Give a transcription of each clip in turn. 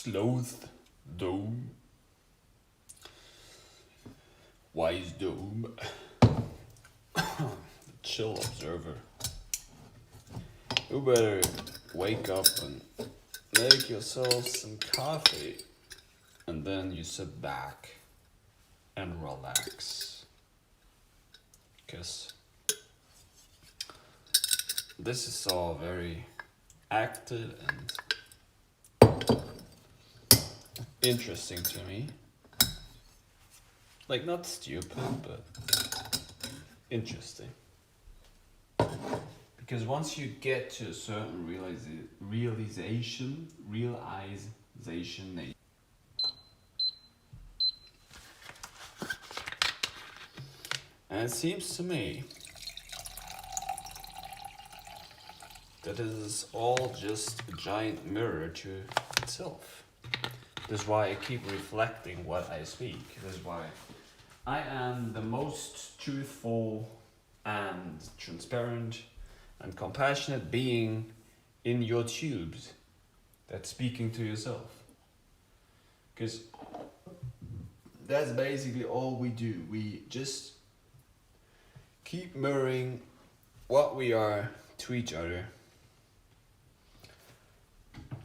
sloWthDome. moveSlowisedomeChillObserver. The chill observer. You better wake up and make yourself some coffee, and then you sit back and relax, because this is all very active and interesting to me. Like, not stupid, but interesting. Because once you get to a certain realization, and it seems to me that it is all just a giant mirror to itself. This is why I keep reflecting what I speak. This is why I am the most truthful and transparent and compassionate being in your tubes that's speaking to yourself. Because that's basically all we do. We just keep mirroring what we are to each other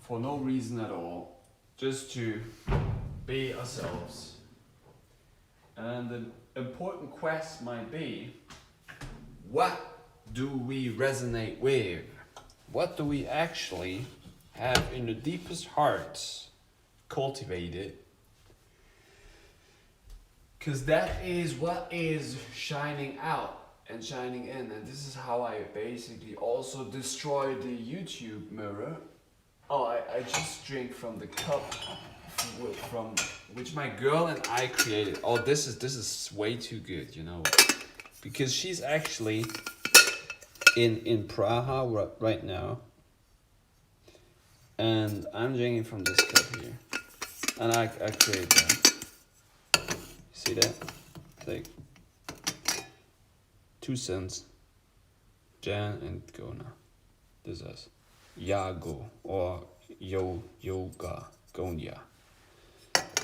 for no reason at all, just to be ourselves. And the important quest might be, what do we resonate with? What do we actually have in the deepest hearts cultivated? Because that is what is shining out and shining in. And this is how I basically also destroy the YouTube mirror. Oh, I just drink from the cup from which my girl and I created. Oh, this is way too good, you know, because she's actually in Praha right now, and I'm drinking from this cup here, and I created that. See that? Like 2 cents. Jan and Gona. This is Yago or Yoga Gonya.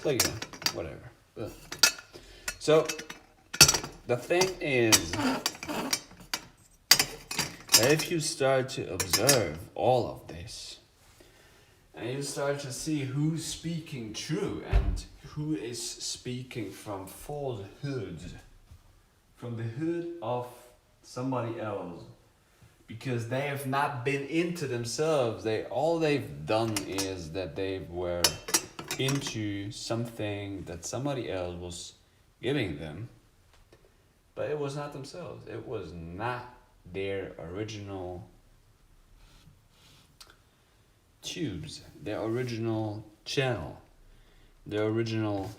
Like, you know, whatever. But, so the thing is that if you start to observe all of this, and you start to see who's speaking true and who is speaking from falsehood, from the hood of somebody else, because they have not been into themselves. All they've done is that they were into something that somebody else was giving them, but it was not themselves. It was not their original tubes, their original channel, their original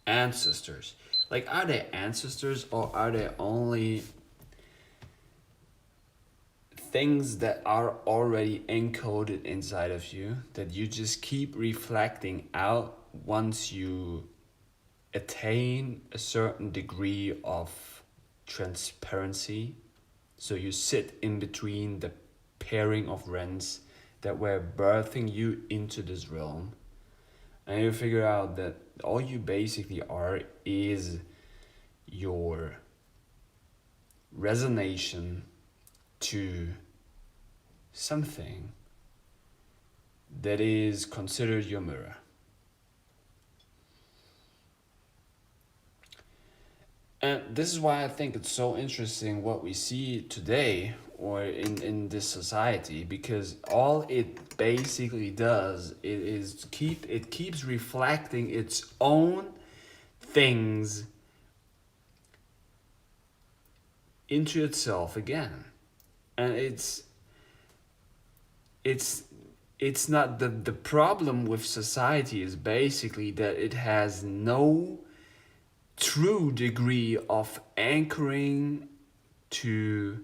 ancestors. Like, are they ancestors, or are they only things that are already encoded inside of you that you just keep reflecting out once you attain a certain degree of transparency? So you sit in between the pairing of rents that were birthing you into this realm, and you figure out that all you basically are is your resonation to something that is considered your mirror. And this is why I think it's so interesting what we see today, or in this society, because all it basically does it keeps reflecting its own things into itself again. And it's not the problem with society is basically that it has no true degree of anchoring to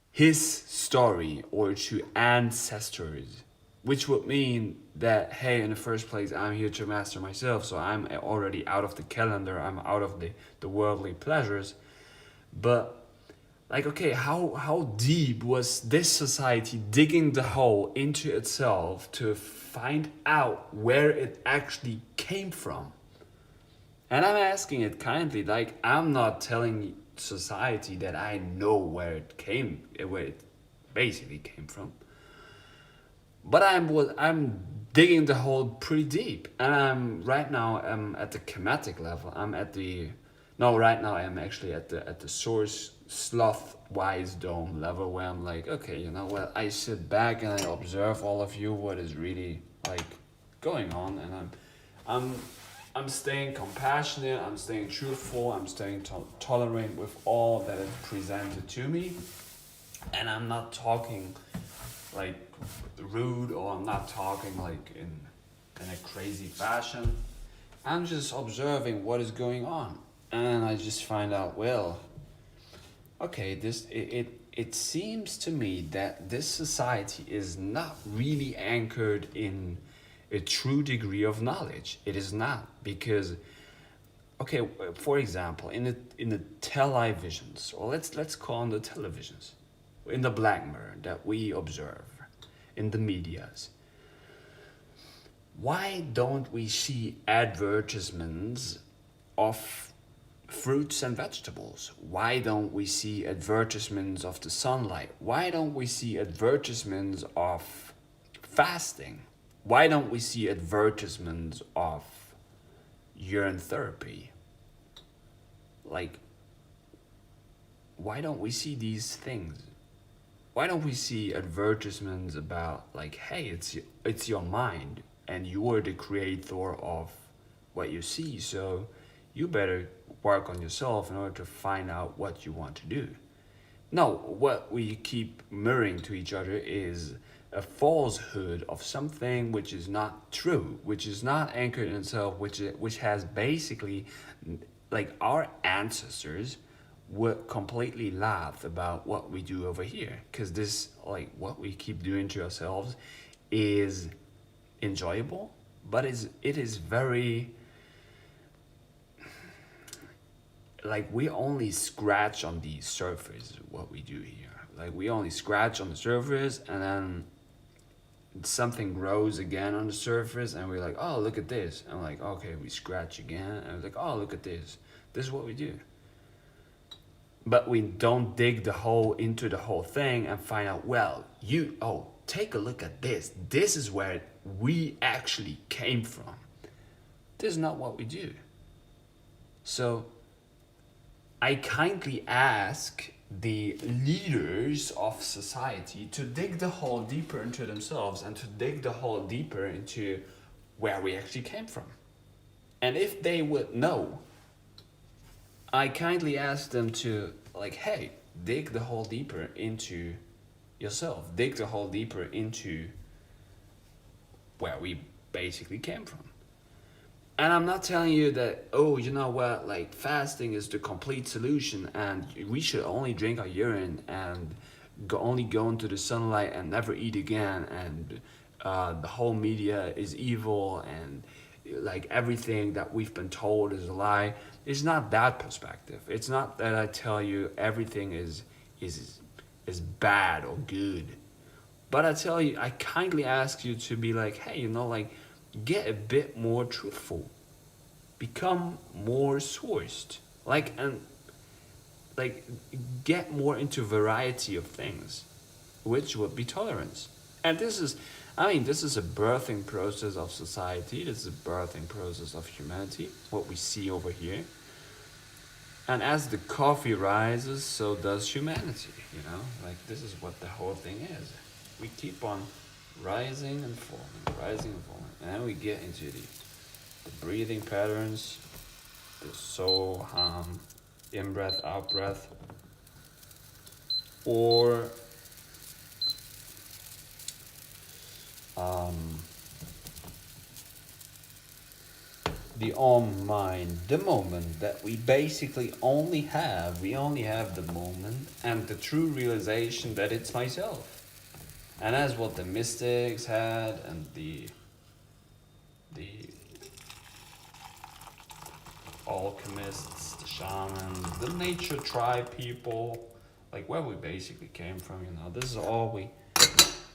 his story or to ancestors, which would mean that, hey, in the first place, I'm here to master myself, so I'm already out of the calendar, I'm out of the worldly pleasures, but Like, okay, how deep was this society digging the hole into itself to find out where it actually came from? And I'm asking it kindly, like I'm not telling society that I know where it basically came from. But I'm digging the hole pretty deep, and right now I'm at the chematic level. I'm at the no right now I'm actually at the source slothWthDome level, where I'm like, okay, you know what? I sit back and I observe all of you, what is really like going on, and I'm I'm staying compassionate. I'm staying truthful. I'm staying tolerant with all that is presented to me, and I'm not talking like rude, or I'm not talking like in a crazy fashion. I'm just observing what is going on, and I just find out, well, okay, it seems to me that this society is not really anchored in a true degree of knowledge. It is not, because okay, for example, in the televisions, or let's call them the televisions, in the black mirror that we observe in the medias, why don't we see advertisements of fruits and vegetables? Why don't we see advertisements of the sunlight? Why don't we see advertisements of fasting? Why don't we see advertisements of urine therapy? Like, why don't we see these things? Why don't we see advertisements about like, hey, it's your mind, and you are the creator of what you see, so you better work on yourself in order to find out what you want to do. No, what we keep mirroring to each other is a falsehood of something which is not true, which is not anchored in itself, which has basically, like, our ancestors would completely laugh about what we do over here, because this, like, what we keep doing to ourselves is enjoyable, but it is very, like, we only scratch on the surface what we do here. Like, we only scratch on the surface, and then something grows again on the surface, and we're like, oh, look at this. And like, okay, we scratch again, and we're like, oh, look at this. This is what we do. But we don't dig the hole into the whole thing and find out, well, take a look at this. This is where we actually came from. This is not what we do. So I kindly ask the leaders of society to dig the hole deeper into themselves, and to dig the hole deeper into where we actually came from. And if they would know, I kindly ask them to, like, hey, dig the hole deeper into yourself. Dig the hole deeper into where we basically came from. And I'm not telling you that, oh, you know what, like, fasting is the complete solution, and we should only drink our urine and only go into the sunlight and never eat again, and the whole media is evil, and like everything that we've been told is a lie. It's not that perspective. It's not that I tell you everything is bad or good. But I tell you, I kindly ask you to be like, hey, you know, like, get a bit more truthful. Become more sourced. Like, get more into variety of things, which would be tolerance. And this is a birthing process of society. This is a birthing process of humanity, what we see over here. And as the coffee rises, so does humanity, you know? Like, this is what the whole thing is. We keep on rising and falling, rising and falling. And then we get into the breathing patterns, the so, in-breath, out-breath, or the mind, the moment that we basically only have. We only have the moment and the true realization that it's myself. And that's what the mystics had, and the alchemists, the shamans, the nature tribe people, like where we basically came from, you know. This is all we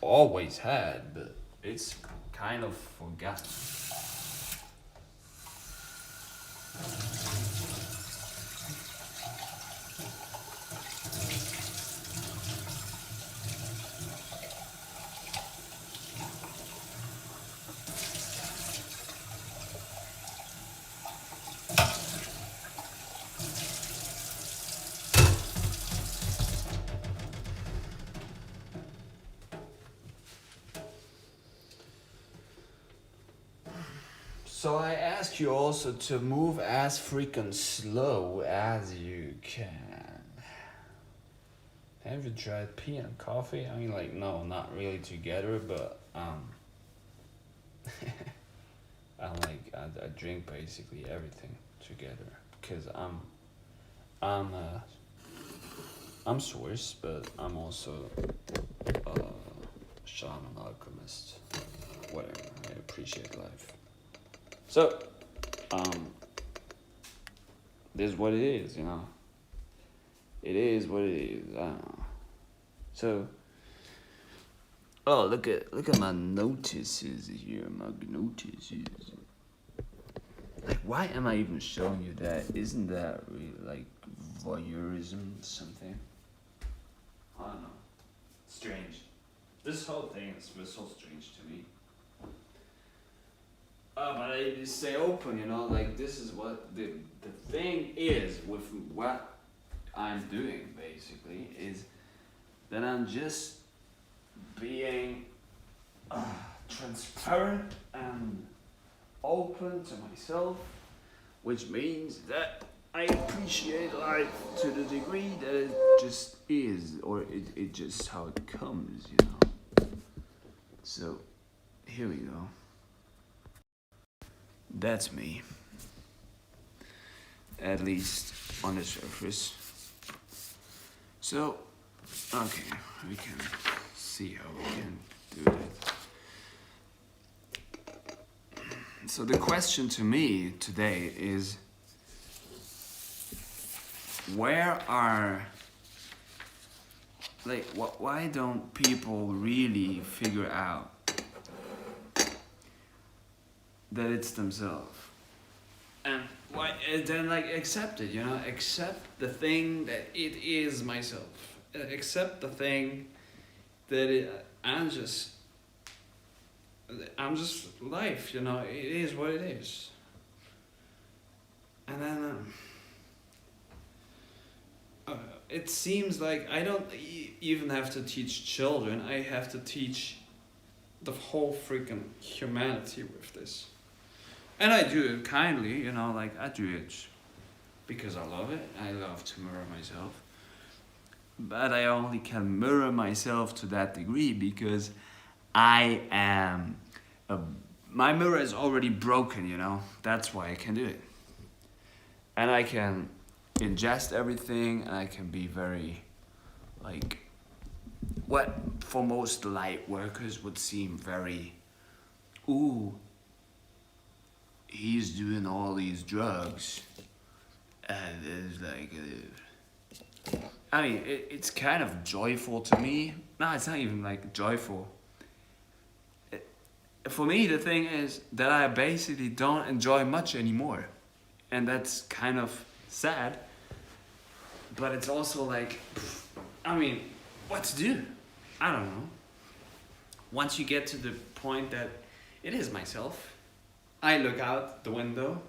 always had, but it's kind of forgotten. So I ask you also to move as freaking slow as you can. Have you tried tea and coffee? I mean, like, no, not really together, but I drink basically everything together, cause I'm Swiss, but I'm also a shaman alchemist. Whatever, I appreciate life. So, this is what it is, you know. It is what it is. I don't know. So, oh, look at my notices here. My notices. Like, why am I even showing you that? Isn't that really like voyeurism or something? I don't know. Strange. This whole thing was so strange to me. But I just stay open, you know, like this is what the thing is with what I'm doing basically is that I'm just being transparent and open to myself, which means that I appreciate life to the degree that it just is, or it just how it comes, you know. So here we go. That's me. At least on the surface. So, okay, we can see how we can do it. So the question to me today is, why don't people really figure out that it's themselves? And why then accept it, you know, accept the thing that it is myself. Accept the thing that I'm just life, you know, it is what it is. And then it seems like I don't even have to teach children, I have to teach the whole freaking humanity with this. And I do it kindly, you know, like I do it because I love it. I love to mirror myself. But I only can mirror myself to that degree because I am, my mirror is already broken, you know. That's why I can do it. And I can ingest everything and I can be very, like, what for most light workers would seem very, ooh, he's doing all these drugs, and it's like, I mean, it's kind of joyful to me. No, it's not even like joyful. For me, the thing is that I basically don't enjoy much anymore, and that's kind of sad. But it's also like, I mean, what to do? I don't know. Once you get to the point that it is myself, I look out the window,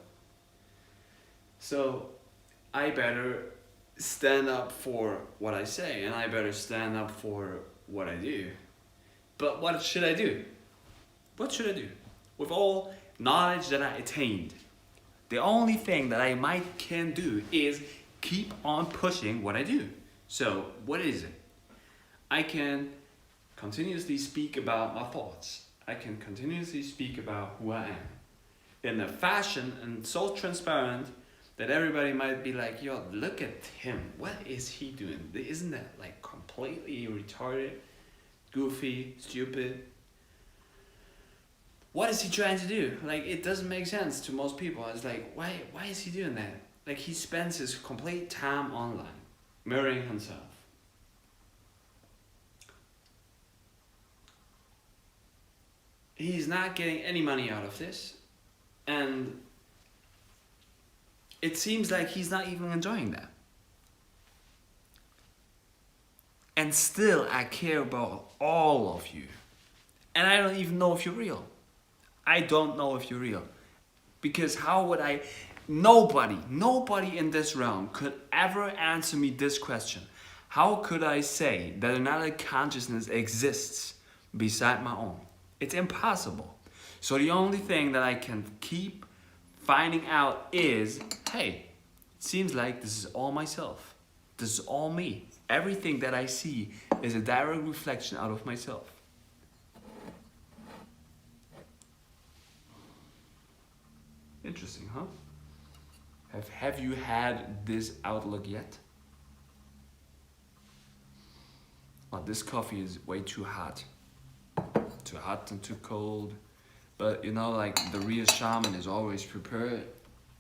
so I better stand up for what I say, and I better stand up for what I do. But what should I do? What should I do? With all knowledge that I attained, the only thing that I can do is keep on pushing what I do. So what is it? I can continuously speak about my thoughts. I can continuously speak about who I am in a fashion and so transparent that everybody might be like, yo, look at him. What is he doing? Isn't that like completely retarded, goofy, stupid? What is he trying to do? Like, it doesn't make sense to most people. It's like, why is he doing that? Like, he spends his complete time online, mirroring himself. he's not getting any money out of this, and it seems like he's not even enjoying that. And still I care about all of you. And I don't even know if you're real. I don't know if you're real. Because how would I... Nobody in this realm could ever answer me this question. How could I say that another consciousness exists beside my own? It's impossible. So the only thing that I can keep finding out is, hey, it seems like this is all myself. This is all me. Everything that I see is a direct reflection out of myself. Interesting, huh? Have you had this outlook yet? Well, this coffee is way too hot. Too hot and too cold. But you know, like the real shaman is always prepared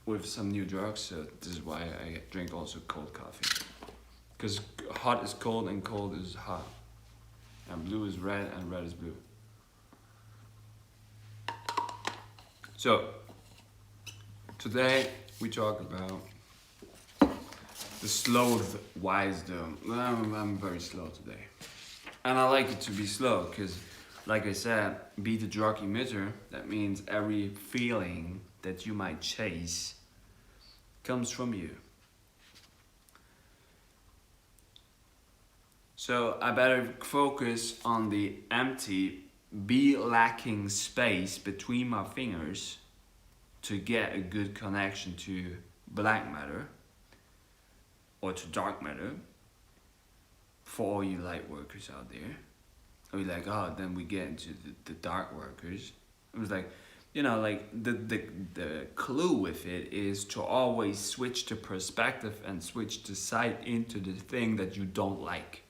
with some new drugs, so this is why I drink also cold coffee. Because hot is cold and cold is hot. And blue is red and red is blue. So, today we talk about the sloWthDome. I'm very slow today. And I like it to be slow because, like I said, be the drug emitter. That means every feeling that you might chase comes from you. So I better focus on the empty, be lacking space between my fingers to get a good connection to black matter or to dark matter for all you light workers out there. Or you're like, oh, then we get into the dark workers. It was like, you know, like the clue with it is to always switch the perspective and switch the sight into the thing that you don't like.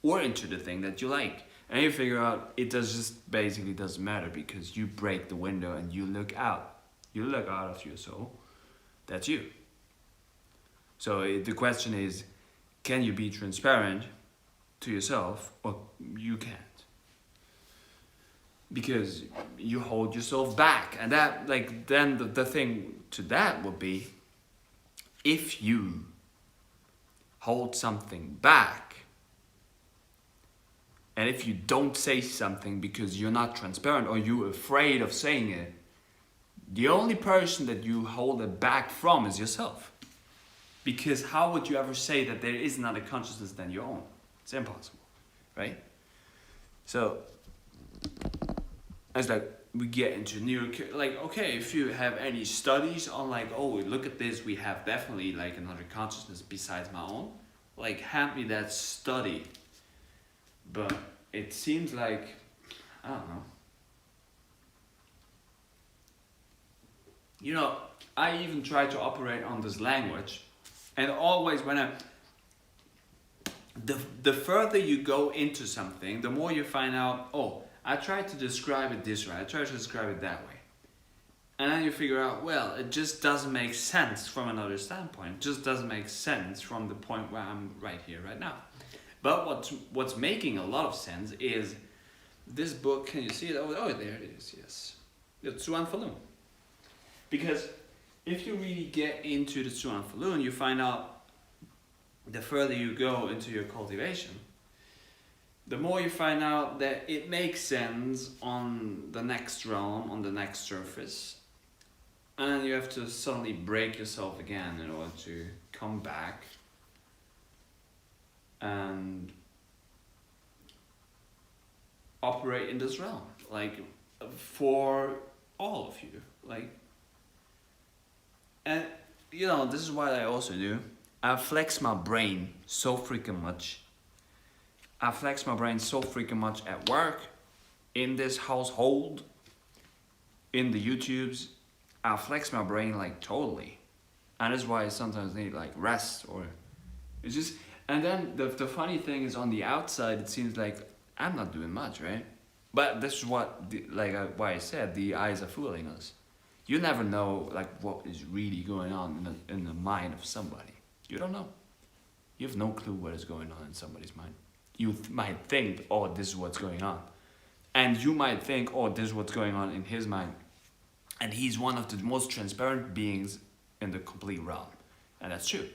Or into the thing that you like. And you figure out it just basically doesn't matter because you break the window and you look out. You look out of your soul. That's you. So the question is, can you be transparent to yourself or you can't? Because you hold yourself back. And that, like, then the thing to that would be, if you hold something back, and if you don't say something because you're not transparent or you're afraid of saying it, the only person that you hold it back from is yourself. Because how would you ever say that there is another consciousness than your own? It's impossible, right? So, it's like we get into new, like, okay, if you have any studies on like, oh, look at this, we have definitely like another consciousness besides my own, like hand me that study. But it seems like, I don't know. You know, I even try to operate on this language, and always when the further you go into something, the more you find out, oh, I tried to describe it this way, I tried to describe it that way. And then you figure out, well, it just doesn't make sense from another standpoint. It just doesn't make sense from the point where I'm right here, right now. But what's making a lot of sense is this book. Can you see it? Oh, there it is, yes. The Tsuan Falun. Because if you really get into the Tsuan Falun, you find out the further you go into your cultivation, the more you find out that it makes sense on the next realm, on the next surface. And you have to suddenly break yourself again in order to come back and operate in this realm, like for all of you, like. And you know, this is what I also do. I flex my brain so freaking much. I flex my brain so freaking much at work, in this household, in the YouTubes. I flex my brain like totally, and that's why I sometimes need like rest or it's just. And then the funny thing is, on the outside, it seems like I'm not doing much, right? But this is what, why I said, the eyes are fooling us. You never know, like, what is really going on in the mind of somebody. You don't know. You have no clue what is going on in somebody's mind. You might think, oh, this is what's going on. And you might think, oh, this is what's going on in his mind. And he's one of the most transparent beings in the complete realm. And that's true.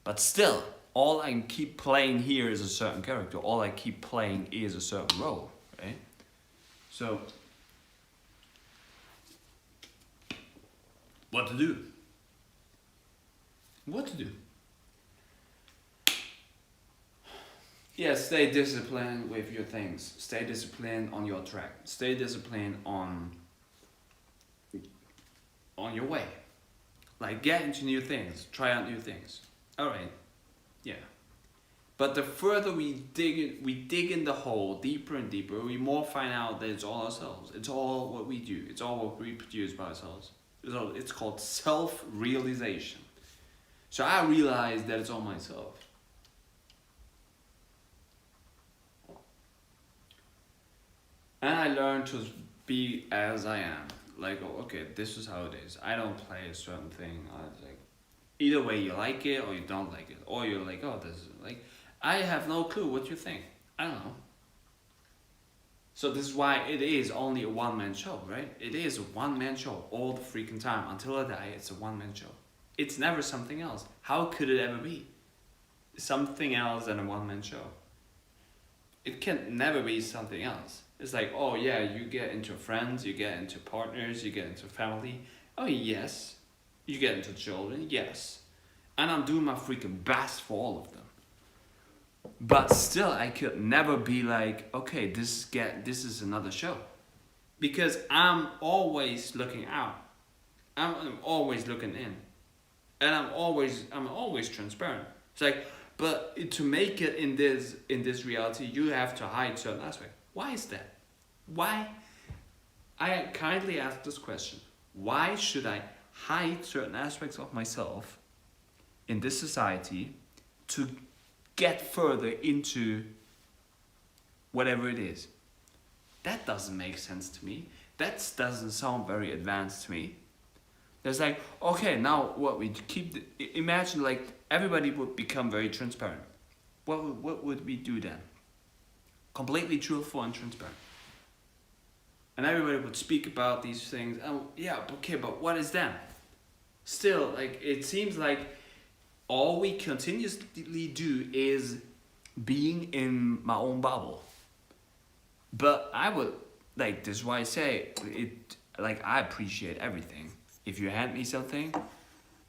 But still, all I keep playing here is a certain character. All I keep playing is a certain role, right? So, what to do? What to do? Yeah, stay disciplined with your things. Stay disciplined on your track. Stay disciplined on your way. Like, get into new things. Try out new things. Alright. Yeah. But the further we dig in the hole deeper and deeper, we more find out that it's all ourselves. It's all what we do. It's all what we produce by ourselves. It's called self-realization. So I realized that it's all myself. And I learned to be as I am. Like, oh, okay, this is how it is. I don't play a certain thing. I was like, either way, you like it or you don't like it. Or you're like, oh, this is like, I have no clue what you think. I don't know. So this is why it is only a one-man show, right? It is a one-man show all the freaking time. Until I die, it's a one-man show. It's never something else. How could it ever be something else than a one-man show? It can never be something else. It's like, oh yeah, you get into friends, you get into partners, you get into family. Oh yes. You get into children, yes. And I'm doing my freaking best for all of them. But still, I could never be like, okay, this is another show. Because I'm always looking out. I'm always looking in. And I'm always transparent. It's like, but to make it in this reality, you have to hide certain aspects. Why is that? Why? I kindly ask this question. Why should I hide certain aspects of myself in this society to get further into whatever it is? That doesn't make sense to me. That doesn't sound very advanced to me. There's like, okay, now what we keep, imagine like everybody would become very transparent. What would we do then? Completely truthful and transparent. And everybody would speak about these things. Oh, yeah, okay, but what is then? Still, like, it seems like all we continuously do is being in my own bubble. But I would, like, this is why I say it, like, I appreciate everything. If you hand me something,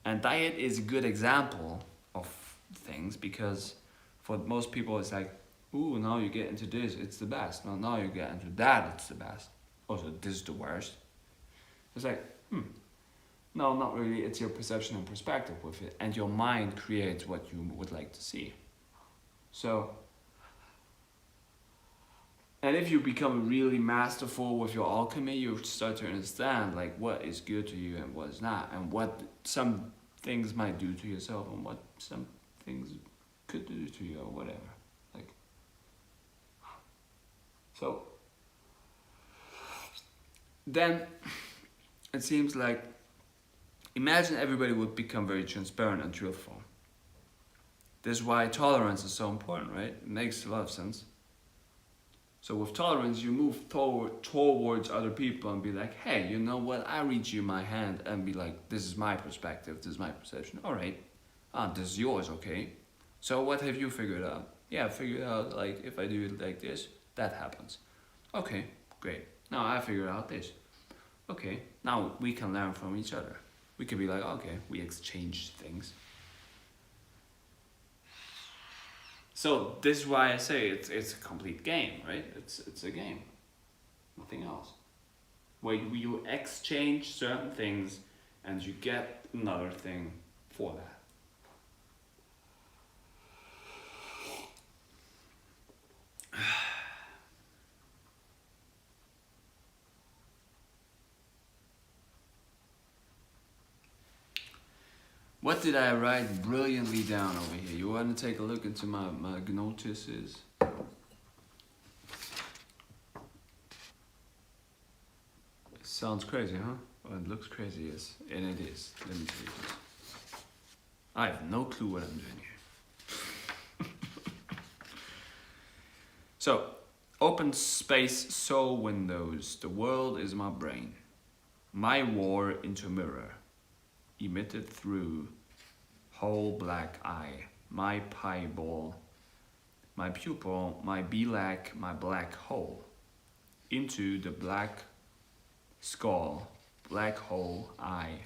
and diet is a good example of things, because for most people it's like, ooh, now you get into this, it's the best. Now you get into that, it's the best. Also, this is the worst. It's like, no, not really. It's your perception and perspective with it. And your mind creates what you would like to see. So, and if you become really masterful with your alchemy, you start to understand like what is good to you and what is not. And what some things might do to yourself and what some things could do to you or whatever. Like, so, then it seems like, imagine everybody would become very transparent and truthful. This is why tolerance is so important, right? It makes a lot of sense. So with tolerance, you move towards other people and be like, hey, you know what? I reach you my hand and be like, this is my perspective, this is my perception. All right, this is yours, okay? So what have you figured out? Yeah, I figured out like if I do it like this, that happens. Okay, great. Now I figured out this. Okay, now we can learn from each other. We could be like, okay, we exchange things. So this is why I say it's a complete game, right? It's a game, nothing else. Where you exchange certain things and you get another thing for that. What did I write brilliantly down over here? You want to take a look into my notices? Sounds crazy, huh? Well, it looks crazy, yes. And it is. Let me tell you this. I have no clue what I'm doing here. So, Open space, soul windows, the world is my brain. My war into mirror, emitted through whole black eye. My pie ball, my pupil, my BLAC, my black hole. Into the black skull, black hole eye.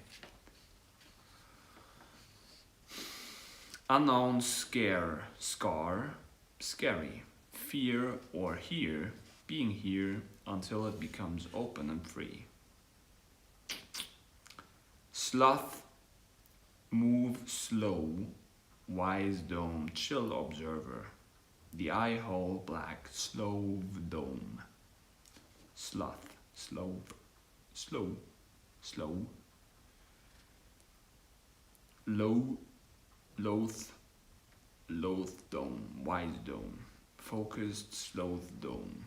Unknown scare, scar, scary. Fear or here, being here until it becomes open and free. Sloth, move slow, wise dome, chill observer. The eye hole black, sloWthDome. Sloth, slow, slow, slow. Low, sloWthDome, wise dome. Focused sloWthDome.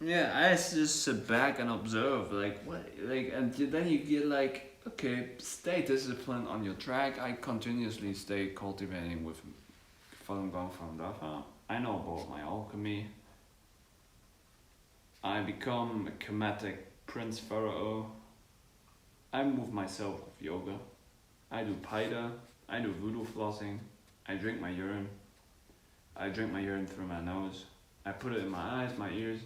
Yeah, I just sit back and observe, like what, like, and then you get like, okay, stay disciplined on your track. I continuously stay cultivating with Falun Gong from Dafa. I know about my alchemy. I become a Kemetic Prince Pharaoh. I move myself with yoga. I do paida. I do voodoo flossing. I drink my urine. I drink my urine through my nose. I put it in my eyes, my ears.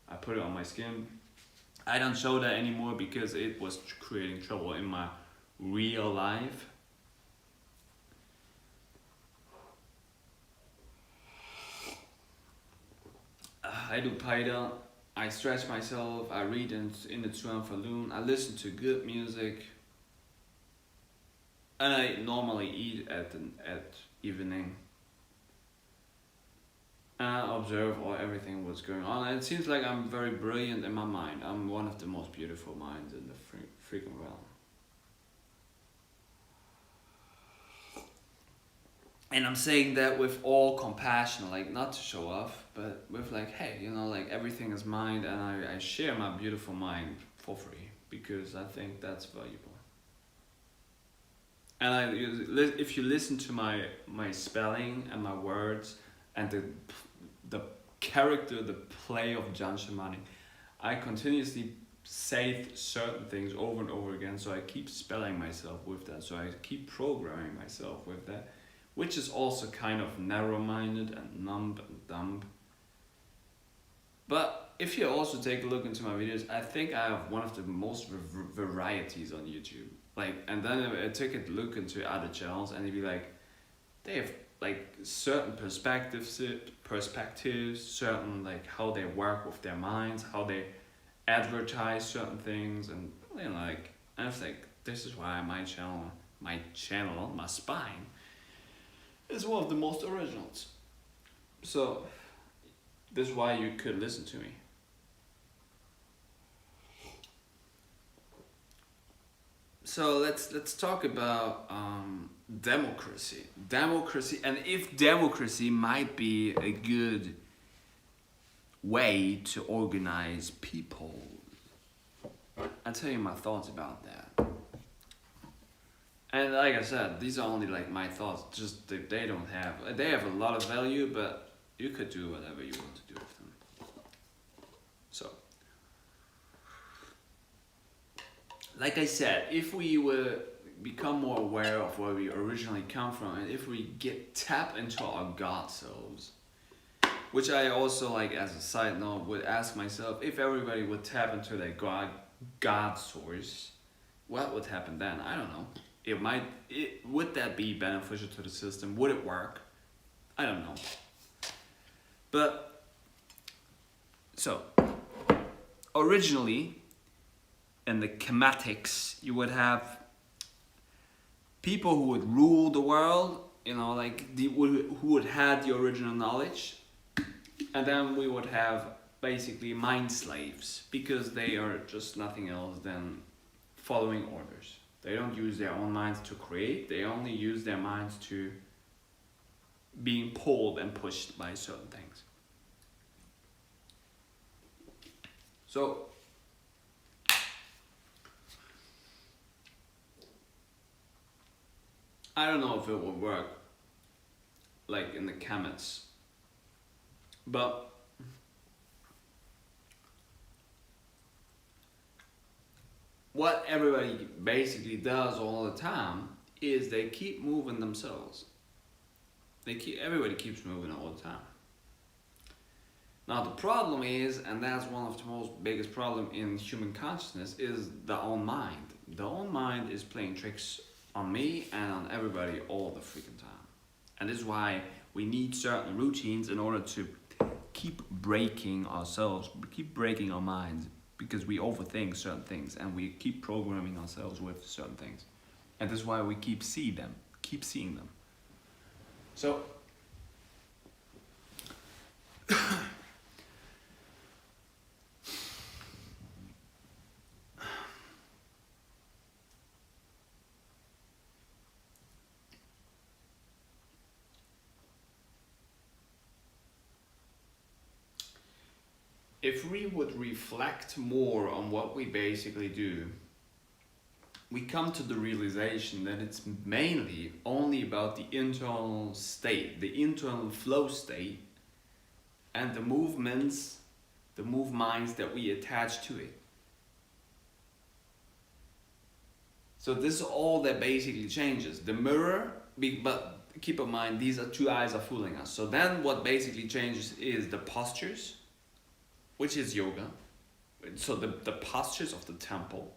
I put it on my skin. I don't show that anymore because it was creating trouble in my real life. I do paida. I stretch myself. I read in the Tuan Falun. I listen to good music. And I normally eat at evening. And I observe everything what's going on. And it seems like I'm very brilliant in my mind. I'm one of the most beautiful minds in the freaking realm. And I'm saying that with all compassion, like not to show off, but with like, hey, you know, like everything is mine, and I share my beautiful mind for free because I think that's valuable. And if you listen to my spelling and my words and the character, the play of Jan Shamani, I continuously say certain things over and over again, so I keep spelling myself with that, so I keep programming myself with that, which is also kind of narrow-minded and numb and dumb. But if you also take a look into my videos, I think I have one of the most varieties on YouTube. Like, and then I took a look into other channels, and you'd be like, they have like certain perspectives, certain like how they work with their minds, how they advertise certain things, and you know, like, I was like, this is why my channel, my spine, is one of the most originals. So this is why you could listen to me. So let's talk about democracy, and if democracy might be a good way to organize people. I'll tell you my thoughts about that. And like I said, these are only like my thoughts. Just they have a lot of value, but you could do whatever you want to do with them. So, like I said, if we were become more aware of where we originally come from, and if we tap into our God selves, which I also, like as a side note, would ask myself, if everybody would tap into their God source, what would happen then? I don't know. Would that be beneficial to the system? Would it work? I don't know. But so originally in the Kemetics, you would have people who would rule the world, you know, like who would have the original knowledge, and then we would have basically mind slaves, because they are just nothing else than following orders. They don't use their own minds to create, they only use their minds to being pulled and pushed by certain things. So I don't know if it will work like in the chemists. But what everybody basically does all the time is they keep moving themselves. Everybody keeps moving all the time. Now the problem is, and that's one of the most biggest problem in human consciousness, is the own mind. The own mind is playing tricks on me and on everybody all the freaking time. And this is why we need certain routines in order to keep breaking ourselves, keep breaking our minds, because we overthink certain things and we keep programming ourselves with certain things. And this is why we keep seeing them. So if we would reflect more on what we basically do, we come to the realization that it's mainly only about the internal state, the internal flow state, and the movements, the move minds that we attach to it. So this is all that basically changes. The mirror, but keep in mind, these are two eyes are fooling us. So then what basically changes is the postures, which is yoga. So the postures of the temple,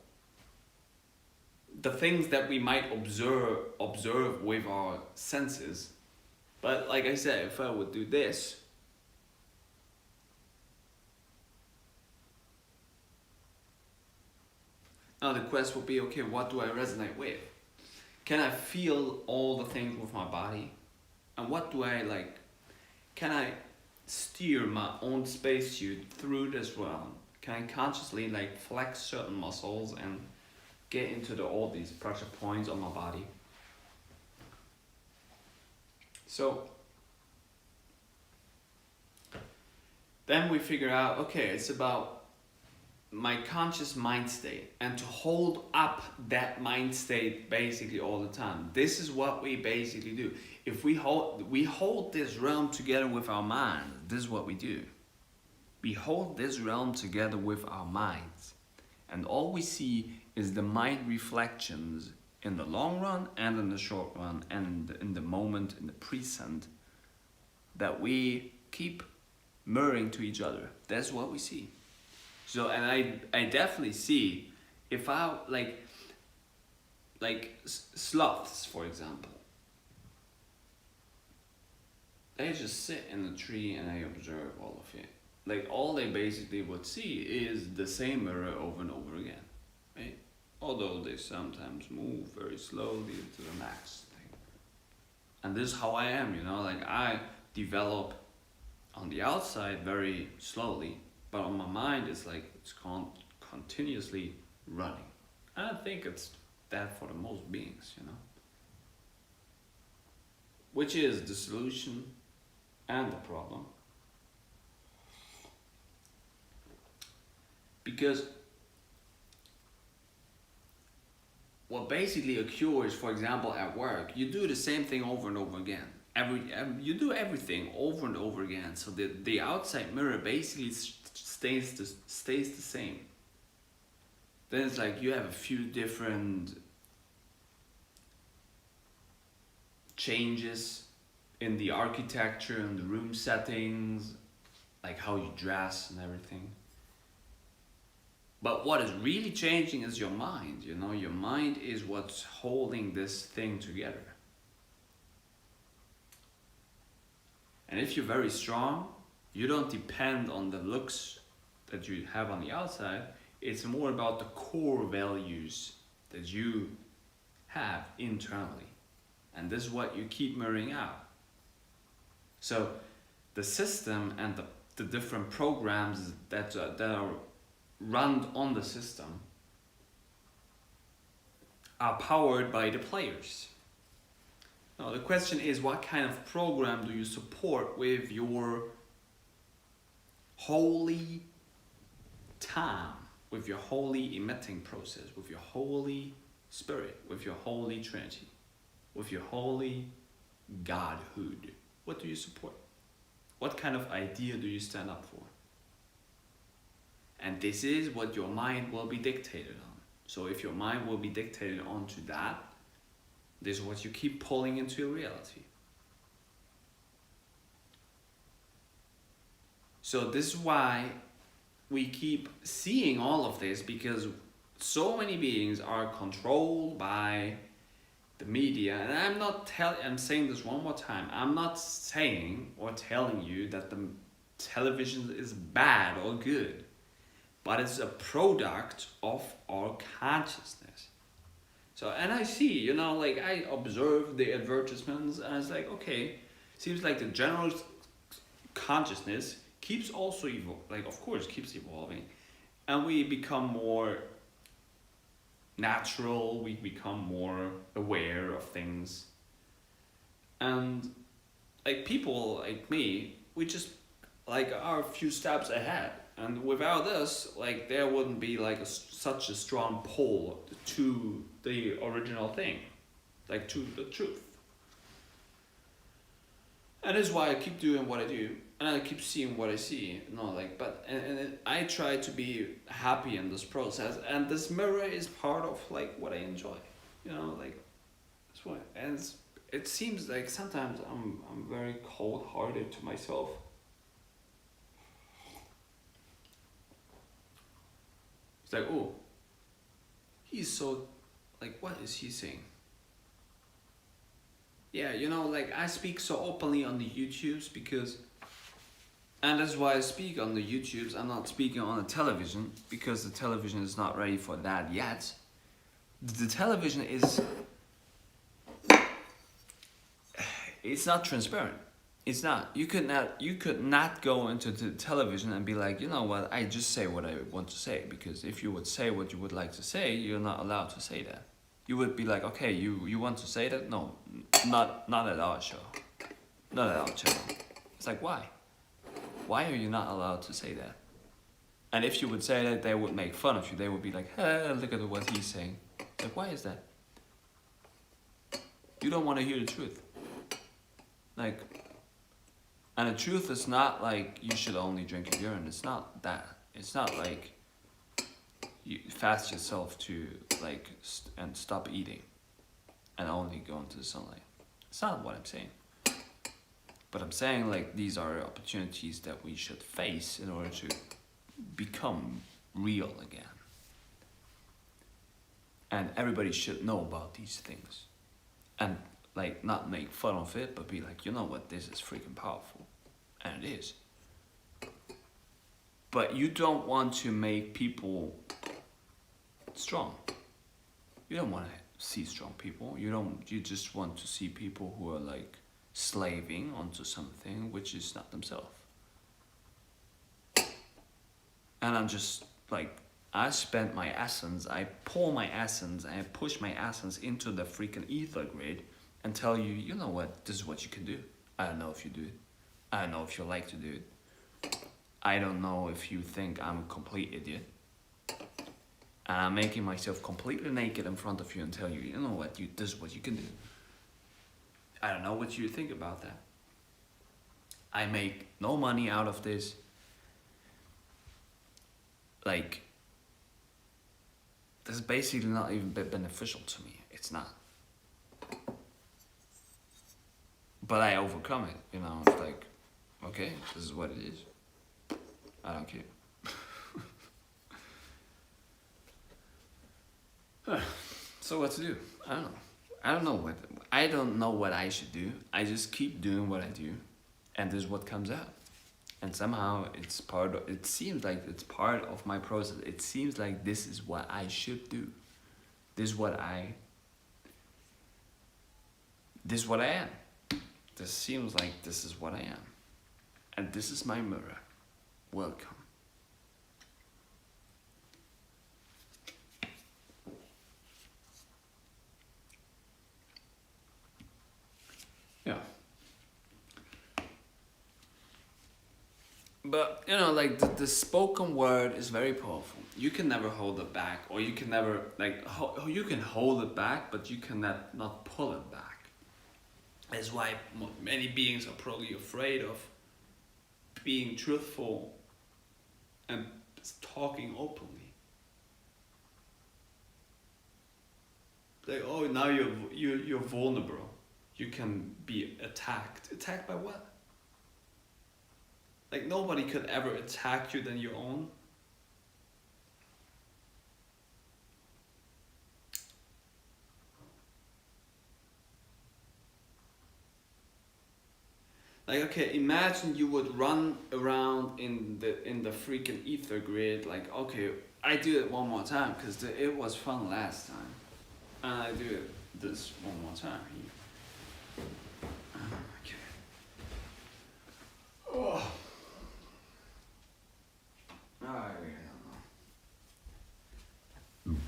the things that we might observe with our senses. But like I said, if I would do this, now the quest will be, okay, what do I resonate with? Can I feel all the things with my body? And what do I like? Can I steer my own spacesuit through this realm? Can I consciously like flex certain muscles and get into all these pressure points on my body? So then we figure out, okay, it's about my conscious mind state, and to hold up that mind state basically all the time. This is what we basically do. If we hold this realm together with our mind, this is what we do. We hold this realm together with our minds, and all we see is the mind reflections in the long run and in the short run and in the moment, in the present, that we keep mirroring to each other. That's what we see. So, and I definitely see, if I like sloths, for example, they just sit in the tree and they observe all of it. Like all they basically would see is the same mirror over and over again, right? Although they sometimes move very slowly to the next thing. And this is how I am, you know, like I develop on the outside very slowly, but on my mind it's like it's continuously running. And I think it's that for the most beings, you know. Which is the solution and the problem. Because what basically occurs, for example, at work, you do the same thing over and over again. You do everything over and over again. So the outside mirror basically stays the same. Then it's like you have a few different changes in the architecture and the room settings, like how you dress and everything. But what is really changing is your mind, you know, your mind is what's holding this thing together. And if you're very strong, you don't depend on the looks that you have on the outside. It's more about the core values that you have internally. And this is what you keep mirroring out. So the system and the different programs that are run on the system are powered by the players. Now the question is, what kind of program do you support with your holy time, with your holy emitting process, with your holy spirit, with your holy trinity, with your holy godhood, What do you support? What kind of idea do you stand up for? And this is what your mind will be dictated on. So if your mind will be dictated onto that, this is what you keep pulling into your reality. So this is why we keep seeing all of this, because so many beings are controlled by the media. And I'm saying this one more time. I'm not saying or telling you that the television is bad or good, but it's a product of our consciousness. So, and I see, you know, like I observe the advertisements and it's like, okay, seems like the general consciousness keeps also keeps evolving, and we become more natural, we become more aware of things, and like people like me, we just like are a few steps ahead, and without this, like there wouldn't be like such a strong pull to the original thing, like to the truth. And that's why I keep doing what I do, and I keep seeing what I see. And I try to be happy in this process, and this mirror is part of like what I enjoy. You know, like that's why. And it seems like sometimes I'm very cold-hearted to myself. It's like, oh, he's so, like, what is he saying? Yeah, you know, like I speak so openly on the YouTubes and that's why I speak on the YouTubes. I'm not speaking on the television because the television is not ready for that yet. The television it's not transparent. It's not. You could not go into the television and be like, you know what, I just say what I want to say, because if you would say what you would like to say, you're not allowed to say that. You would be like, okay, you want to say that? No, not at our show. Not at our channel. It's like, why? Why are you not allowed to say that? And if you would say that, they would make fun of you. They would be like, hey, look at what he's saying. Like, why is that? You don't want to hear the truth. Like, and the truth is not like you should only drink urine. It's not that. It's not like you fast yourself to like and stop eating and only go into the sunlight. It's not what I'm saying. But I'm saying like these are opportunities that we should face in order to become real again. And everybody should know about these things. And like not make fun of it, but be like, you know what, this is freaking powerful. And it is. But you don't want to make people strong. You don't want to see strong people. You just want to see people who are like slaving onto something which is not themselves. And I'm just like, I spend my essence, I pull my essence, I push my essence into the freaking ether grid and tell you, you know what, this is what you can do. I don't know if you do it. I don't know if you like to do it. I don't know if you think I'm a complete idiot. And I'm making myself completely naked in front of you and tell you, you know what, this is what you can do. I don't know what you think about that. I make no money out of this. Like, this is basically not even beneficial to me. It's not. But I overcome it, you know, it's like, okay, this is what it is. I don't care. So what to do? I don't know. I don't know what I should do. I just keep doing what I do, and this is what comes out. And somehow it seems like it's part of my process. It seems like this is what I should do. This is what I am. This seems like this is what I am. And this is my mirror. Welcome. Yeah. But, you know, like the spoken word is very powerful. You can never hold it back, or you can never, like, you can hold it back, but you cannot not pull it back. That's why many beings are probably afraid of being truthful and talking openly. Like, oh, now you're vulnerable. You can be attacked. Attacked by what? Like, nobody could ever attack you than your own. Like, okay, imagine you would run around in the freaking ether grid. Like, okay, I do it one more time because it was fun last time, and I do it this one more time. Okay. Oh. I don't know.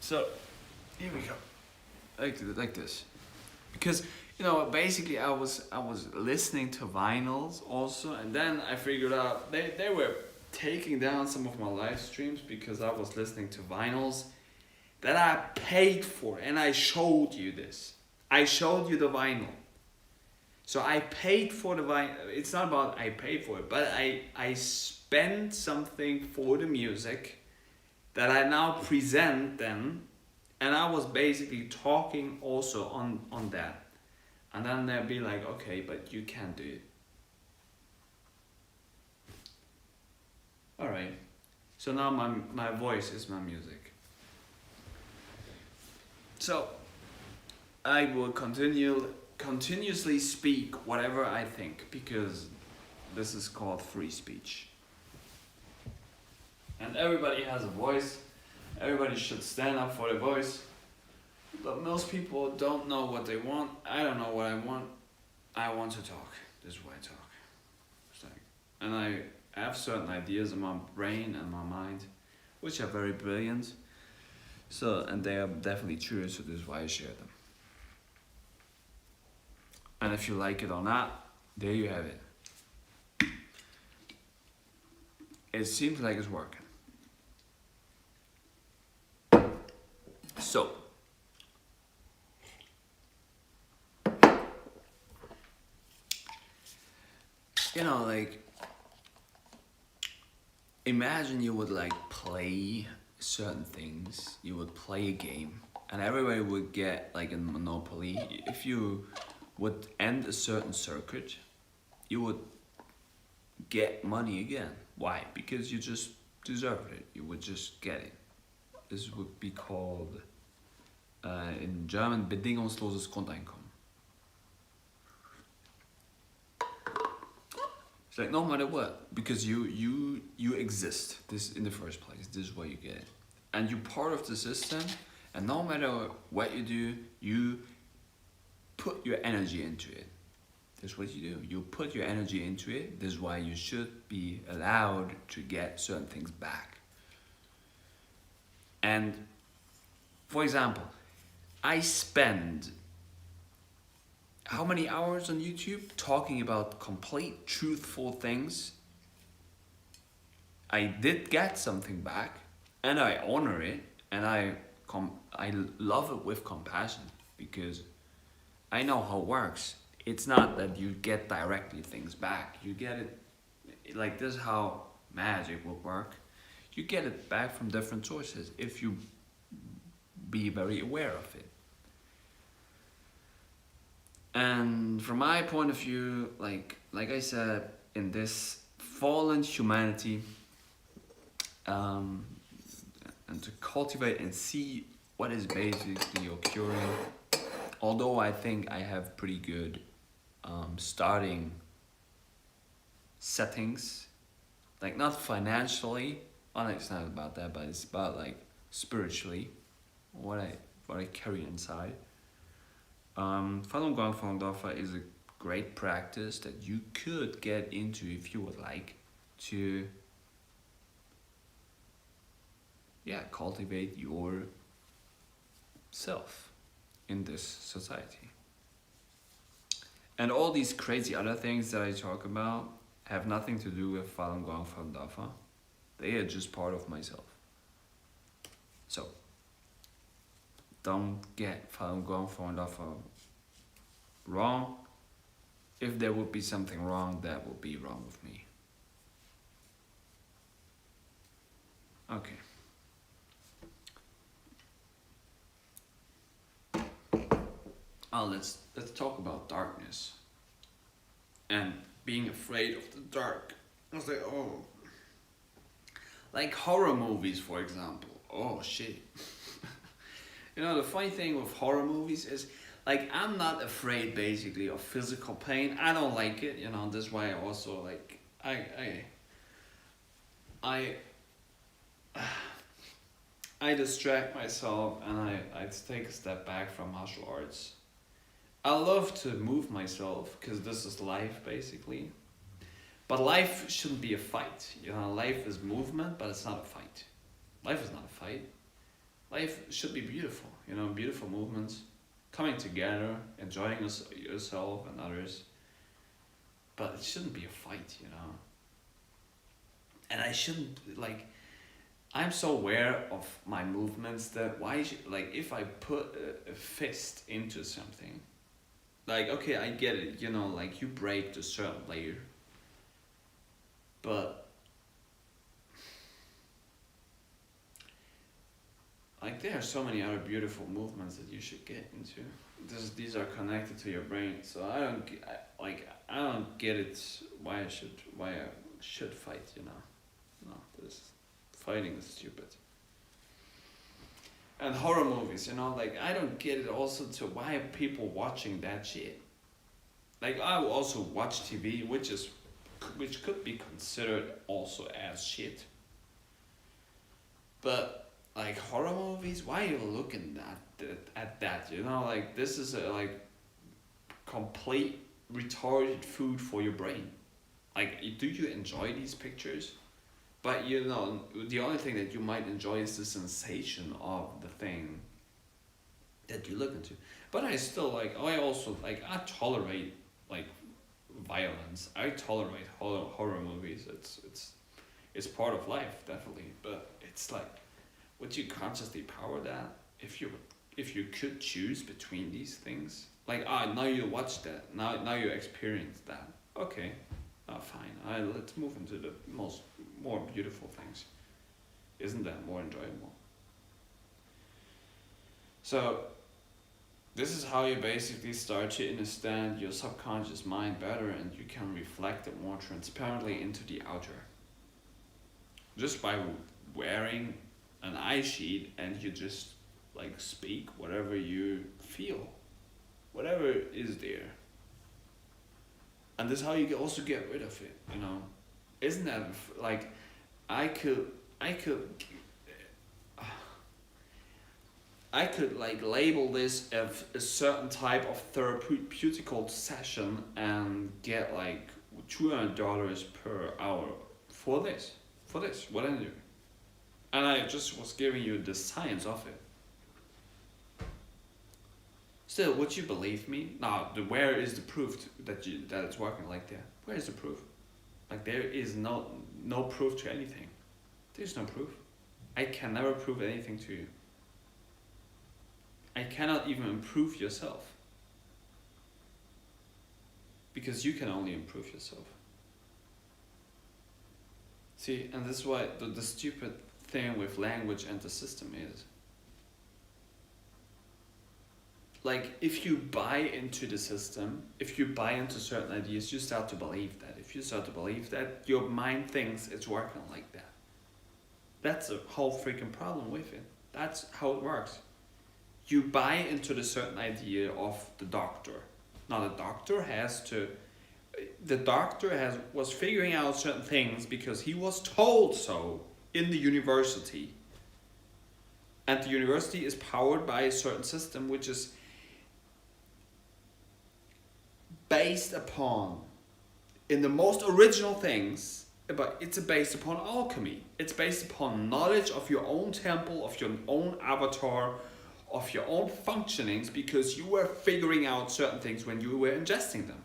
So, here we go. Like this, because. You know, basically I was listening to vinyls also, and then I figured out they were taking down some of my live streams because I was listening to vinyls that I paid for, and I showed you this. I showed you the vinyl. So I paid for the vinyl. It's not about I paid for it, but I spent something for the music that I now present them, and I was basically talking also on that. And then they'll be like, okay, but you can't do it. Alright. So now my voice is my music. So I will continuously speak whatever I think, because this is called free speech. And everybody has a voice. Everybody should stand up for their voice. But most people don't know what they want. I don't know what I want. I want to talk. This is why I talk. It's like, and I have certain ideas in my brain and my mind, which are very brilliant. So, and they are definitely true, so this is why I share them. And if you like it or not, there you have it. It seems like it's working. So, you know, like, imagine you would like play certain things. You would play a game, and everybody would get like in Monopoly. If you would end a certain circuit, you would get money again. Why? Because you just deserved it. You would just get it. This would be called in German bedingungsloses Grundeinkommen. It's like no matter what, because you exist. This in the first place. This is why you get it, and you're part of the system. And no matter what you do, you put your energy into it. That's what you do. You put your energy into it. This is why you should be allowed to get certain things back. And for example, I spend how many hours on YouTube talking about complete truthful things? I did get something back, and I honor it, and I love it with compassion, because I know how it works. It's not that you get directly things back. You get it, like this is how magic will work. You get it back from different sources if you be very aware of it. And from my point of view, like I said, in this fallen humanity, and to cultivate and see what is basically occurring, although I think I have pretty good starting settings, like not financially, it's not about that, but it's about like spiritually, what I carry inside. Falun Gong Falun Dafa is a great practice that you could get into if you would like to, cultivate your self in this society. And all these crazy other things that I talk about have nothing to do with Falun Gong Falun Dafa. They are just part of myself. So, don't get Falun Gong Falun Dafa wrong. If there would be something wrong, that would be wrong with me. Okay. Oh, let's talk about darkness and being afraid of the dark. I was like, oh, like horror movies, for example. Oh shit. You know, the funny thing with horror movies is, like, I'm not afraid basically of physical pain. I don't like it, you know. That's why I also like I distract myself and I take a step back from martial arts. I love to move myself because this is life basically. But life shouldn't be a fight. You know, life is movement, but it's not a fight. Life is not a fight. Life should be beautiful, you know, beautiful movements, coming together, enjoying yourself and others. But it shouldn't be a fight, you know. And I shouldn't, like, I'm so aware of my movements that like, if I put a fist into something, like, okay, I get it, you know, like, you break the certain layer. But, like, there are so many other beautiful movements that you should get into. These are connected to your brain, so I don't get it why I should fight, you know. No, fighting is stupid. And horror movies, you know, like, I don't get it also to why are people watching that shit. Like, I will also watch TV, which could be considered also as shit. But, like, horror movies, why are you looking at that, you know? Like, this is a, like, complete retarded food for your brain. Like, do you enjoy these pictures? But, you know, the only thing that you might enjoy is the sensation of the thing that you look into. But I still, like, I tolerate, like, violence. I tolerate horror movies. It's part of life, definitely. But it's like, would you consciously power that if you could choose between these things? Like, now you watch that, now you experience that. Okay, fine. Let's move into the more beautiful things. Isn't that more enjoyable? So, this is how you basically start to understand your subconscious mind better, and you can reflect it more transparently into the outer. Just by wearing an eye sheet, and you just, like, speak whatever you feel, whatever is there. And this is how you can also get rid of it, you know. Isn't that, like, I could like label this as a certain type of therapeutical session and get like $200 per hour for this, what I do. And I just was giving you the science of it. Still, would you believe me? Now, where is the proof that it's working like that? Where is the proof? Like, there is no proof to anything. There's no proof. I can never prove anything to you. I cannot even improve yourself. Because you can only improve yourself. See, and this is why the stupid thing with language and the system is, like, if you buy into the system, if you buy into certain ideas, you start to believe that. If you start to believe that, your mind thinks it's working like that. That's the whole freaking problem with it. That's how it works. You buy into the certain idea of the doctor. Now the doctor was figuring out certain things because he was told so in the university. And the university is powered by a certain system which is based upon, in the most original things, but it's based upon alchemy. It's based upon knowledge of your own temple, of your own avatar, of your own functionings, because you were figuring out certain things when you were ingesting them.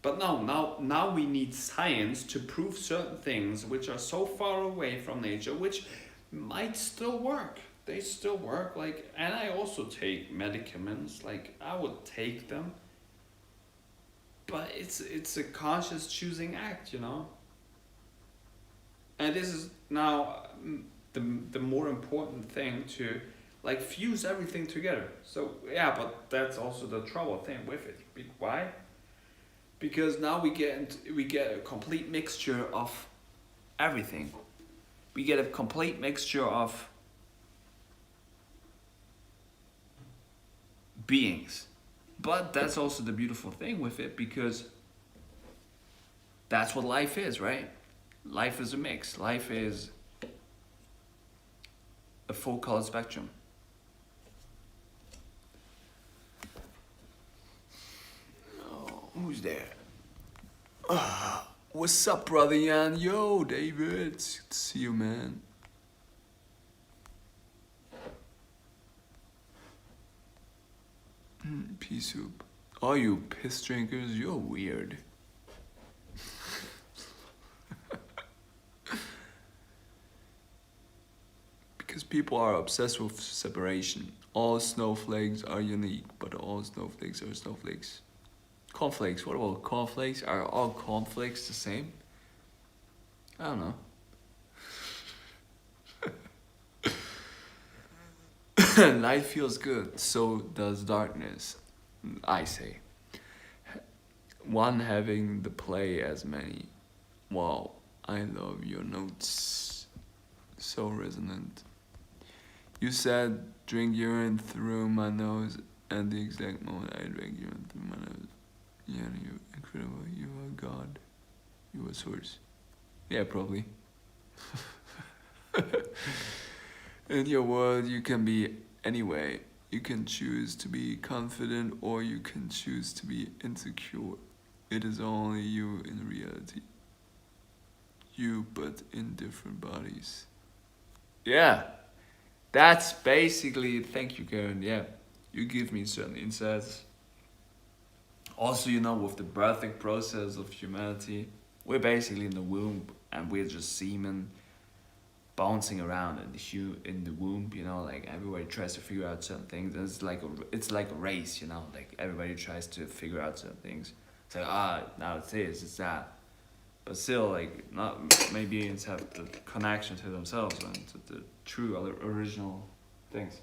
But now we need science to prove certain things which are so far away from nature, which might still work. they still work. Like, and I also take medicaments. Like, I would take them, but it's a conscious choosing act, you know. And this is now the more important thing to like fuse everything together. So yeah, but that's also the trouble thing with it. Why? Because now we get a complete mixture of everything. We get a complete mixture of beings. But that's also the beautiful thing with it, because that's what life is, right? Life is a mix. Life is a full color spectrum. Oh, who's there? What's up, brother Jan? Yo, David. Good to see you, man. Pea soup. All you piss drinkers, you're weird. Because people are obsessed with separation. All snowflakes are unique, but all snowflakes are snowflakes. Cornflakes, what about cornflakes? Are all cornflakes the same? I don't know. Light feels good, so does darkness, I say. One having the play as many. Wow, I love your notes. So resonant. You said drink urine through my nose, and the exact moment I drank urine through my nose. Yeah, you're incredible. You are God. You are source. Yeah, probably. In your world, you can be anyway. You can choose to be confident, or you can choose to be insecure. It is only you in reality. You, but in different bodies. Yeah, that's basically, thank you, Karen. Yeah, you give me certain insights. Also, you know, with the birthing process of humanity, we're basically in the womb, and we're just semen bouncing around in the womb, you know, like everybody tries to figure out certain things. And it's like a race, you know, like everybody tries to figure out certain things. It's like, now it's this, it's that. But still, like, not many beings have the connection to themselves and to the true original things.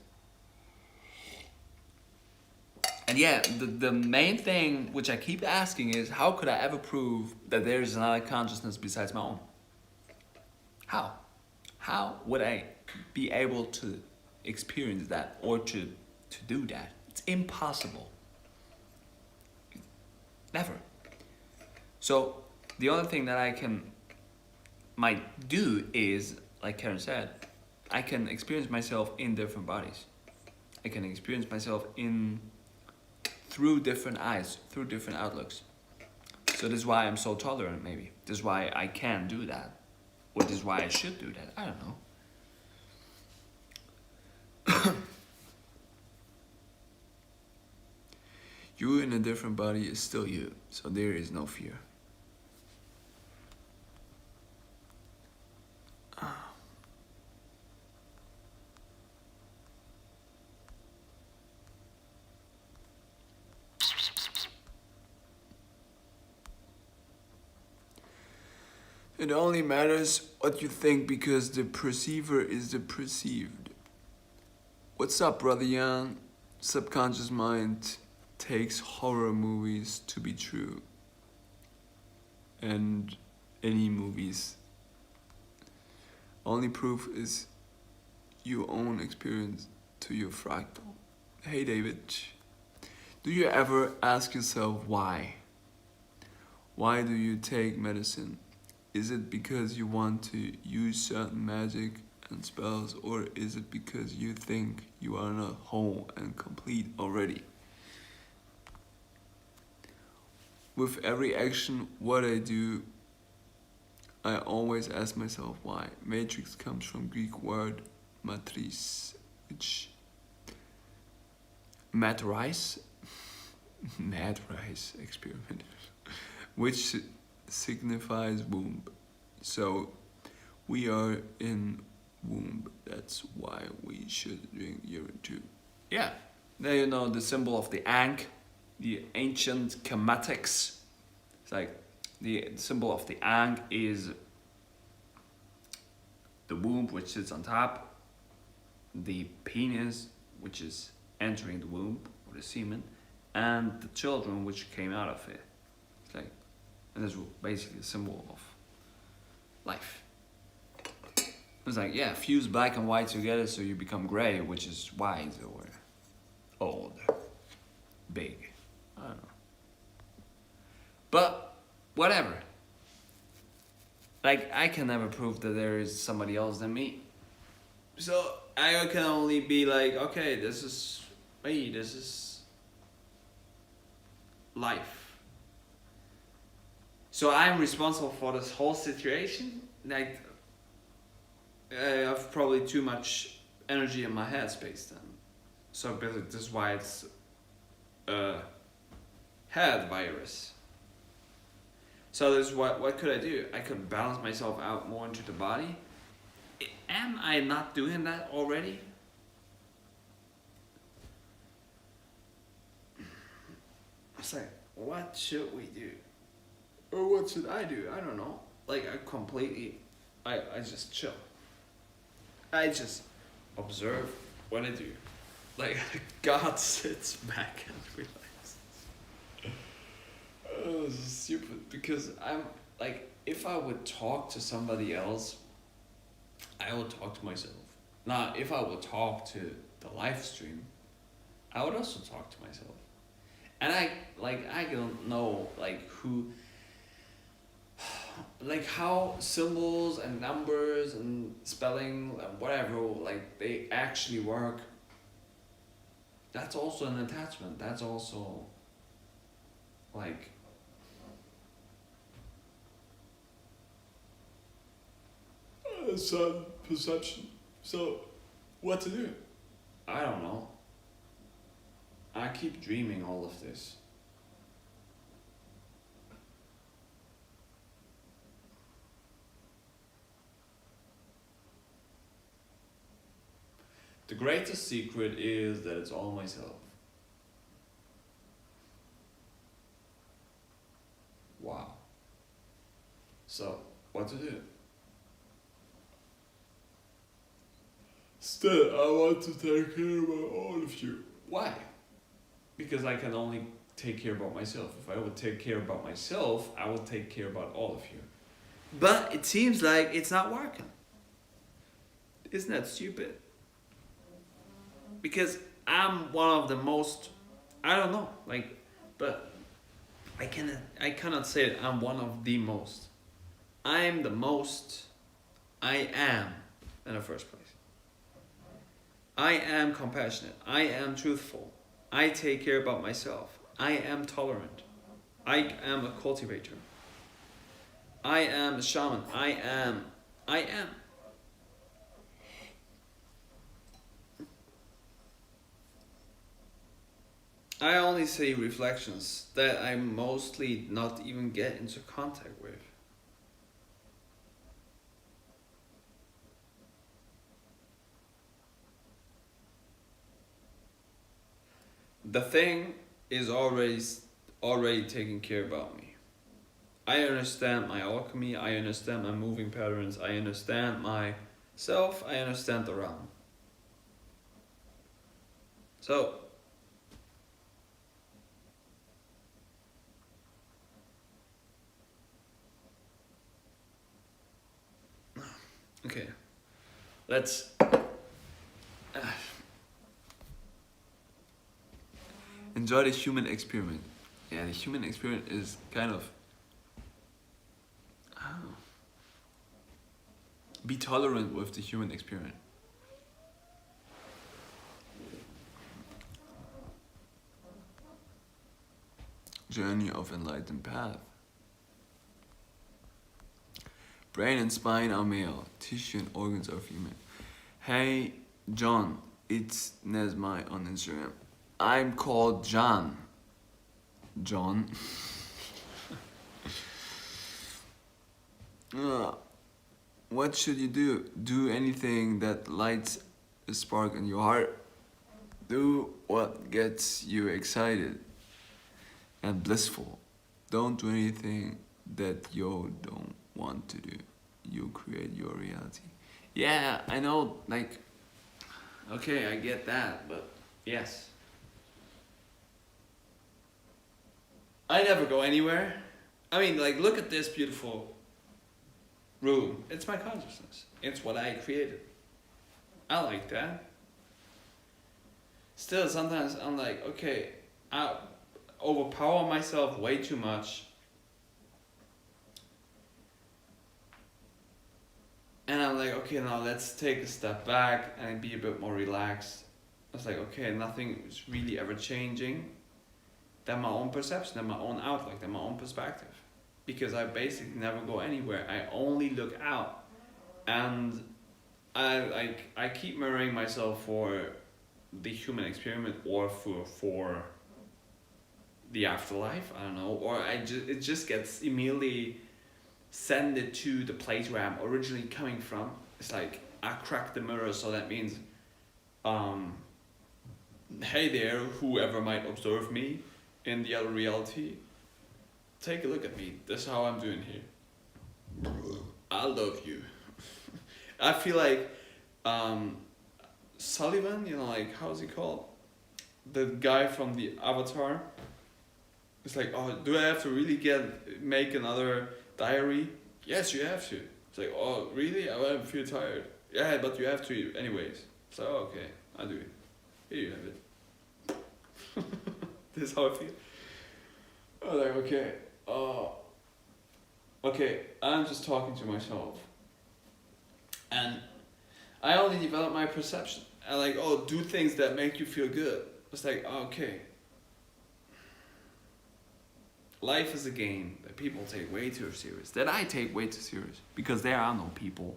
And yeah, the main thing which I keep asking is, how could I ever prove that there is another consciousness besides my own? How? How would I be able to experience that or to do that? It's impossible. Never. So the only thing that I might do is, like Karen said, I can experience myself in different bodies. I can experience myself through different eyes, through different outlooks. So this is why I'm so tolerant, maybe. This is why I can do that. Or this is why I should do that. I don't know. You in a different body is still you, so there is no fear. It only matters what you think, because the perceiver is the perceived. What's up, brother Young? Subconscious mind takes horror movies to be true. And any movies. Only proof is your own experience to your fractal. Hey David, do you ever ask yourself why? Why do you take medicine? Is it because you want to use certain magic and spells, or is it because you think you are not whole and complete already? With every action, what I do, I always ask myself why. Matrix comes from Greek word matris, which matrice experiment, which signifies womb. So we are in womb. That's why we should drink urine too. Yeah. Now you know the symbol of the ankh, the ancient Kematics. It's like the symbol of the ankh is the womb, which sits on top, the penis, which is entering the womb, or the semen, and the children which came out of it. It's like, and that's basically a symbol of life. It's like, yeah, fuse black and white together so you become gray, which is wise or old, big. I don't know. But whatever. Like, I can never prove that there is somebody else than me. So I can only be like, okay, this is me, this is life. So I'm responsible for this whole situation. Like, I have probably too much energy in my headspace then. So basically, this is why it's a head virus. So this is what could I do? I could balance myself out more into the body. Am I not doing that already? It's like, what should we do? Or what should I do? I don't know. Like, I just chill. I just observe what I do. Like, God sits back and relaxes. Oh, this is stupid. Because I'm, like, if I would talk to somebody else, I would talk to myself. Now, if I would talk to the live stream, I would also talk to myself. And I don't know, like, how symbols and numbers and spelling and whatever, like, they actually work. That's also an attachment. That's also, like, some perception. So, what to do? I don't know. I keep dreaming all of this. The greatest secret is that it's all myself. Wow. So, what to do? Still, I want to take care about all of you. Why? Because I can only take care about myself. If I would take care about myself, I would take care about all of you. But it seems like it's not working. Isn't that stupid? Because I'm one of the most, I don't know, like, but I cannot say that I'm one of the most. I'm the most I am in the first place. I am compassionate. I am truthful. I take care about myself. I am tolerant. I am a cultivator. I am a shaman. I am. I only say reflections that I mostly not even get into contact with. The thing is already taking care about me. I understand my alchemy, I understand my moving patterns, I understand myself, I understand the realm. So, okay, let's enjoy the human experiment. Yeah, the human experiment is kind of, I don't know, be tolerant with the human experiment. Journey of enlightened path. Brain and spine are male, tissue and organs are female. Hey, John, it's Nesmai on Instagram. I'm called John. John. what should you do? Do anything that lights a spark in your heart. Do what gets you excited and blissful. Don't do anything that you don't want to do. You create your reality. Yeah, I know, like, okay, I get that, but yes. I never go anywhere. I mean, like, look at this beautiful room. It's my consciousness. It's what I created. I like that. Still, sometimes I'm like, okay, I overpower myself way too much. And I'm like, okay, now let's take a step back and be a bit more relaxed. It's like, okay, nothing is really ever changing. Then my own perception, then my own outlook, then my own perspective. Because I basically never go anywhere. I only look out. And I keep mirroring myself for the human experiment or for the afterlife, I don't know. Or it just gets immediately send it to the place where I'm originally coming from. It's like I crack the mirror, so that means hey there, whoever might observe me in the other reality, take a look at me. This is how I'm doing here. I love you. I feel like Sullivan, you know, like, how's he called? The guy from the Avatar. It's like, oh, do I have to really make another diary? Yes, you have to. It's like, oh, really? I feel tired. Yeah, but you have to anyways. So, okay, I'll do it. Here you have it. This is how I feel. I'm like, okay, okay, I'm just talking to myself. And I only develop my perception. I like, oh, do things that make you feel good. It's like, okay. Life is a game that people take way too serious. That I take way too serious. Because there are no people.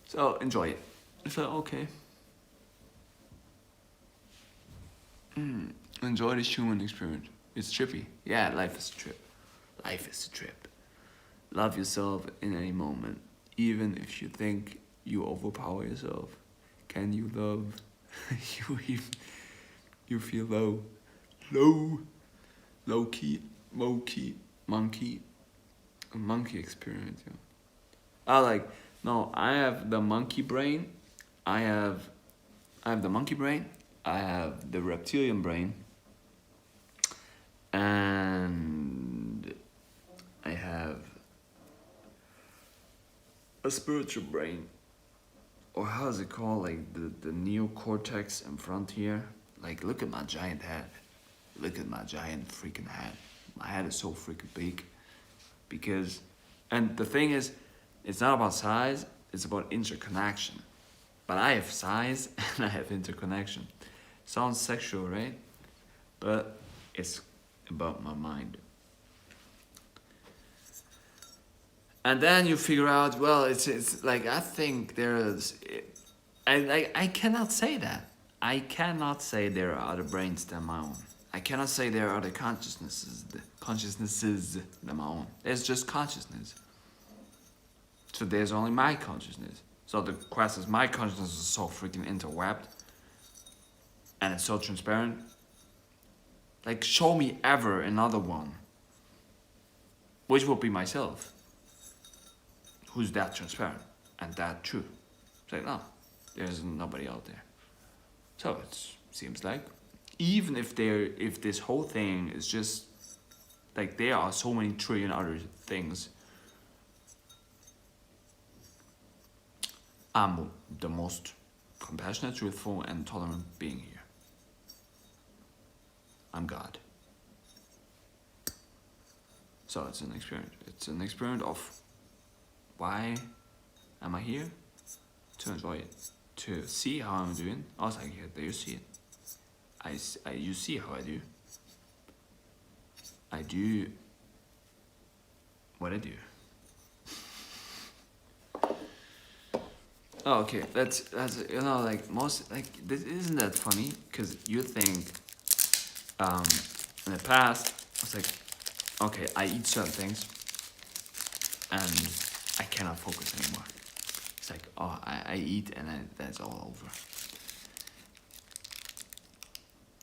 So enjoy it. It's like, okay. Enjoy this human experience. It's trippy. Yeah, life is a trip. Life is a trip. Love yourself in any moment. Even if you think you overpower yourself. Can you love? you feel low. Low key, monkey. A monkey experience, yeah. I have the monkey brain. I have the monkey brain. I have the reptilian brain. And I have a spiritual brain. Or how is it called? Like the neocortex in front here. Like, look at my giant head. Look at my giant freaking head. My head is so freaking big. Because, and the thing is, it's not about size, it's about interconnection. But I have size and I have interconnection. Sounds sexual, right? But it's about my mind. And then you figure out, well, it's like, I think I cannot say that. I cannot say there are other brains than my own. I cannot say there are other consciousnesses than my own. There's just consciousness. So there's only my consciousness. So the question is, my consciousness is so freaking interwebbed. And it's so transparent. Like, show me ever another one. Which will be myself. Who's that transparent and that true. It's like, no, there's nobody out there. So it seems like, even if this whole thing is just, like, there are so many trillion other things, I'm the most compassionate, truthful, and tolerant being here. I'm God. So it's an experience. It's an experience of why am I here? To enjoy it. To see how I'm doing. Also, do you see it? You see how I do. I do what I do. Oh, okay. That's you know, like, most, like, this isn't that funny, because you think in the past it's like, okay, I eat certain things and I cannot focus anymore. It's like, oh, I eat and that's all over.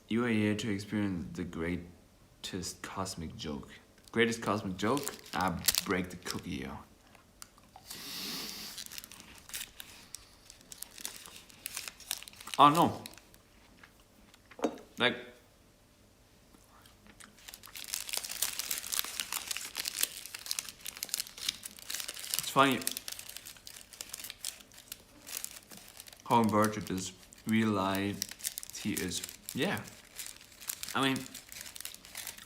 You are here to experience the greatest cosmic joke. Greatest cosmic joke? I break the cookie, yo. Oh no. Like, it's funny how inverted this reality is. Yeah. I mean,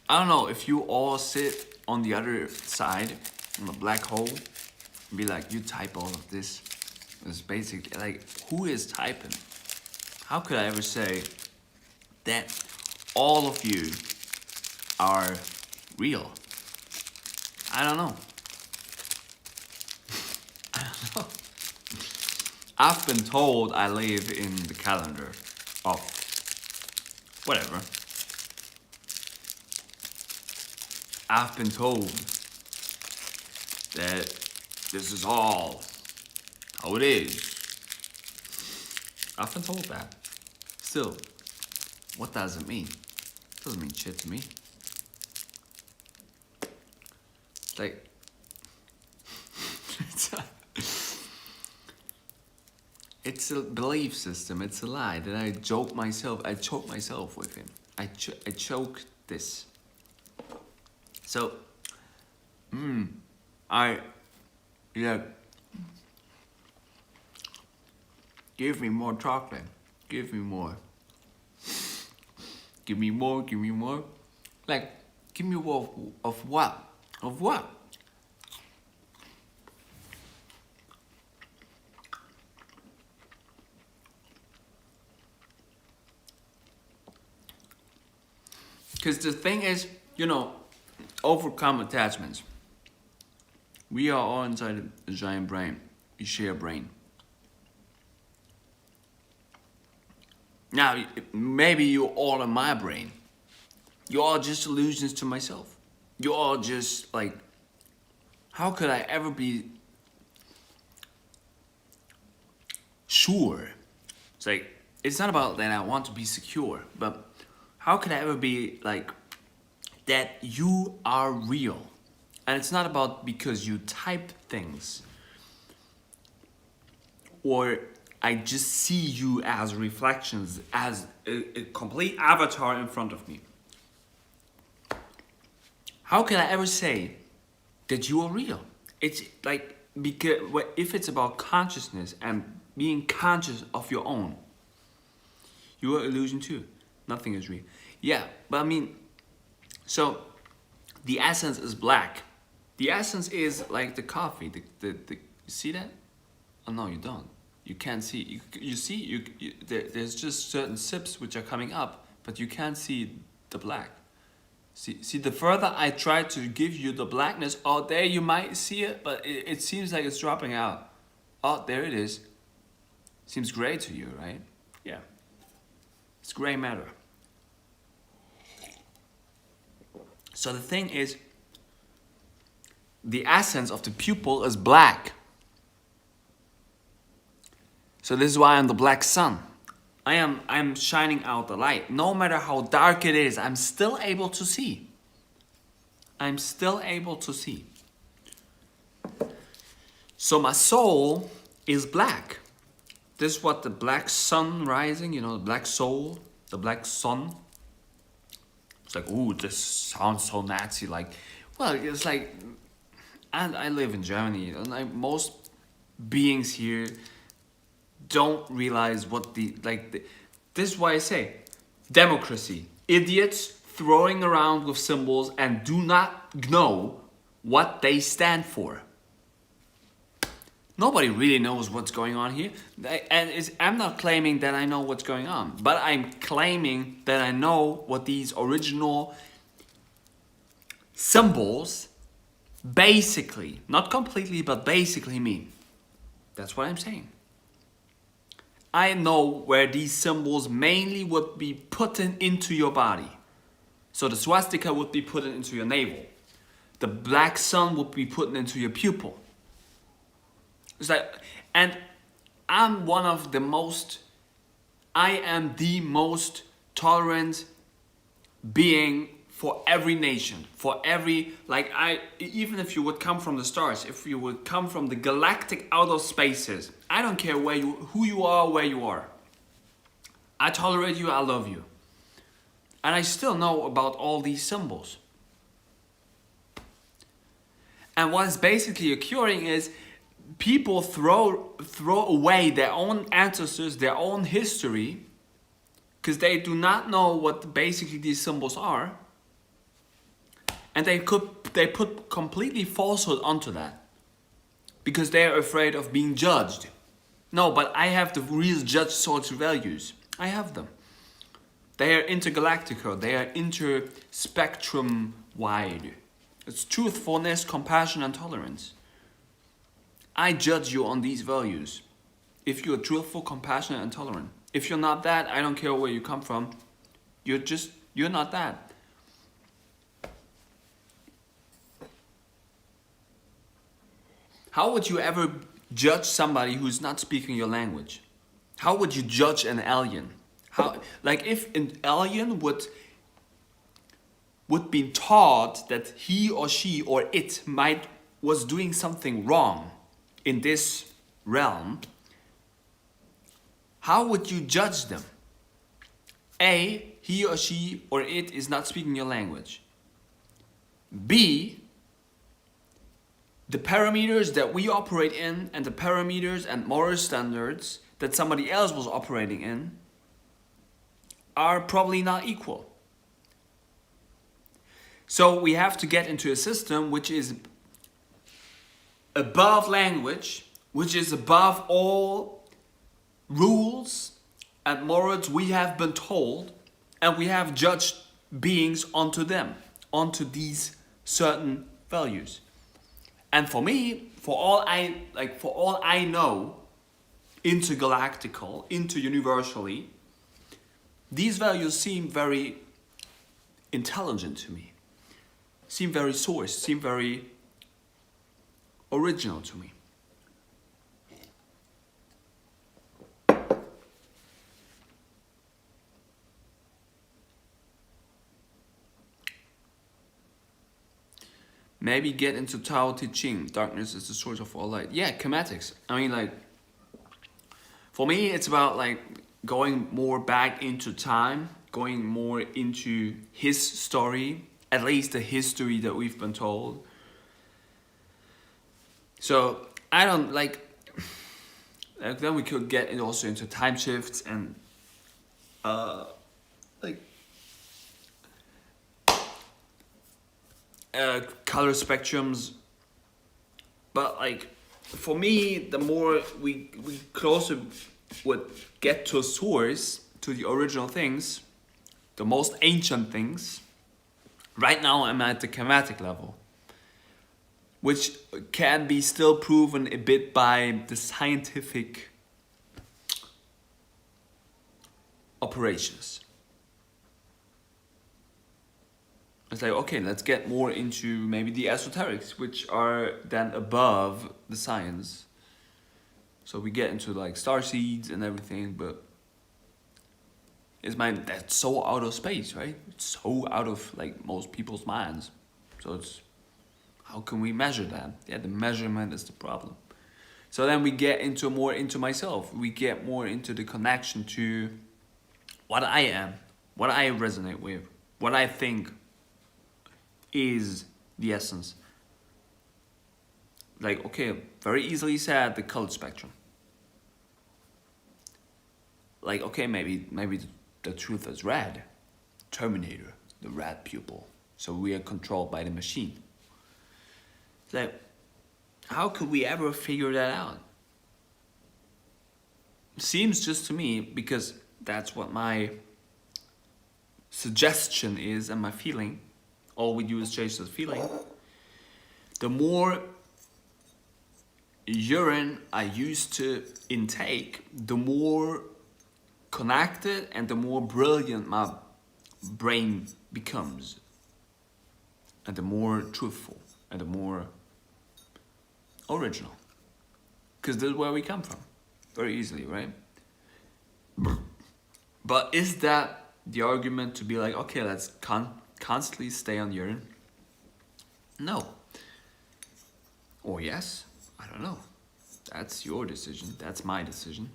I don't know if you all sit on the other side, on the black hole, and be like, you type all of this. It's basically like, who is typing? How could I ever say that all of you are real? I don't know. I don't know. I've been told I live in the calendar of whatever. I've been told that this is all how it is. I've been told that. Still, what does it mean? It doesn't mean shit to me. It's like, it's a belief system. It's a lie that I choke myself with him. I choke this. So, give me more chocolate. Give me more. Give me more, give me more. Like, give me more of what? Of what? Because the thing is, overcome attachments. We are all inside a giant brain. We share a brain. Now, maybe you're all in my brain. You're all just illusions to myself. You're all just like, how could I ever be sure? It's like, it's not about that I want to be secure, but how could I ever be like, that you are real? And it's not about because you type things or I just see you as reflections, as a complete avatar in front of me. How can I ever say that you are real? It's like, because if it's about consciousness and being conscious of your own, you are illusion too. Nothing is real. Yeah, but I mean, so the essence is black. The essence is like the coffee. You see that? Oh no, you don't. You can't see. You see. There's just certain sips which are coming up, but you can't see the black. See. The further I try to give you the blackness, oh, there you might see it, but it seems like it's dropping out. Oh, there it is. Seems gray to you, right? Yeah. It's gray matter. So the thing is, the essence of the pupil is black. So this is why I'm the black sun. I'm shining out the light. No matter how dark it is, I'm still able to see. I'm still able to see. So my soul is black. This is what the black sun rising, the black soul, the black sun. It's like, ooh, this sounds so Nazi. Like, well, it's like, and I live in Germany, and like most beings here don't realize what this is why I say, democracy. Idiots throwing around with symbols and do not know what they stand for. Nobody really knows what's going on here. I'm not claiming that I know what's going on, but I'm claiming that I know what these original symbols basically, not completely, but basically mean. That's what I'm saying. I know where these symbols mainly would be put into your body. So the swastika would be put into your navel. The black sun would be put into your pupil. It's like, and I am the most tolerant being for every nation, for every, like even if you would come from the stars, if you would come from the galactic outer spaces, I don't care who you are, where you are. I tolerate you, I love you. And I still know about all these symbols. And what is basically occurring is people throw away their own ancestors, their own history, because they do not know what basically these symbols are. And they put completely falsehood onto that. Because they are afraid of being judged. No, but I have the real judge sorts of values. I have them. They are intergalactical, they are inter-spectrum wide. It's truthfulness, compassion, and tolerance. I judge you on these values. If you're truthful, compassionate, and tolerant. If you're not that, I don't care where you come from. You're not that. How would you ever judge somebody who's not speaking your language? How would you judge an alien? Like if an alien would be taught that he or she or it was doing something wrong in this realm, how would you judge them? A, he or she or it is not speaking your language. B, the parameters that we operate in and the parameters and moral standards that somebody else was operating in are probably not equal. So we have to get into a system which is above language, which is above all rules and morals we have been told, and we have judged beings onto them, onto these certain values. And for me, for all I know, intergalactical, interuniversally, these values seem very intelligent to me, seem very sourced, seem very original to me. Maybe get into Tao Te Ching. Darkness is the source of all light. Yeah, chematics. I mean, like, for me, it's about like going more back into time, going more into his story, at least the history that we've been told. So I don't like then we could get also into time shifts and color spectrums. But like for me, the more we closer would get to a source, to the original things, the most ancient things. Right now I'm at the chematic level, which can be still proven a bit by the scientific operations. It's like, okay, let's get more into maybe the esoterics, which are then above the science. So we get into like star seeds and everything, but that's so out of space, right? It's so out of like most people's minds. So it's, how can we measure that? Yeah, the measurement is the problem. So then we get more into myself. We get more into the connection to what I am, what I resonate with, what I think is the essence. Like, okay, very easily said, the color spectrum. Like, okay, maybe the truth is red. Terminator, the red pupil. So we are controlled by the machine. Like, how could we ever figure that out? Seems just to me, because that's what my suggestion is and my feeling. All we do is chase the feeling. The more urine I used to intake, the more connected and the more brilliant my brain becomes. And the more truthful and the more original. Because this is where we come from. Very easily, right? But is that the argument to be like, okay, let's constantly stay on urine? No. Or yes? I don't know. That's your decision. That's my decision.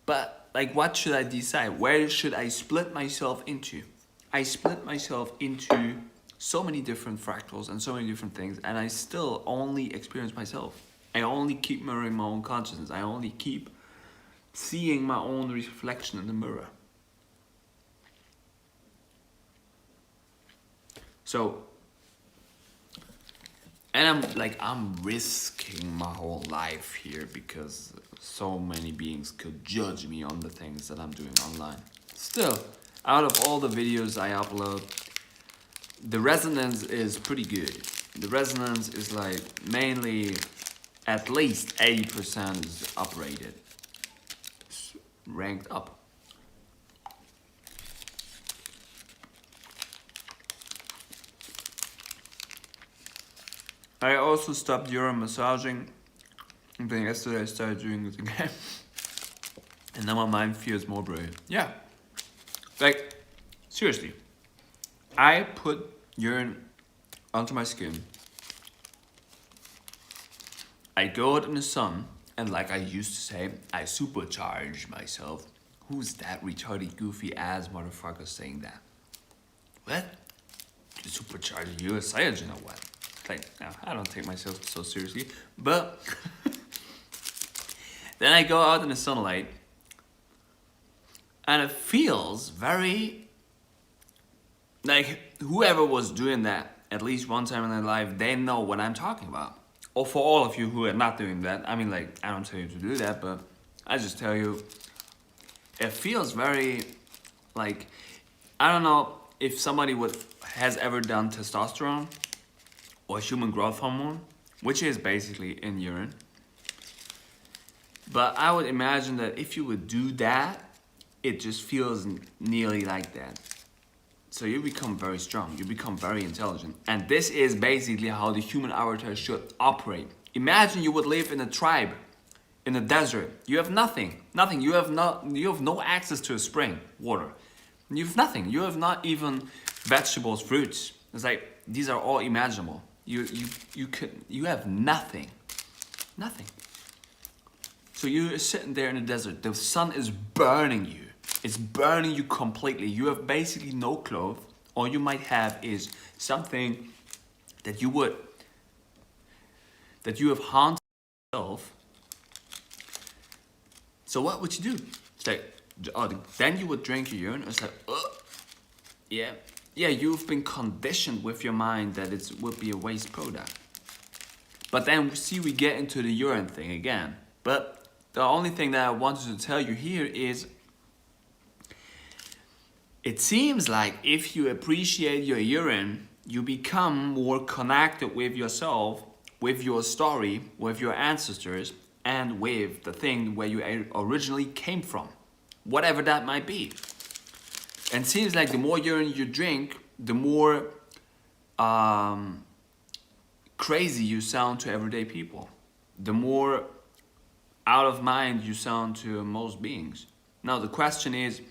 But like, what should I decide? Where should I split myself into? I split myself into so many different fractals and so many different things, and I still only experience myself. I only keep mirroring my own consciousness. I only keep seeing my own reflection in the mirror. So, and I'm risking my whole life here because so many beings could judge me on the things that I'm doing online. Still, out of all the videos I upload, the resonance is pretty good. The resonance is like mainly at least 80% is uprated. It's ranked up. I also stopped urine massaging. And then yesterday I started doing it again. And now my mind feels more brilliant. Yeah. Like, seriously. I put urine onto my skin. I go out in the sun, and like I used to say, I supercharge myself. Who's that retarded, goofy ass motherfucker saying that? What? You supercharge? You a Saiyajin or what? Like, no, I don't take myself so seriously. But then I go out in the sunlight, and it feels very like whoever was doing that at least one time in their life, they know what I'm talking about. Or for all of you who are not doing that, I mean, like, I don't tell you to do that, but I just tell you, it feels very like, I don't know if somebody has ever done testosterone or human growth hormone, which is basically in urine. But I would imagine that if you would do that, it just feels nearly like that. So you become very strong, you become very intelligent. And this is basically how the human avatar should operate. Imagine you would live in a tribe, in a desert. You have nothing, you have no access to a spring, water. You have nothing, you have not even vegetables, fruits. It's like, these are all imaginable. You have nothing. So you're sitting there in the desert, the sun is burning you. It's burning you completely. You have basically no clothes. All you might have is something that you have haunted yourself. So what would you do? It's like, then you would drink your urine. It's like, yeah, you've been conditioned with your mind that it would be a waste product. But then we get into the urine thing again. But the only thing that I wanted to tell you here is, it seems like if you appreciate your urine, you become more connected with yourself, with your story, with your ancestors, and with the thing where you originally came from, whatever that might be. And it seems like the more urine you drink, the more crazy you sound to everyday people. The more out of mind you sound to most beings. Now the question is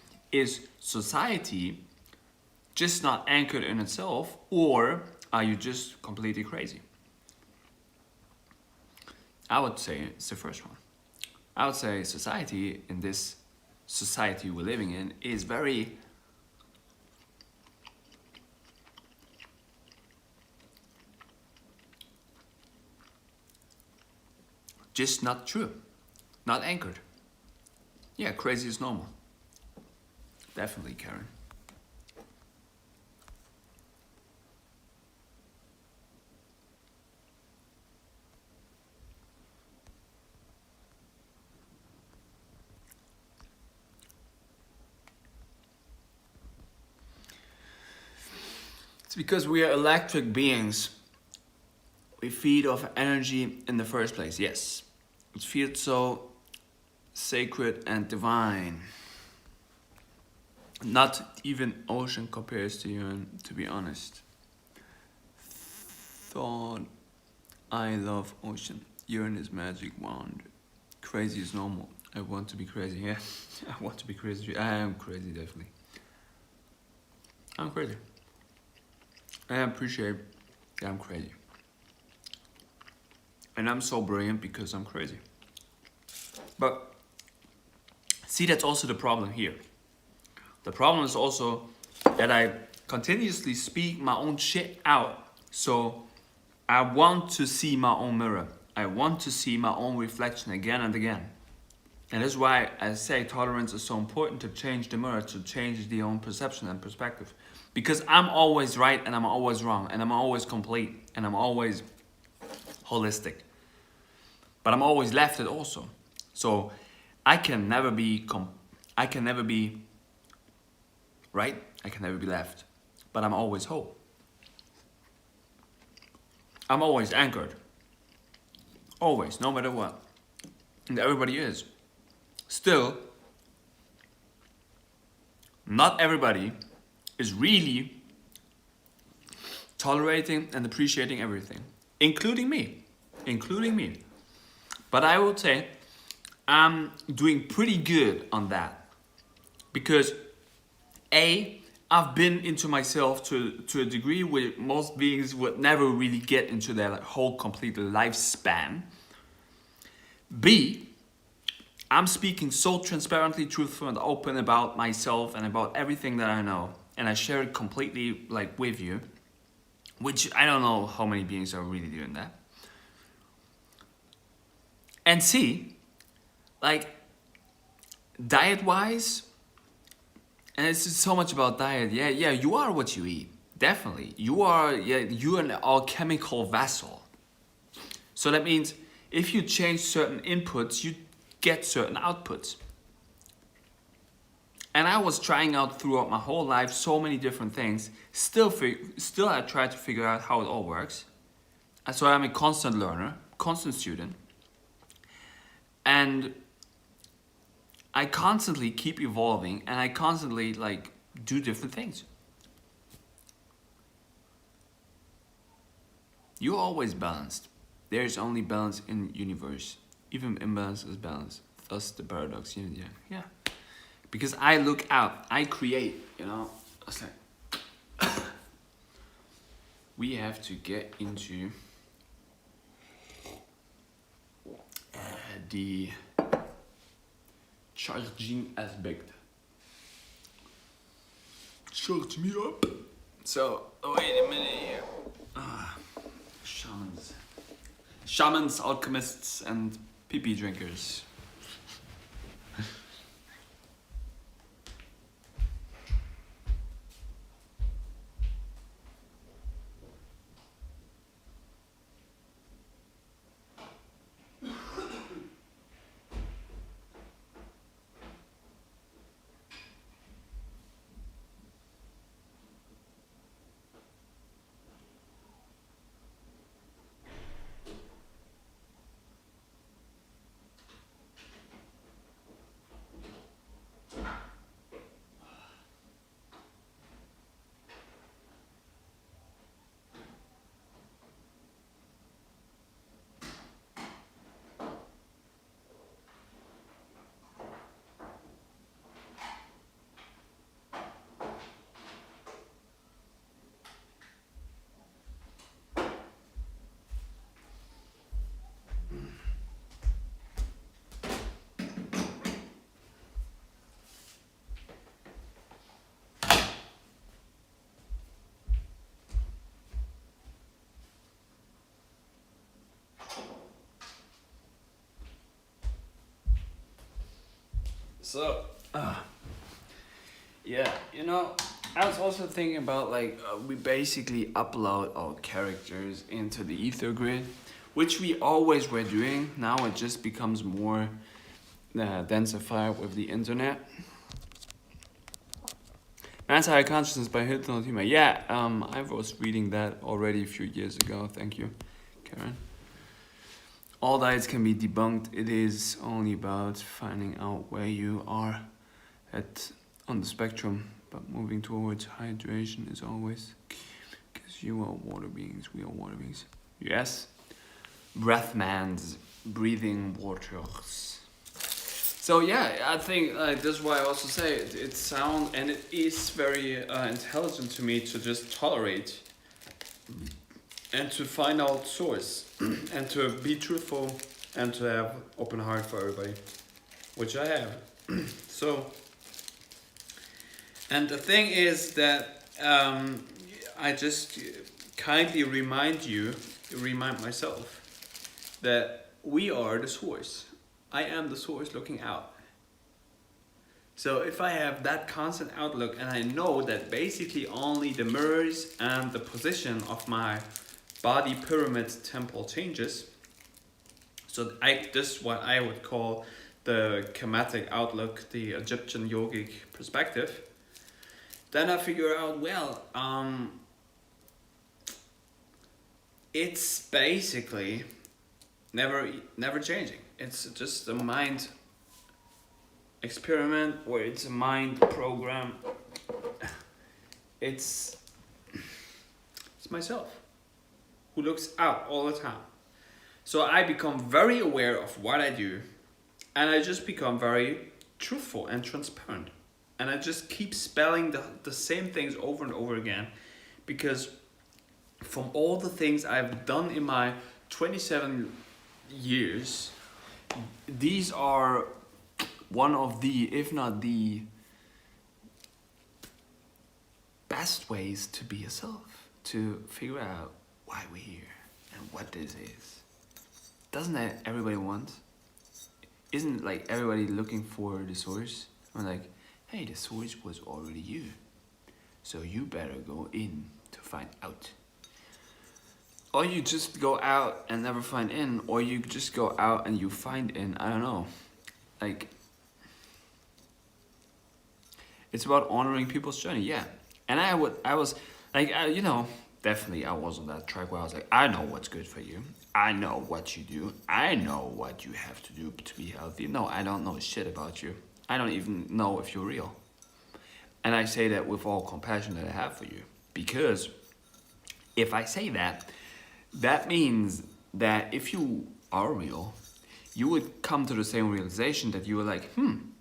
society just not anchored in itself, or are you just completely crazy? I would say it's the first one. I would say society, in this society we're living in, is very just not true, not anchored. Yeah, crazy is normal. Definitely, Karen. It's because we are electric beings. We feed off energy in the first place, yes. It feels so sacred and divine. Not even ocean compares to urine, to be honest. Thought I love ocean. Urine is magic wand. crazy is normal. I want to be crazy, yeah. I want to be crazy. I am crazy, definitely. I'm crazy. I appreciate that I'm crazy. And I'm so brilliant because I'm crazy. But see, that's also the problem here. The problem is also that I continuously speak my own shit out. So I want to see my own mirror. I want to see my own reflection again and again. And that's why I say tolerance is so important, to change the mirror, to change the own perception and perspective. Because I'm always right and I'm always wrong and I'm always complete and I'm always holistic. But I'm always left it also. So I can never be right, I can never be left. But I'm always whole. I'm always anchored. Always, no matter what. And everybody is. Still, not everybody is really tolerating and appreciating everything, including me. But I would say I'm doing pretty good on that, because I've been into myself to a degree where most beings would never really get into their whole complete lifespan. B, I'm speaking so transparently, truthful, and open about myself and about everything that I know, and I share it completely with you, which I don't know how many beings are really doing that. And C, diet-wise, and it's just so much about diet. Yeah, you are what you eat. Definitely, you're an alchemical vessel. So that means if you change certain inputs, you get certain outputs. And I was trying out throughout my whole life so many different things. Still I try to figure out how it all works. And so I'm a constant learner, constant student. And I constantly keep evolving, and I constantly do different things. You're always balanced. There is only balance in the universe. Even imbalance is balance. Thus the paradox. Yeah. Because I look out, I create. It's like we have to get into the charging aspect. Charge me up. So, wait a minute here. Shamans, alchemists, and pee-pee drinkers. So, yeah, I was also thinking about we basically upload our characters into the ether grid, which we always were doing. Now it just becomes more densified with the internet. Anti Consciousness by Hilton Ultima. Yeah, I was reading that already a few years ago. Thank you, Karen. All diets can be debunked. It is only about finding out where you are on the spectrum. But moving towards hydration is always, because you are water beings. We are water beings. Yes. Breathmans, breathing waters. So yeah, I think that's why I also say it sounds and it is very intelligent to me to just tolerate and to find out source and to be truthful and to have open heart for everybody, which I have. So, and the thing is that I just kindly remind myself that we are the source. I am the source looking out. So if I have that constant outlook and I know that basically only the mirrors and the position of my body pyramid temple changes, so this is what I would call the Kemetic outlook, the Egyptian yogic perspective, then I figure out, well, it's basically never changing. It's just a mind experiment or it's a mind program. It's myself who looks out all the time. So I become very aware of what I do and I just become very truthful and transparent. And I just keep spelling the same things over and over again because from all the things I've done in my 27 years, these are one of the, if not the best ways to be yourself, to figure out why we're here and what this is. Doesn't that everybody want? Isn't like everybody looking for the source? Or like, hey, the source was already you, so you better go in to find out. Or you just go out and never find in, or you just go out and you find in, I don't know. Like, it's about honoring people's journey, yeah. And I was like, you know, definitely I was on that track where I was like, I know what's good for you. I know what you do. I know what you have to do to be healthy. No, I don't know shit about you. I don't even know if you're real. And I say that with all compassion that I have for you. Because if I say that, that means that if you are real, you would come to the same realization that you were like,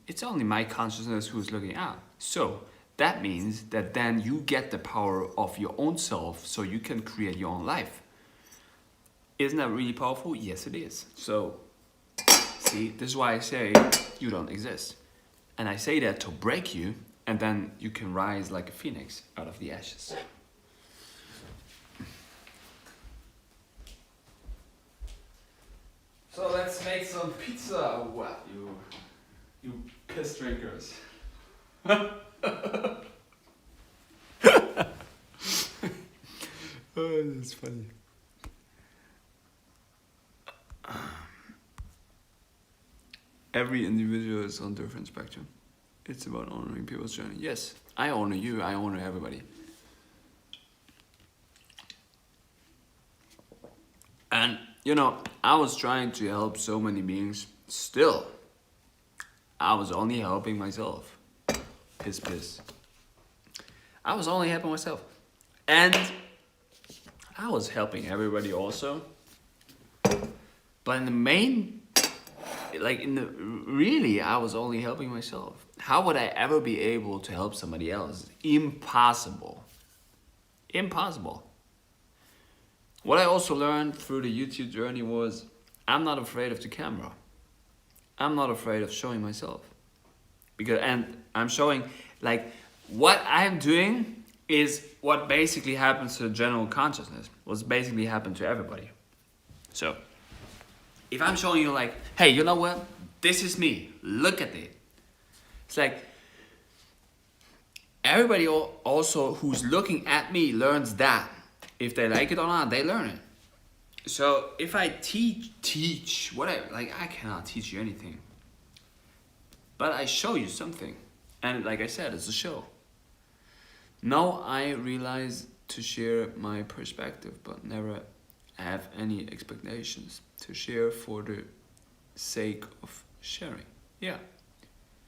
it's only my consciousness who's looking out. So that means that then you get the power of your own self so you can create your own life. Isn't that really powerful? Yes, it is. So, see, this is why I say you don't exist. And I say that to break you, and then you can rise like a phoenix out of the ashes. So let's make some pizza or what, you piss drinkers. Oh, that's funny. Every individual is on a different spectrum. It's about honoring people's journey. Yes, I honor you, I honor everybody. And, you know, I was trying to help so many beings. Still, I was only helping myself. Piss. I was only helping myself. And I was helping everybody also. But in the main, really, I was only helping myself. How would I ever be able to help somebody else? Impossible. Impossible. What I also learned through the YouTube journey was I'm not afraid of the camera. I'm not afraid of showing myself. And I'm showing, like, what I'm doing is what basically happens to the general consciousness. What's basically happened to everybody. So, if I'm showing you like, hey, you know what? This is me. Look at it. It's like, everybody also who's looking at me learns that. If they like it or not, they learn it. So if I teach, whatever, like I cannot teach you anything. But I show you something. And like I said, it's a show. Now I realize to share my perspective, but never have any expectations to share for the sake of sharing. Yeah.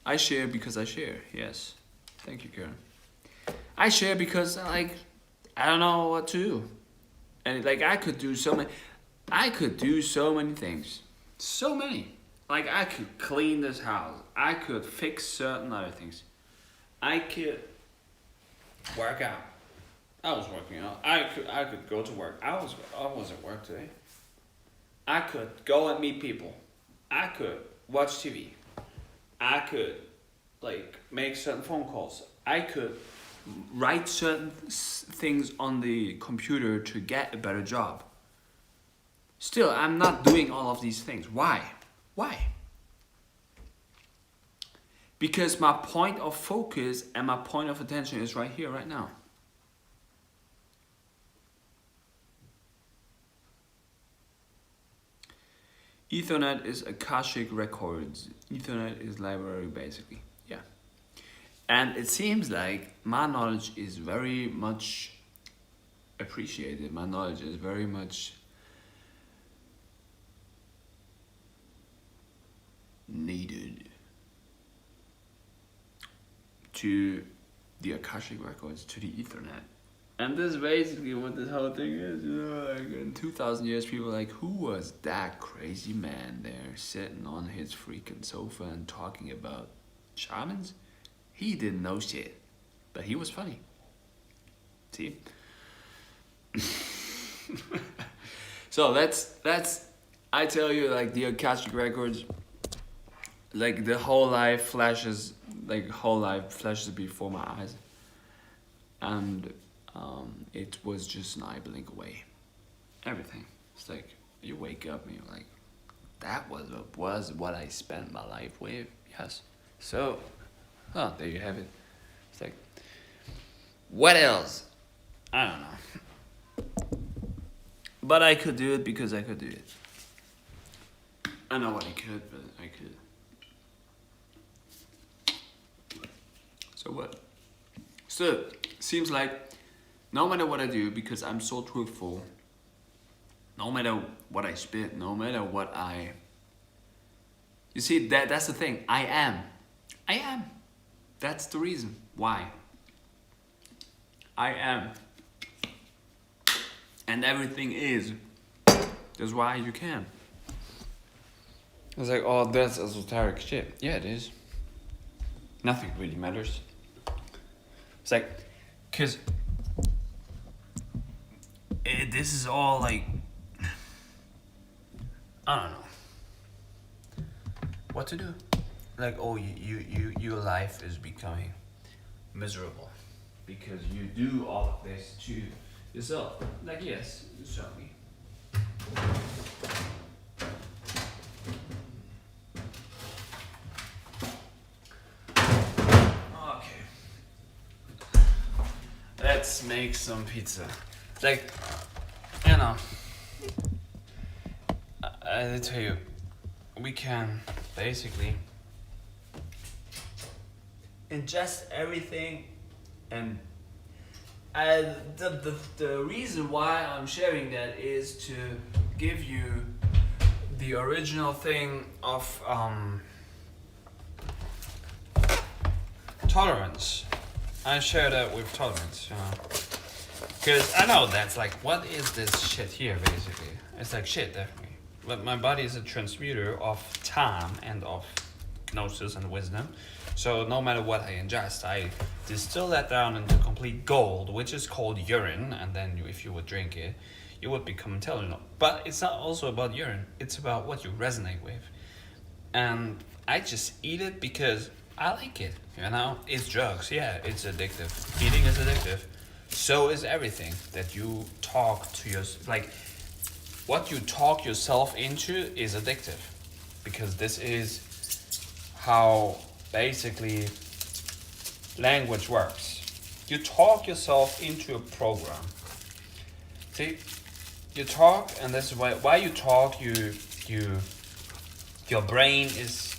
I share because I share. Yes. Thank you, Karen. I share because I don't know what to do. And like I could do so many things. So many. Like, I could clean this house. I could fix certain other things. I could work out. I was working out. I could go to work. I was at work today. I could go and meet people. I could watch TV. I could like make certain phone calls. I could write certain things on the computer to get a better job. Still, I'm not doing all of these things. Why? Why? Because my point of focus and my point of attention is right here, right now. Ethernet is Akashic Records. Ethernet is library, basically. Yeah. And it seems like my knowledge is very much appreciated. My knowledge is very much needed to the Akashic Records, to the Ethernet. And this is basically what this whole thing is, you know, like in 2,000 years, people are like, who was that crazy man there sitting on his freaking sofa and talking about shamans? He didn't know shit, but he was funny. See? So that's, I tell you, like the Akashic Records, like the whole life flashes, before my eyes. And it was just an eye blink away. Everything. It's like you wake up and you're like, that was what I spent my life with. Yes. So, there you have it. It's like, what else? I don't know. But I could do it because I could do it. I know what I could, but I could. So what? So, seems like no matter what I do, because I'm so truthful, no matter what I spit, no matter what I... You see, that's the thing. I am. That's the reason why. I am. And everything is. That's why you can. It's like, oh, that's esoteric shit. Yeah, it is. Nothing really matters. It's like, cause this is all like, I don't know what to do. Like, oh, your life is becoming miserable because you do all of this to yourself. Like, yes, certainly. Let's make some pizza. Like, you know, I tell you, we can basically ingest everything, and the reason why I'm sharing that is to give you the original thing of tolerance. I share that with tolerance, you know. Because I know that's like, what is this shit here, basically? It's like shit, definitely. But my body is a transmuter of time and of gnosis and wisdom. So no matter what I ingest, I distill that down into complete gold, which is called urine. And then if you would drink it, you would become intelligent. But it's not also about urine. It's about what you resonate with. And I just eat it because I like it, you know? It's drugs, yeah, it's addictive. Eating is addictive. So is everything that you talk to yourself. Like, what you talk yourself into is addictive. Because this is how basically language works. You talk yourself into a program. See, you talk, and this is why you talk, your brain is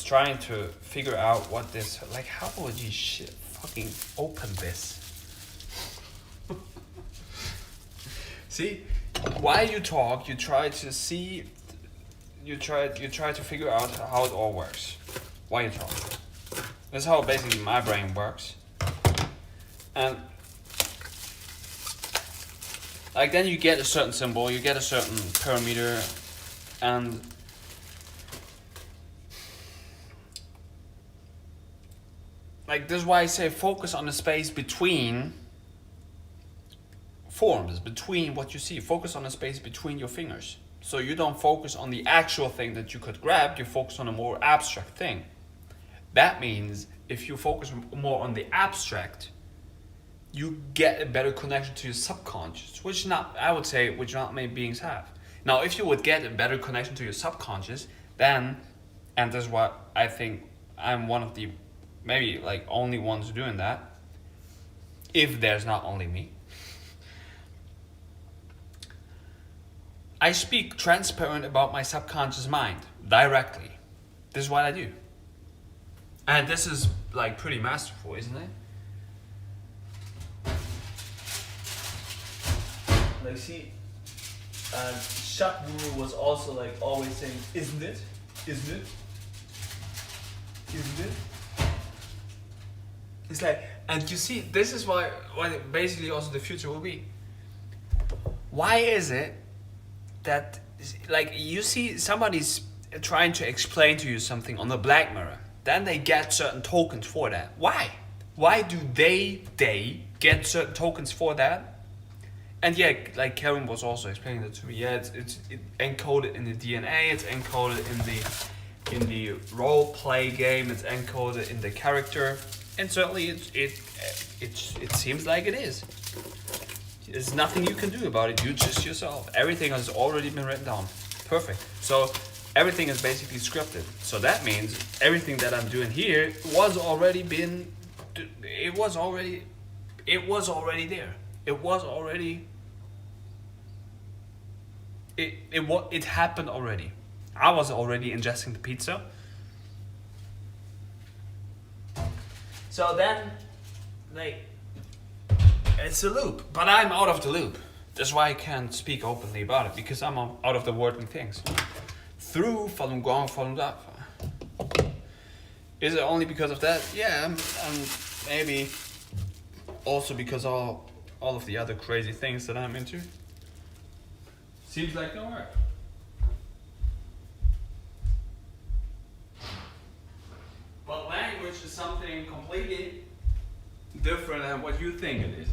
trying to figure out what this, like, how would you fucking open this? See, while you talk, you try to see, you try to figure out how it all works while you talk. That's how basically my brain works. And like then you get a certain symbol, you get a certain parameter, and like this is why I say focus on the space between forms, between what you see. Focus on the space between your fingers. So you don't focus on the actual thing that you could grab, you focus on a more abstract thing. That means if you focus more on the abstract, you get a better connection to your subconscious, which not many beings have. Now, if you would get a better connection to your subconscious, then, and this is what I think I'm one of the maybe like only ones doing that, if there's not only me, I speak transparent about my subconscious mind directly. This is what I do. And this is like pretty masterful, isn't it? Like see, Shakguru was also like always saying, isn't it? Isn't it? Isn't it? It's like, and you see, this is what basically also the future will be. Why is it that, like, you see somebody's trying to explain to you something on the Black Mirror, then they get certain tokens for that. Why? Why do they get certain tokens for that? And yeah, like Karen was also explaining that to me. Yeah, it's encoded in the DNA. It's encoded in the role play game. It's encoded in the character, and certainly it seems like it is. There's nothing you can do about it. You just yourself. Everything has already been written down. Perfect. So everything is basically scripted. So that means everything that I'm doing here was already there. It was already it happened already. I was already ingesting the pizza. So then, like, it's a loop, but I'm out of the loop. That's why I can't speak openly about it, because I'm out of the worldly things. Through Falun Gong, Falun Dafa. Is it only because of that? Yeah, and maybe also because all of the other crazy things that I'm into. Seems like no work. But language is something completely different than what you think it is.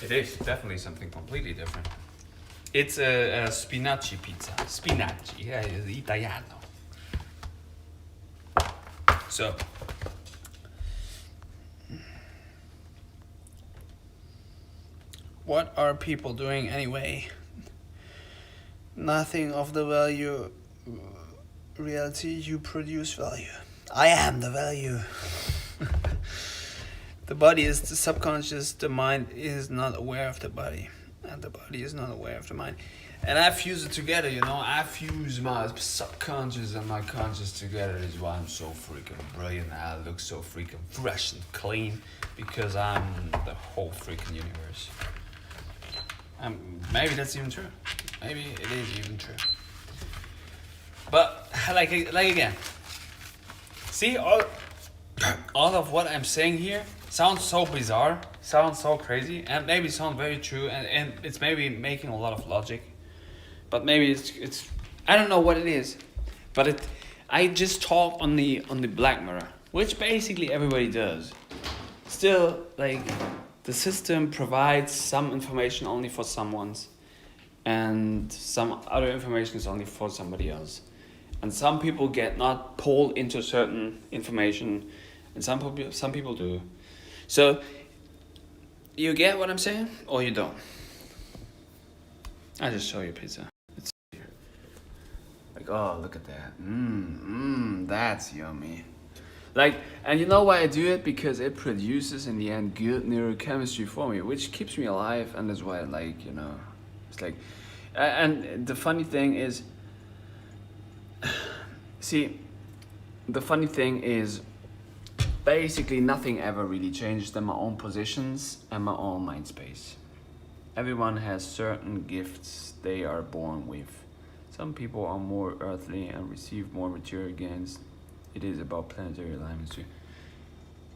It is definitely something completely different. It's a spinaci pizza. Spinaci, yeah, it's Italiano. So, what are people doing anyway? Nothing of the value. Reality, you produce value. I am the value. The body is the subconscious, the mind is not aware of the body, and the body is not aware of the mind. And I fuse it together, you know, I fuse my subconscious and my conscious together. Is why I'm so freaking brilliant. I look so freaking fresh and clean, because I'm the whole freaking universe. Maybe that's even true. Maybe it is even true. But like again, see, all of what I'm saying here sounds so bizarre, sounds so crazy, and maybe sounds very true, and it's maybe making a lot of logic, but maybe it's I don't know what it is, but I just talk on the Black Mirror, which basically everybody does. Still, like, the system provides some information only for someone's, and some other information is only for somebody else. And some people get not pulled into certain information, and some people do. So, you get what I'm saying, or you don't? I just show you pizza. It's here. Like, oh, look at that. That's yummy. Like, and you know why I do it? Because it produces in the end good neurochemistry for me, which keeps me alive, and that's why I like, you know, it's like, and the funny thing is, see, the funny thing is, basically nothing ever really changes than my own positions and my own mind space. Everyone has certain gifts they are born with. Some people are more earthly and receive more material gains. It is about planetary alignments too.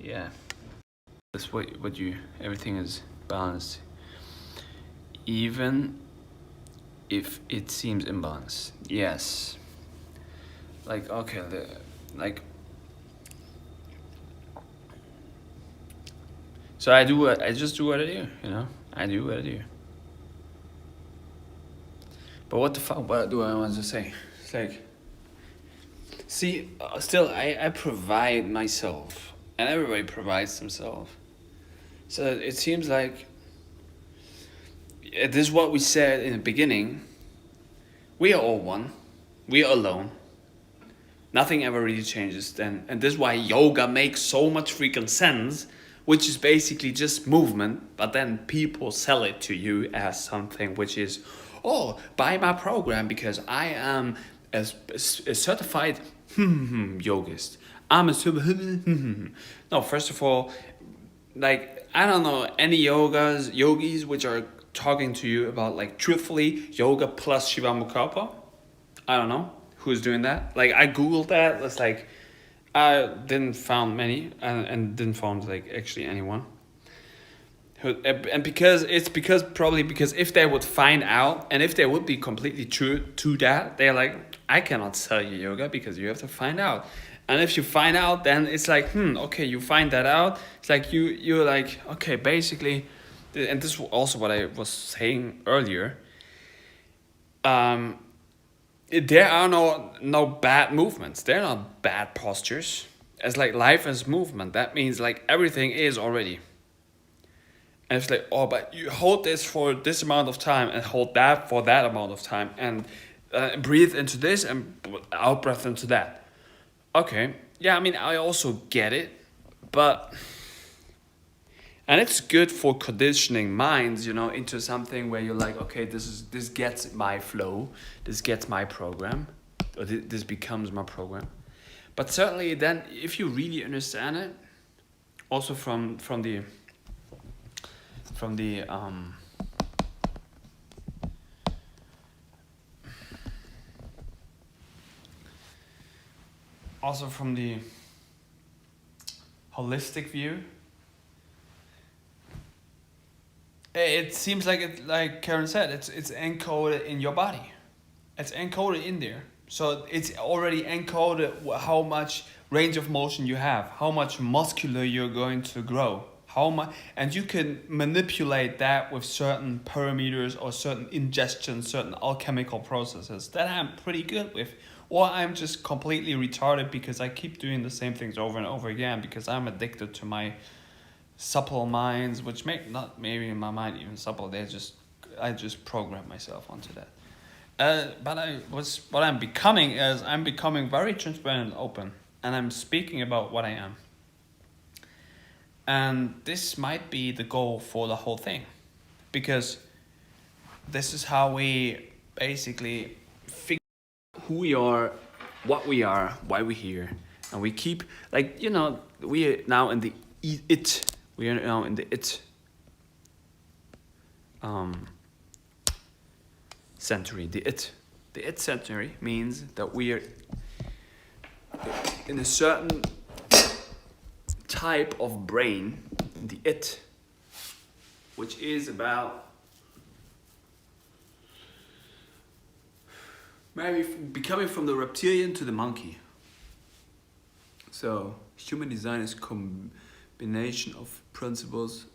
Yeah, that's what you, everything is balanced. even if it seems imbalanced. Yes. Like, okay, like, so I just do what I do, you know? I do what I do. But what the fuck, what do I want to say? It's like, see, still, I provide myself, and everybody provides themselves. So it seems like, this is what we said in the beginning. We are all one. We are alone. Nothing ever really changes then. And this is why yoga makes so much freaking sense, which is basically just movement, but then people sell it to you as something which is, oh, buy my program because I am a certified yogist. I'm a no, first of all, like, I don't know any yogis which are talking to you about, like, truthfully, yoga plus Shivamukrapa. I don't know who's doing that. Like, I googled that. It's like, I didn't found many, and didn't found, like, actually anyone. And because if they would find out, and if they would be completely true to that, they're like, I cannot sell you yoga because you have to find out. And if you find out, then it's like, okay, you find that out. It's like you're like, okay, basically, and this is also what I was saying earlier. There are no bad movements. There are not bad postures. As like life is movement. That means like everything is already. And it's like, oh, but you hold this for this amount of time and hold that for that amount of time and breathe into this and out breath into that. Okay, yeah, I mean, I also get it, but, and it's good for conditioning minds, you know, into something where you're like, okay, this gets my flow, this gets my program, or this becomes my program. But certainly then, if you really understand it, also from the holistic view, it seems like it, like Karen said, it's encoded in your body. It's encoded in there. So it's already encoded how much range of motion you have, how much muscular you're going to grow, how much, and you can manipulate that with certain parameters or certain ingestion, certain alchemical processes that I'm pretty good with. Or I'm just completely retarded because I keep doing the same things over and over again because I'm addicted to my supple minds, which maybe in my mind even supple. I just program myself onto that. But what I'm becoming is I'm becoming very transparent and open, and I'm speaking about what I am. And this might be the goal for the whole thing, because this is how we basically figure out who we are, what we are, why we're here, and we keep, like, you know, we are now in the it. We are now in the it century. The it century means that we are in a certain type of brain, the it, which is about maybe becoming from the reptilian to the monkey. So human design is combination of principles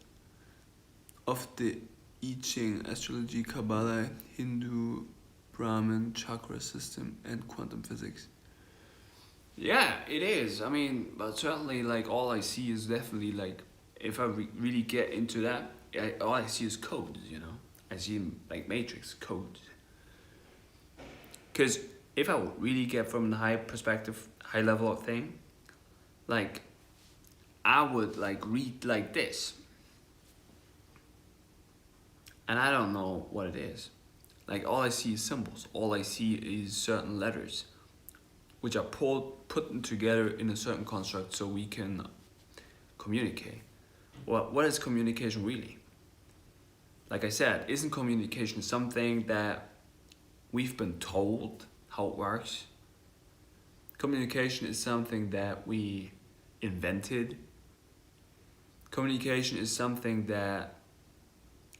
of the I Ching, astrology, Kabbalah, Hindu, Brahmin, chakra system, and quantum physics. Yeah, it is. I mean, but certainly, like, all I see is definitely, like, if I really get into that, all I see is code, you know? I see, like, matrix code. Because if I would really get from the high perspective, high level of thing, like, I would, like, read like this. And I don't know what it is. Like, all I see is symbols. All I see is certain letters, which are put together in a certain construct so we can communicate. Well, what is communication really? Like I said, isn't communication something that we've been told how it works? Communication is something that we invented. Communication is something that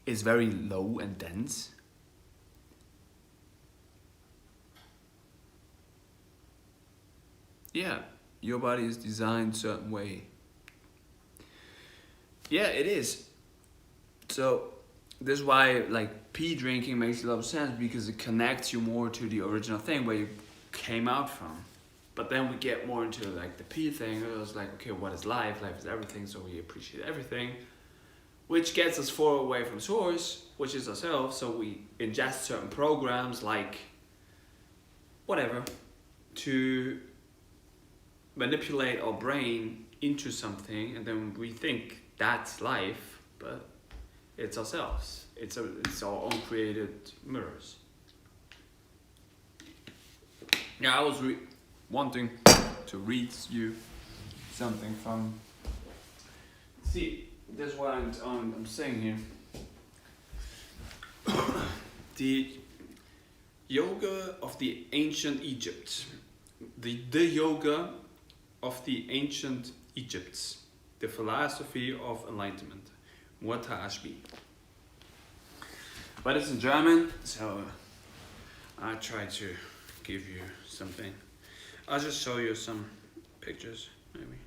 is very low and dense. Yeah, your body is designed a certain way. Yeah, it is. So this is why like pee drinking makes a lot of sense, because it connects you more to the original thing where you came out from. But then we get more into like the pee thing. It was like, okay, what is life? Life is everything, so we appreciate everything, which gets us far away from source, which is ourselves. So we ingest certain programs like whatever to manipulate our brain into something, and then we think that's life, but it's ourselves. It's our own created mirrors. Yeah, I was wanting to read you something from. See, that's what I'm saying here. The yoga of the ancient Egypt. The yoga of the ancient Egypts. The philosophy of enlightenment. Wataashbi. But it's in German, so I try to give you something. I'll just show you some pictures, maybe.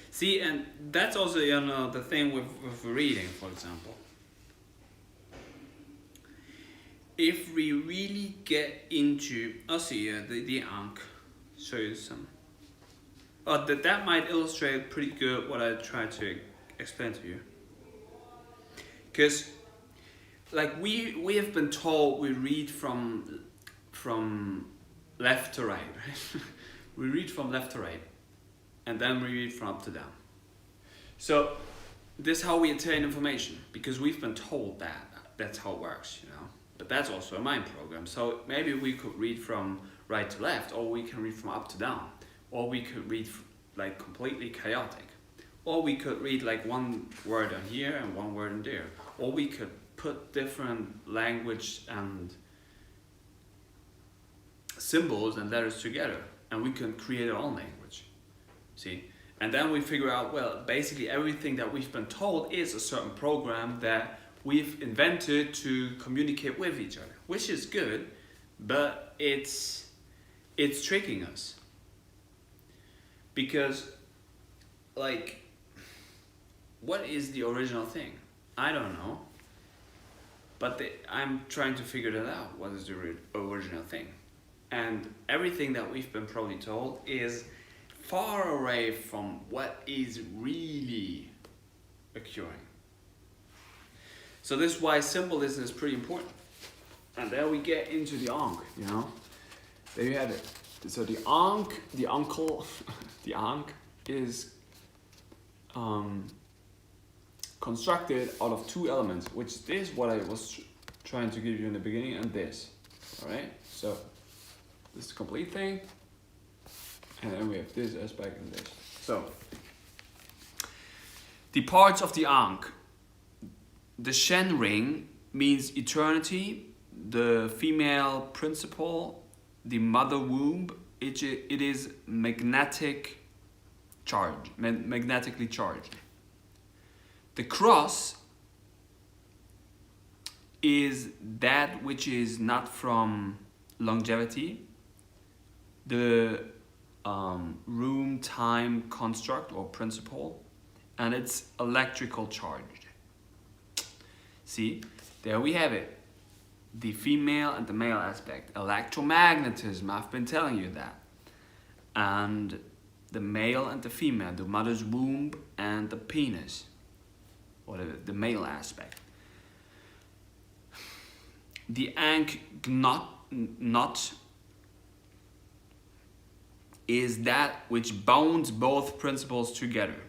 See, and that's also, you know, the thing with reading, for example. If we really get into, I'll see the Ankh, show you some. Oh, that might illustrate pretty good what I tried to explain to you. Because, like, we have been told we read from left to right, right? We read from left to right, and then we read from up to down. So this is how we attain information, because we've been told that that's how it works, you know. But that's also a mind program. So maybe we could read from right to left, or we can read from up to down, or we could read like completely chaotic, or we could read like one word on here and one word on there, or we could put different language and symbols and letters together, and we can create our own language. See? And then we figure out, well, basically everything that we've been told is a certain program that we've invented to communicate with each other, which is good, but it's tricking us. Because, like, what is the original thing? I don't know. But I'm trying to figure that out. What is the original thing? And everything that we've been probably told is far away from what is really occurring. So this is why symbolism is pretty important. And there we get into the Ankh, you know. There you have it. So the Ankh, the uncle, the Ankh is constructed out of two elements, which is what I was trying to give you in the beginning, and this. Alright? So this is the complete thing. And then we have this aspect and this. So the parts of the Ankh. The Shen ring means eternity, the female principle, the mother womb. It is magnetic charge, magnetically charged. The cross is that which is not from longevity, the room time construct or principle, and it's electrical charged. See, there we have it. The female and the male aspect. Electromagnetism, I've been telling you that. And the male and the female, the mother's womb and the penis, or the male aspect. The Ankh knot is that which bounds both principles together.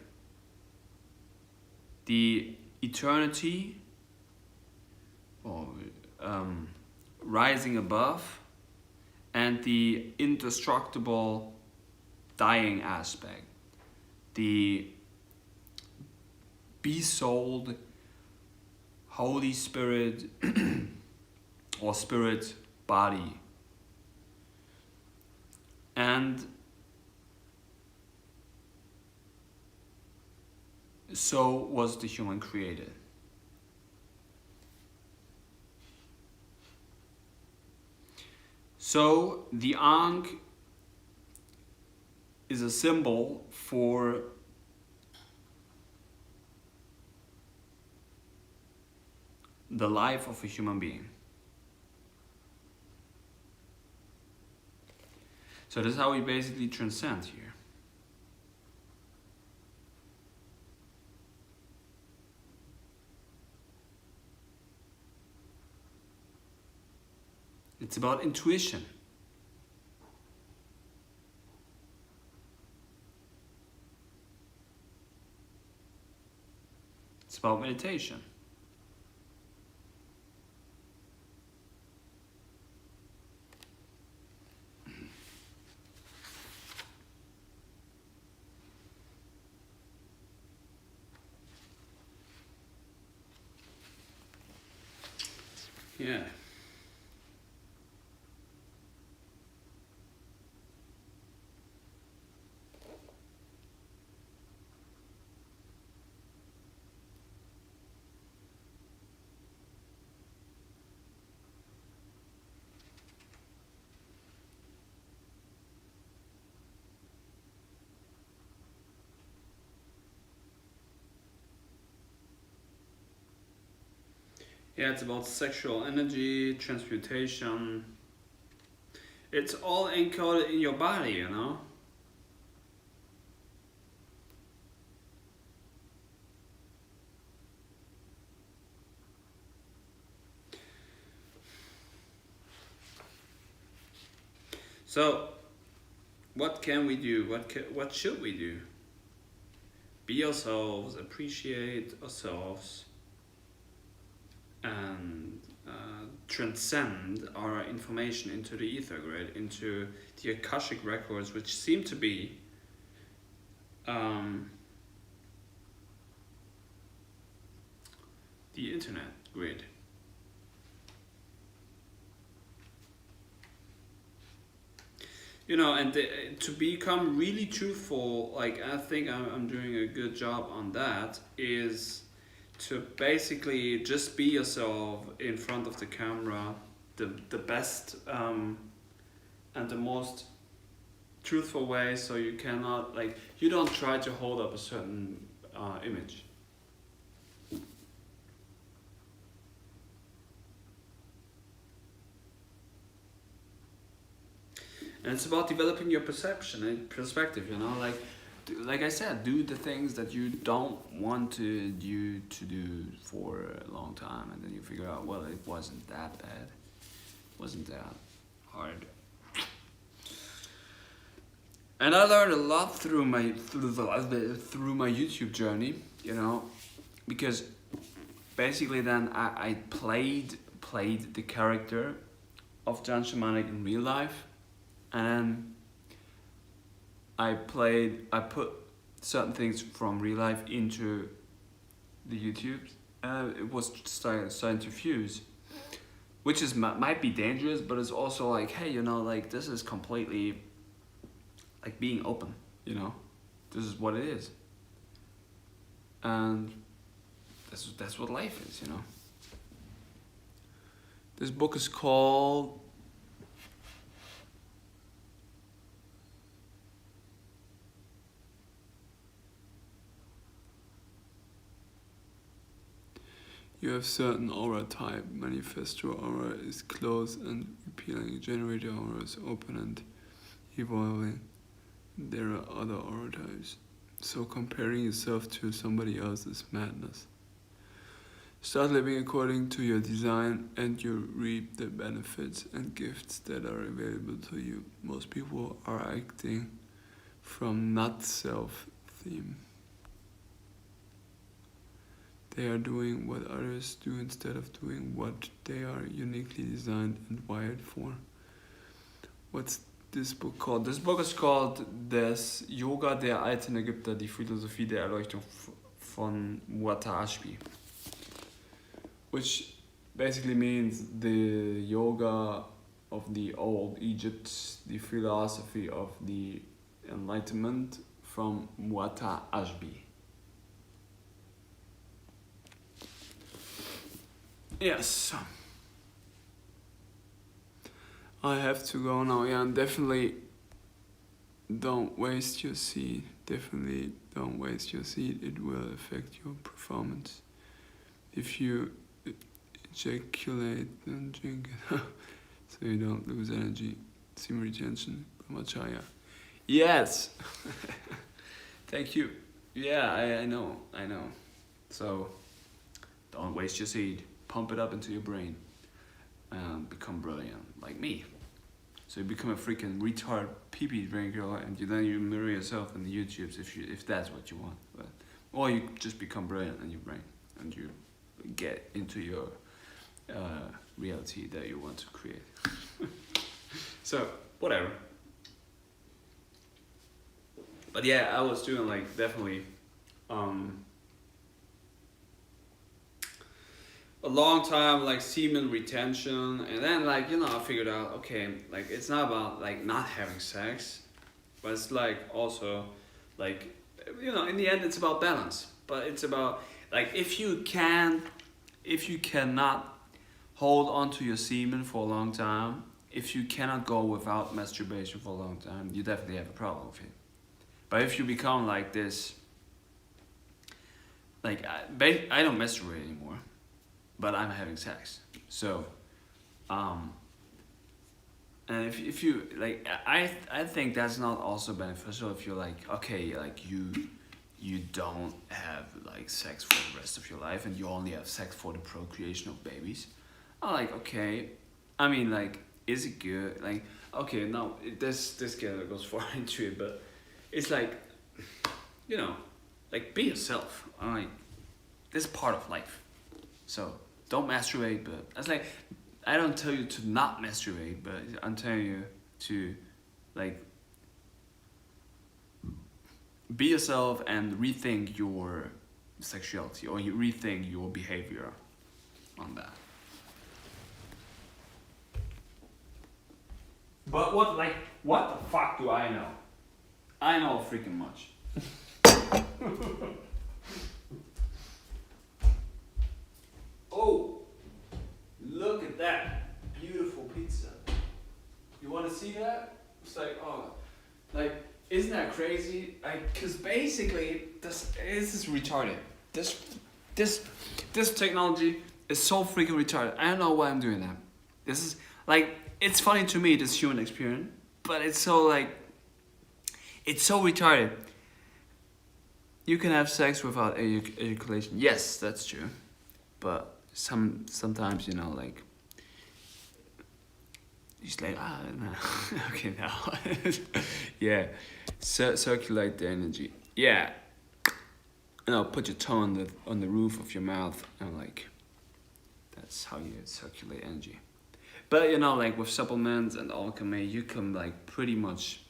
The eternity, or rising above, and the indestructible dying aspect, the be-souled Holy Spirit or spirit body. And so was the human created. So the ankh is a symbol for the life of a human being. So that's how we basically transcend here. It's about intuition. It's about meditation. Yeah. Yeah, it's about sexual energy, transmutation. It's all encoded in your body, you know? So, what can we do? What should we do? Be ourselves, appreciate ourselves, and transcend our information into the ether grid, into the Akashic records, which seem to be the internet grid. You know, and to become really truthful, like I think I'm doing a good job on that, is to basically just be yourself in front of the camera, the best and the most truthful way, so you cannot, like, you don't try to hold up a certain image. And it's about developing your perception and perspective, you know, like I said, do the things that you don't want to do for a long time, and then you figure out, well, it wasn't that bad, it wasn't that hard. And I learned a lot through my YouTube journey, you know, because basically then I played the character of John Shamanic in real life, and I put certain things from real life into the YouTube. It was starting to fuse, which is might be dangerous, but it's also like, hey, you know, like this is completely like being open, you know, this is what it is, and that's what life is, you know. This book is called You have certain aura type. Manifest your aura is closed and appealing. Generate your aura is open and evolving. There are other aura types. So comparing yourself to somebody else is madness. Start living according to your design and you reap the benefits and gifts that are available to you. Most people are acting from not self theme. They are doing what others do instead of doing what they are uniquely designed and wired for. What's this book called? This book is called Das Yoga der alten Ägypter, die Philosophie der Erleuchtung von Muata Ashby. Which basically means the yoga of the old Egypt, the philosophy of the enlightenment from Muata Ashby. Yes. I have to go now. Yeah, and definitely don't waste your seed. Definitely don't waste your seed. It will affect your performance. If you ejaculate, then drink it so you don't lose energy. Semen retention, much higher. Yes. Thank you. Yeah, I know. So don't waste your seed. Pump it up into your brain and become brilliant like me. So you become a freaking retard pee-pee drinker, and then you mirror yourself in the YouTubes if that's what you want. But, or you just become brilliant in your brain and you get into your reality that you want to create. So whatever. But yeah, I was doing like definitely a long time like semen retention, and then like I figured out, okay, like it's not about like not having sex, but it's like also like in the end it's about balance. But it's about like if you cannot hold on to your semen for a long time, if you cannot go without masturbation for a long time, you definitely have a problem with it. But if you become like this, like I don't masturbate anymore, but I'm having sex. So, and if you like, I think that's not also beneficial if you're like, okay, like you don't have like sex for the rest of your life and you only have sex for the procreation of babies. I'm like, okay, I mean like, is it good? Like, okay, no, this goes far into it, but it's like, like be yourself. I'm like, this is part of life. So don't masturbate, but it's like, I don't tell you to not masturbate, but I'm telling you to like be yourself and rethink your sexuality, or you rethink your behavior on that. But what the fuck do I know? I know freaking much. Oh, look at that beautiful pizza. You want to see that? It's like, oh, like, isn't that crazy? Cause basically this is retarded. This technology is so freaking retarded. I don't know why I'm doing that. This is like, it's funny to me, this human experience, but it's so retarded. You can have sex without ejaculation. Yes, that's true. But sometimes, like, it's like, no. Okay, now. Yeah, circulate the energy. Yeah, put your tongue on the roof of your mouth, and like, that's how you circulate energy. But like with supplements and alchemy, you can like pretty much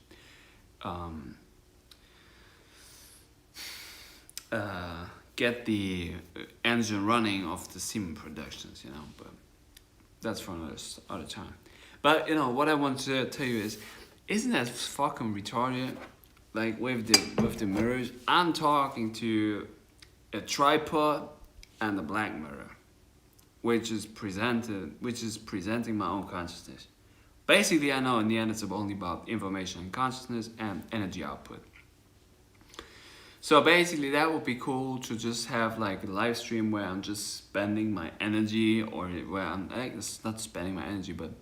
get the engine running of the semen productions, but that's for another time. But what I want to tell you is, isn't that fucking retarded? Like with the mirrors, I'm talking to a tripod and a black mirror, which is presenting my own consciousness. Basically, I know in the end it's only about information and consciousness and energy output. So basically, that would be cool to just have like a live stream where I'm just spending my energy, or where I'm it's not spending my energy, but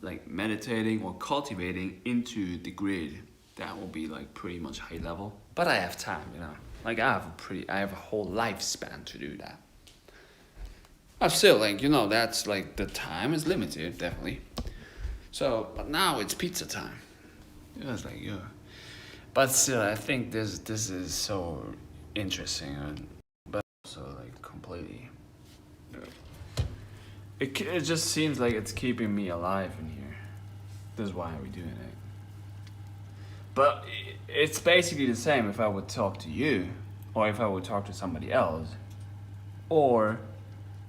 like meditating or cultivating into the grid. That will be like pretty much high level. But I have time, Like I have a whole lifespan to do that. I'm still like, that's like the time is limited, definitely. So, but now it's pizza time. It's like, yeah. But still, I think this is so interesting, but also like completely. It just seems like it's keeping me alive in here. This is why we're doing it. But it's basically the same if I would talk to you, or if I would talk to somebody else, or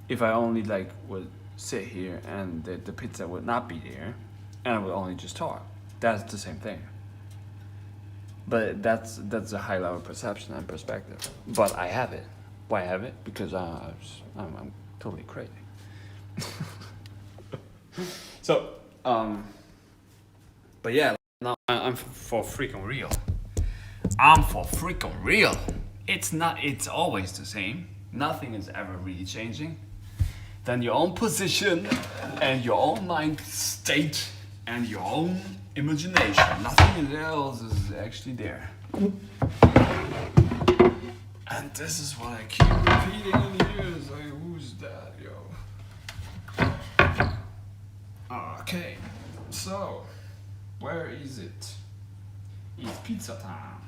if I only like would sit here and the pizza would not be there, and I would only just talk. That's the same thing. But that's a high level perception and perspective. But I have it. Why I have it? Because I'm totally crazy. So, but yeah, now I'm for freaking real. I'm for freaking real. It's always the same. Nothing is ever really changing. Then your own position and your own mind state and your own imagination. Nothing else is actually there. And this is what I keep repeating in here. It's like, who's that, yo? Okay, so where is it? It's pizza time.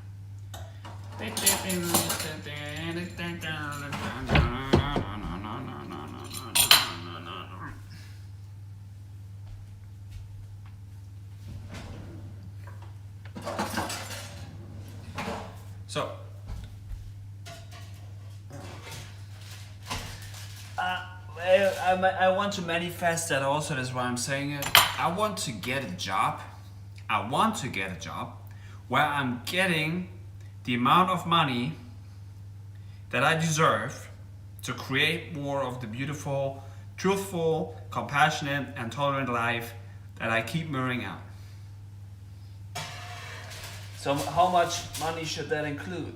So, I want to manifest that also. That's why I'm saying it. I want to get a job. I want to get a job where I'm getting the amount of money that I deserve to create more of the beautiful, truthful, compassionate, and tolerant life that I keep mirroring out. So how much money should that include?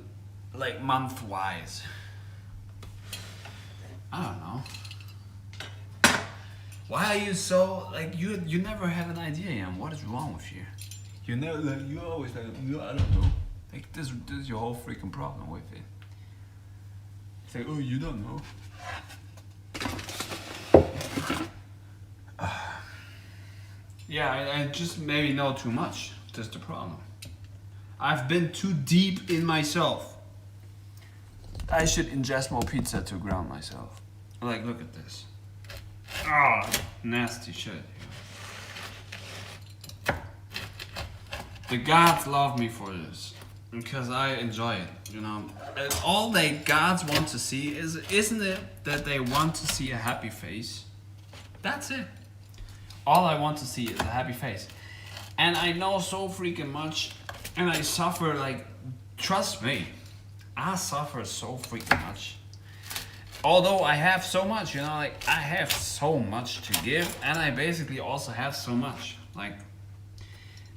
Like month-wise? I don't know. Why are you so, like, you never have an idea, Jan. What is wrong with you? You never, like, you always like, I don't know. Like, this is your whole freaking problem with it. It's like, oh, you don't know. Yeah, I just maybe know too much. That's the problem. I've been too deep in myself. I should ingest more pizza to ground myself. Like, look at this. Ah, nasty shit. The gods love me for this because I enjoy it, you know. And all they gods want to see isn't it that they want to see a happy face? That's it. All I want to see is a happy face. And I know so freaking much, and I suffer, like, trust me, I suffer so freaking much. Although I have so much, you know, like, I have so much to give, and I basically also have so much, like,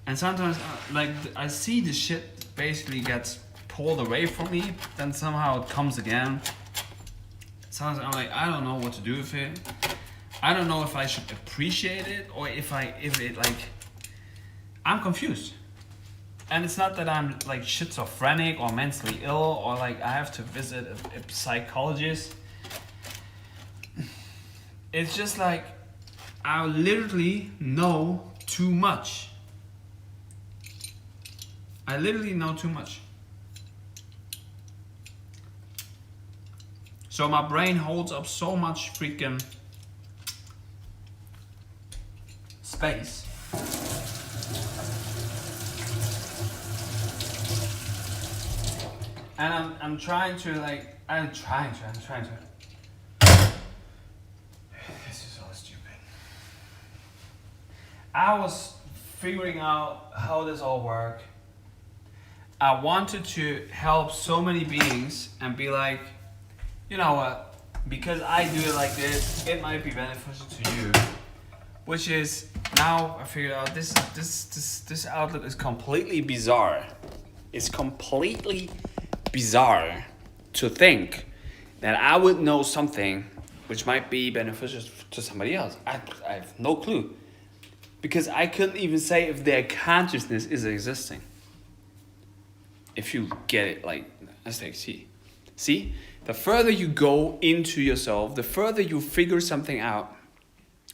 and sometimes, like, I see the shit basically gets pulled away from me, then somehow it comes again. Sometimes I'm like, I don't know what to do with it. I don't know if I should appreciate it, or if it, like, I'm confused. And it's not that I'm, like, schizophrenic or mentally ill, or, like, I have to visit a psychologist. It's just like, I literally know too much. I literally know too much. So my brain holds up so much freaking space. And I'm trying to, like, I'm trying to. This is all stupid. I was figuring out how this all works. I wanted to help so many beings and be like, you know what, because I do it like this, it might be beneficial to you. Which is, now I figured out this outlet is completely bizarre. It's completely bizarre to think that I would know something which might be beneficial to somebody else. I have no clue. Because I couldn't even say if their consciousness is existing. If you get it, like, as they see. See? The further you go into yourself, the further you figure something out,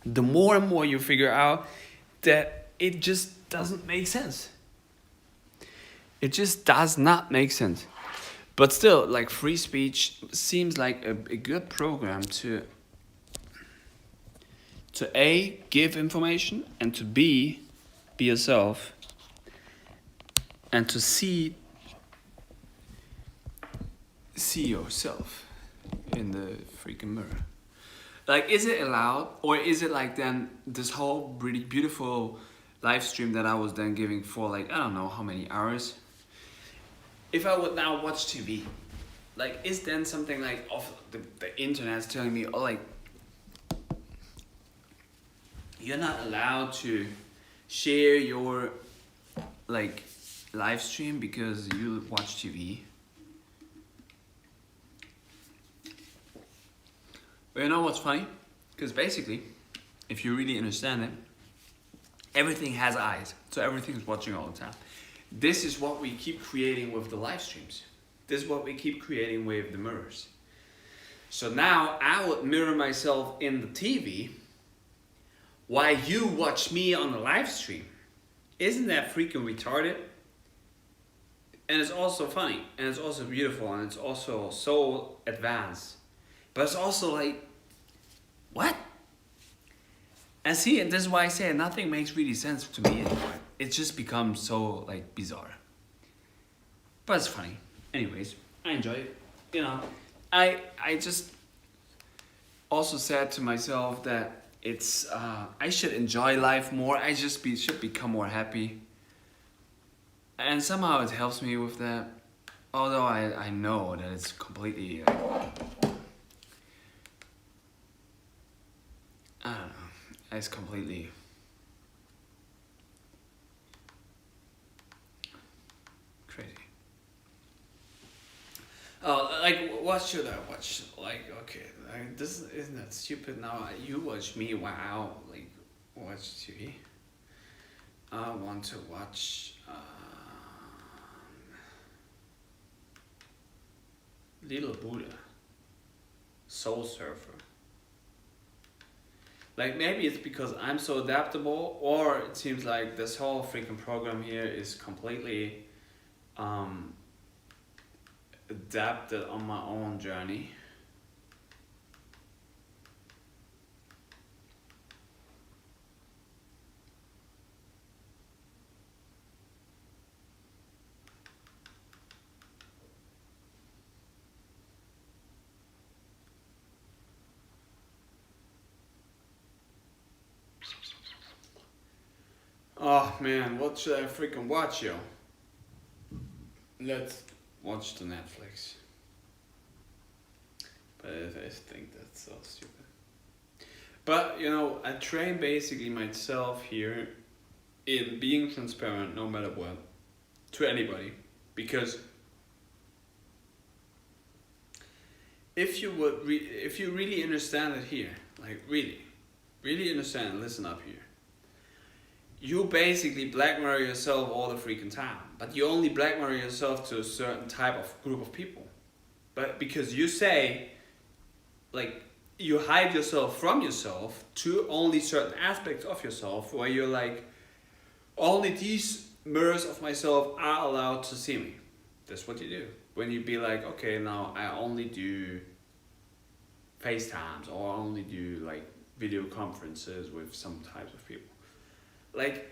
the more and more you figure out that it just doesn't make sense. It just does not make sense. But still, like, free speech seems like a good program to A, give information, and to B, be yourself, and to C, see yourself in the freaking mirror. Like, is it allowed, or is it like then this whole really beautiful live stream that I was then giving for, like, I don't know how many hours? If I would now watch TV, like, is then something like off the internet's telling me, oh, like, you're not allowed to share your like live stream because you watch TV. But you know what's funny? Because basically, if you really understand it, everything has eyes, so everything's watching all the time. This is what we keep creating with the live streams. This is what we keep creating with the mirrors. So now I would mirror myself in the TV while you watch me on the live stream. Isn't that freaking retarded? And it's also funny, and it's also beautiful, and it's also so advanced. But it's also like, what? And see, and this is why I say nothing makes really sense to me anymore. It just becomes so like bizarre. But it's funny. Anyways, I enjoy it. You know, I just also said to myself that it's I should enjoy life more. I just should become more happy. And somehow it helps me with that. Although I know that it's completely I don't know. It's completely crazy. Oh, like what should I watch? Like, okay, like, this isn't that stupid now. You watch me while like watch TV. I want to watch Little Buddha, Soul Surfer. Like maybe it's because I'm so adaptable, or it seems like this whole freaking program here is completely adapted on my own journey. Oh man, what should I freaking watch, yo? Let's watch the Netflix. But I think that's so stupid. But you know, I train basically myself here in being transparent no matter what to anybody, because if you really understand it here, like really understand, listen up here. You basically black mirror yourself all the freaking time, but you only black mirror yourself to a certain type of group of people. But because you say, like, you hide yourself from yourself to only certain aspects of yourself, where you're like, only these mirrors of myself are allowed to see me. That's what you do. When you be like, okay, now I only do FaceTimes, or I only do like video conferences with some types of people. Like,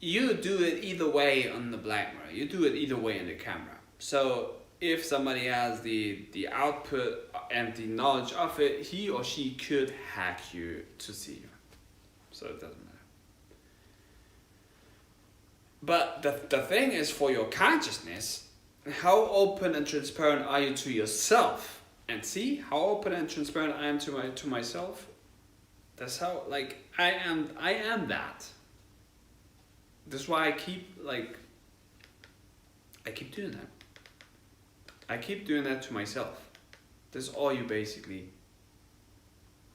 you do it either way on the black mirror. You do it either way in the camera. So if somebody has the output and the knowledge of it, he or she could hack you to see you. So it doesn't matter. But the thing is, for your consciousness, how open and transparent are you to yourself? And see how open and transparent I am to myself? That's how, like, I am that. That's why I keep doing that. I keep doing that to myself. That's all you basically,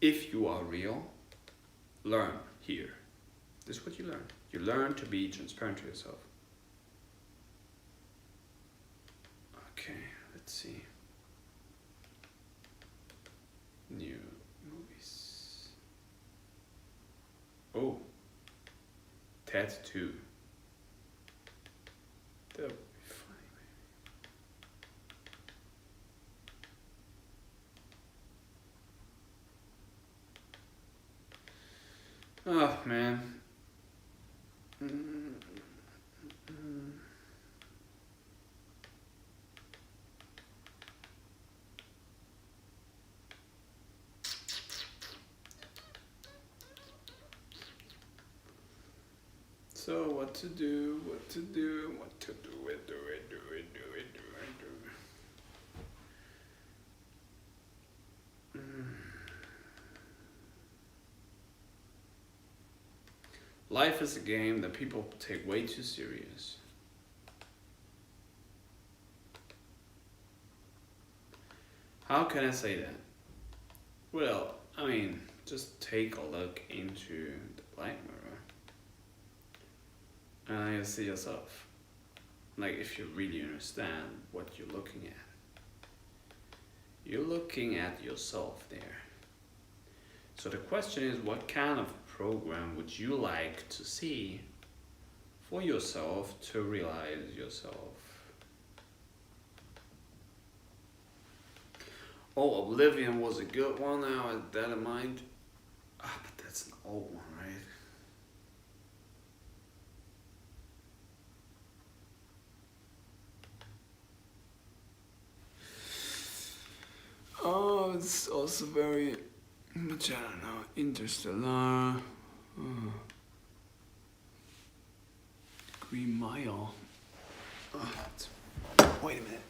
if you are real, learn here. This is what you learn. You learn to be transparent to yourself. Okay, let's see. New movies. Oh, Ted 2. That would be funny, maybe. Oh man. So what to do, what to do, what to do, what do it, do it, do it, do it, do it. life is a game that people take way too serious. How can I say that? Well, I mean, just take a look into the blank mirror and you see yourself. Like, if you really understand what you're looking at. You're looking at yourself there. So the question is, what kind of program would you like to see for yourself to realize yourself? Oh, Oblivion was a good one. Now with that in mind. Ah, but that's an old one, right? Oh, it's also very much, I don't know, Interstellar. Green Mile. Wait a minute.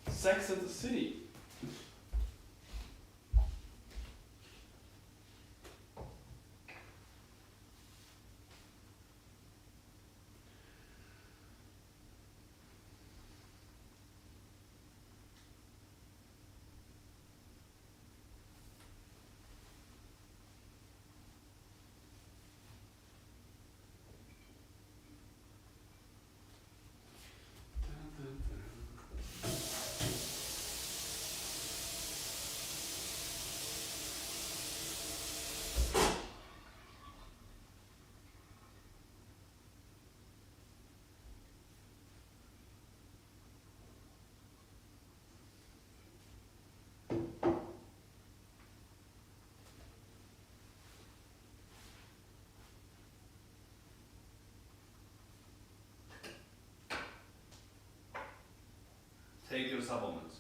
Sex and the City. Take your supplements.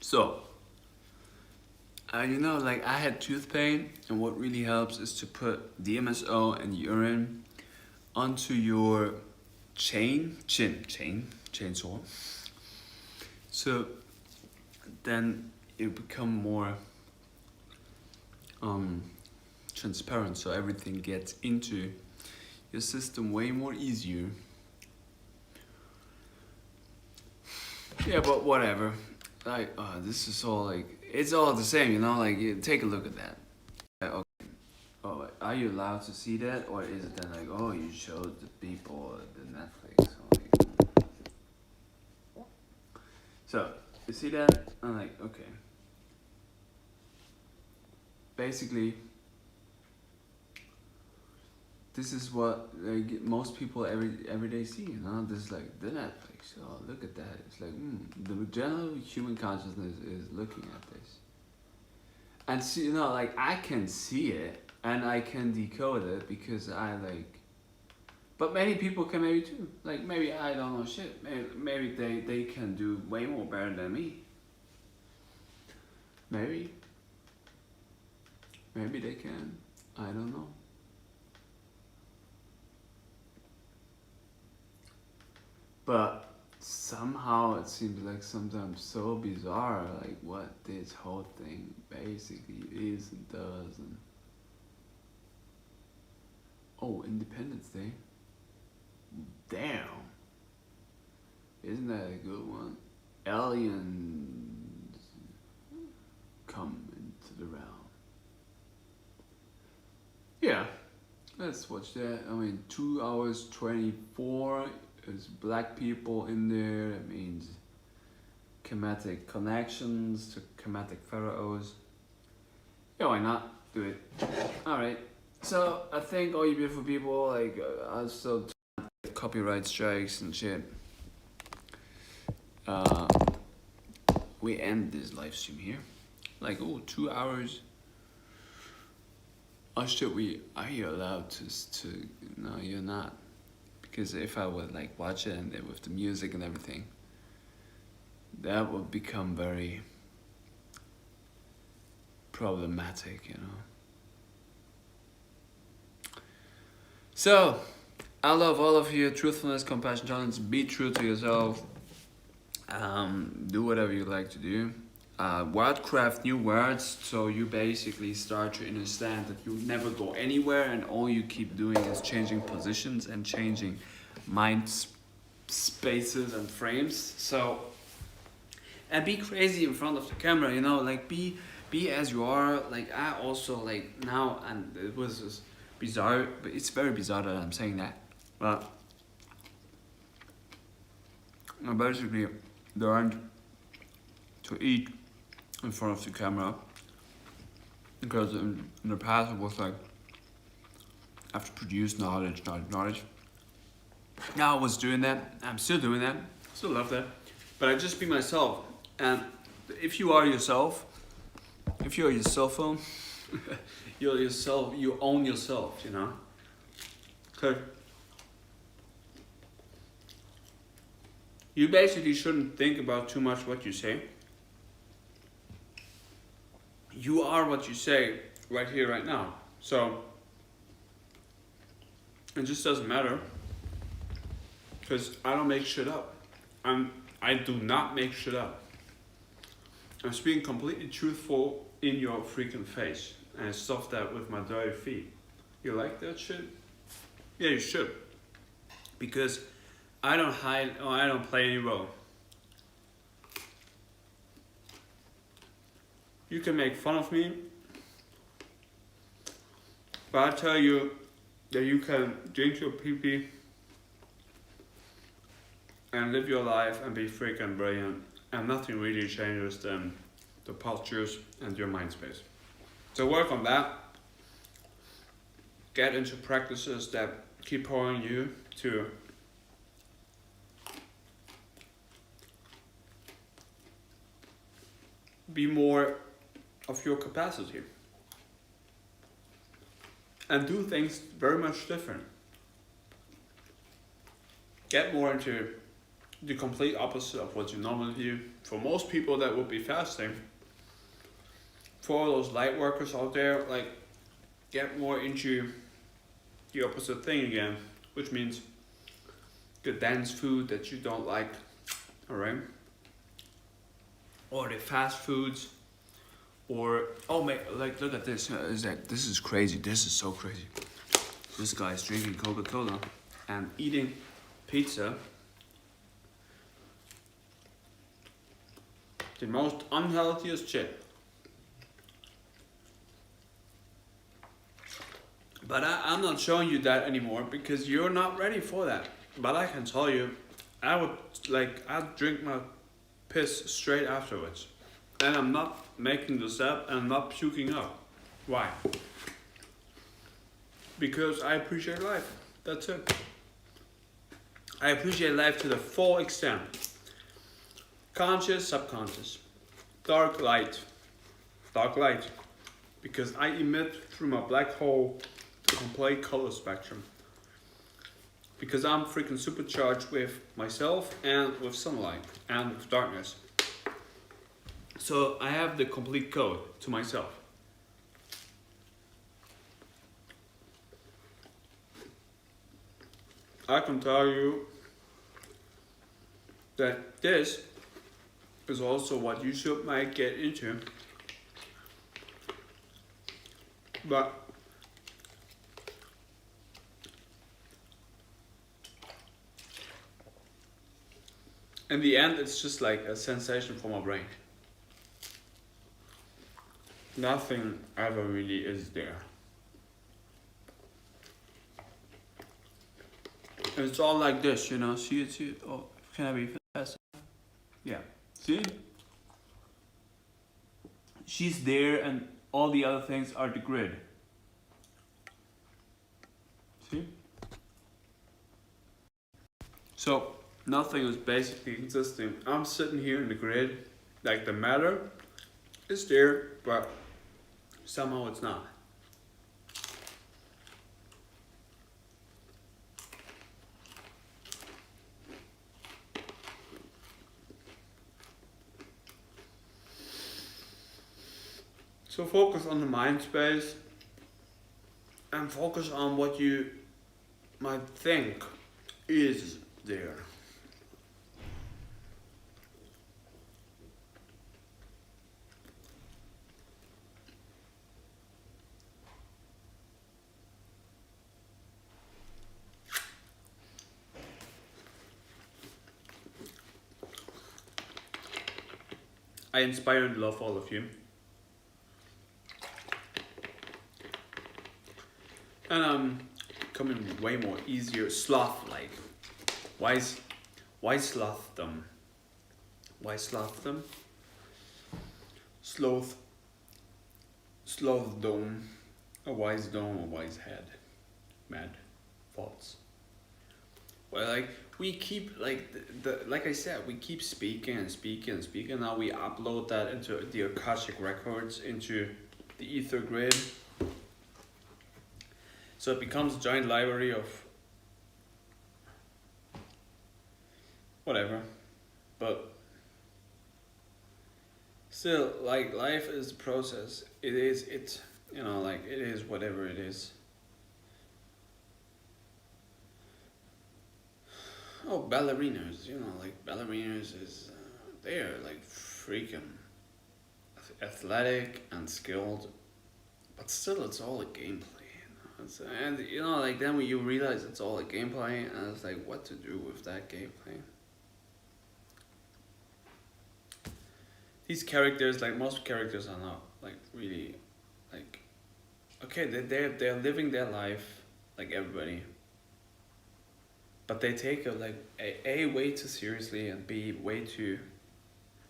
So, you know, like I had tooth pain, and what really helps is to put DMSO and urine onto your chainsaw. So then it become more transparent, so everything gets into your system way more easier. Yeah, but whatever. Like, this is all like, it's all the same, you know, like, take a look at that. Okay. Oh, are you allowed to see that? Or is it then like, oh, you showed the people the Netflix? So, you see that? I'm like, okay. Basically, this is what like most people every day see, you know? This is like the Netflix. Oh, look at that. It's like, the general human consciousness is looking at this. And see, you know, like I can see it and I can decode it because I like, but many people can maybe too. Like maybe I don't know shit. Maybe they can do way more better than me. Maybe they can. I don't know. But somehow it seems like sometimes so bizarre, like what this whole thing basically is and does. And oh, Independence Day. Damn. Isn't that a good one? Aliens come into the realm. Yeah, let's watch that. I mean, 2 hours 24. There's black people in there. That means chematic connections to chematic pharaohs. Yeah, why not? Do it. Alright. So, I think all you beautiful people, like, I still copyright strikes and shit. We end this live stream here. Like, 2 hours. Or should we, are you allowed to, no, you're not. Because if I would like watch it and with the music and everything, that would become very problematic, you know. So, I love all of you. Truthfulness, compassion, tolerance. Be true to yourself. Do whatever you like to do. Wordcraft new words, so you basically start to understand that you never go anywhere and all you keep doing is changing positions and changing mind spaces and frames. So, and be crazy in front of the camera, you know, like be as you are. Like I also like now, and it was just bizarre, but it's very bizarre that I'm saying that, but I basically learned to eat in front of the camera, because in the past it was like I have to produce knowledge. Now I was doing that, I'm still doing that, still love that, but I just be myself. And if you are yourself, if you're your cell phone, you're yourself, you own yourself, you know. Okay. You basically shouldn't think about too much what you say. You are what you say right here, right now. So it just doesn't matter, because I don't make shit up. I do not make shit up. I'm speaking completely truthful in your freaking face, and I stuff that with my dirty feet. You like that shit? Yeah, you should, because I don't hide or I don't play any role. You can make fun of me, but I tell you that you can drink your pee-pee and live your life and be freaking brilliant, and nothing really changes than the postures and your mind space. So work on that. Get into practices that keep pouring you to be more of your capacity and do things very much different. Get more into the complete opposite of what you normally do. For most people, that would be fasting. For all those light workers out there, like, get more into the opposite thing again, which means the dense food that you don't like, alright? Or the fast foods, or, oh mate, like, look at this. This is crazy. This is so crazy. This guy's drinking Coca-Cola and eating pizza. The most unhealthiest shit. But I'm not showing you that anymore because you're not ready for that. But I can tell you, I'd drink my piss straight afterwards. And I'm not making this up and I'm not puking up. Why? Because I appreciate life. That's it. I appreciate life to the full extent. Conscious, subconscious. Dark light. Dark light. Because I emit through my black hole the complete color spectrum. Because I'm freaking supercharged with myself and with sunlight and with darkness. So I have the complete code to myself. I can tell you that this is also what you might get into. But in the end, it's just like a sensation for my brain. Nothing ever really is there. It's all like this, you know. See it, see it. Oh, can I be fast? Yeah. See? She's there, and all the other things are the grid. See? So nothing is basically existing. I'm sitting here in the grid, like the matter is there, but somehow it's not. So focus on the mind space and focus on what you might think is there. I inspire and love all of you. And I'm becoming way more easier, sloth-like. Why sloWthDome? Why sloWthDome? sloWthDome, a wise dome, a wise head. Mad thoughts. Well, like we keep like I said, we keep speaking and speaking and speaking. Now we upload that into the Akashic records, into the ether grid. So it becomes a giant library of whatever, but still, like, life is a process. It is whatever it is. Oh, ballerinas, ballerinas is, they're like freaking athletic and skilled, but still it's all a gameplay. And then when you realize it's all a gameplay, and it's like, what to do with that gameplay? These characters, like most characters, are not like really, like, okay, they're living their life like everybody, but they take it like a way too seriously and B way too,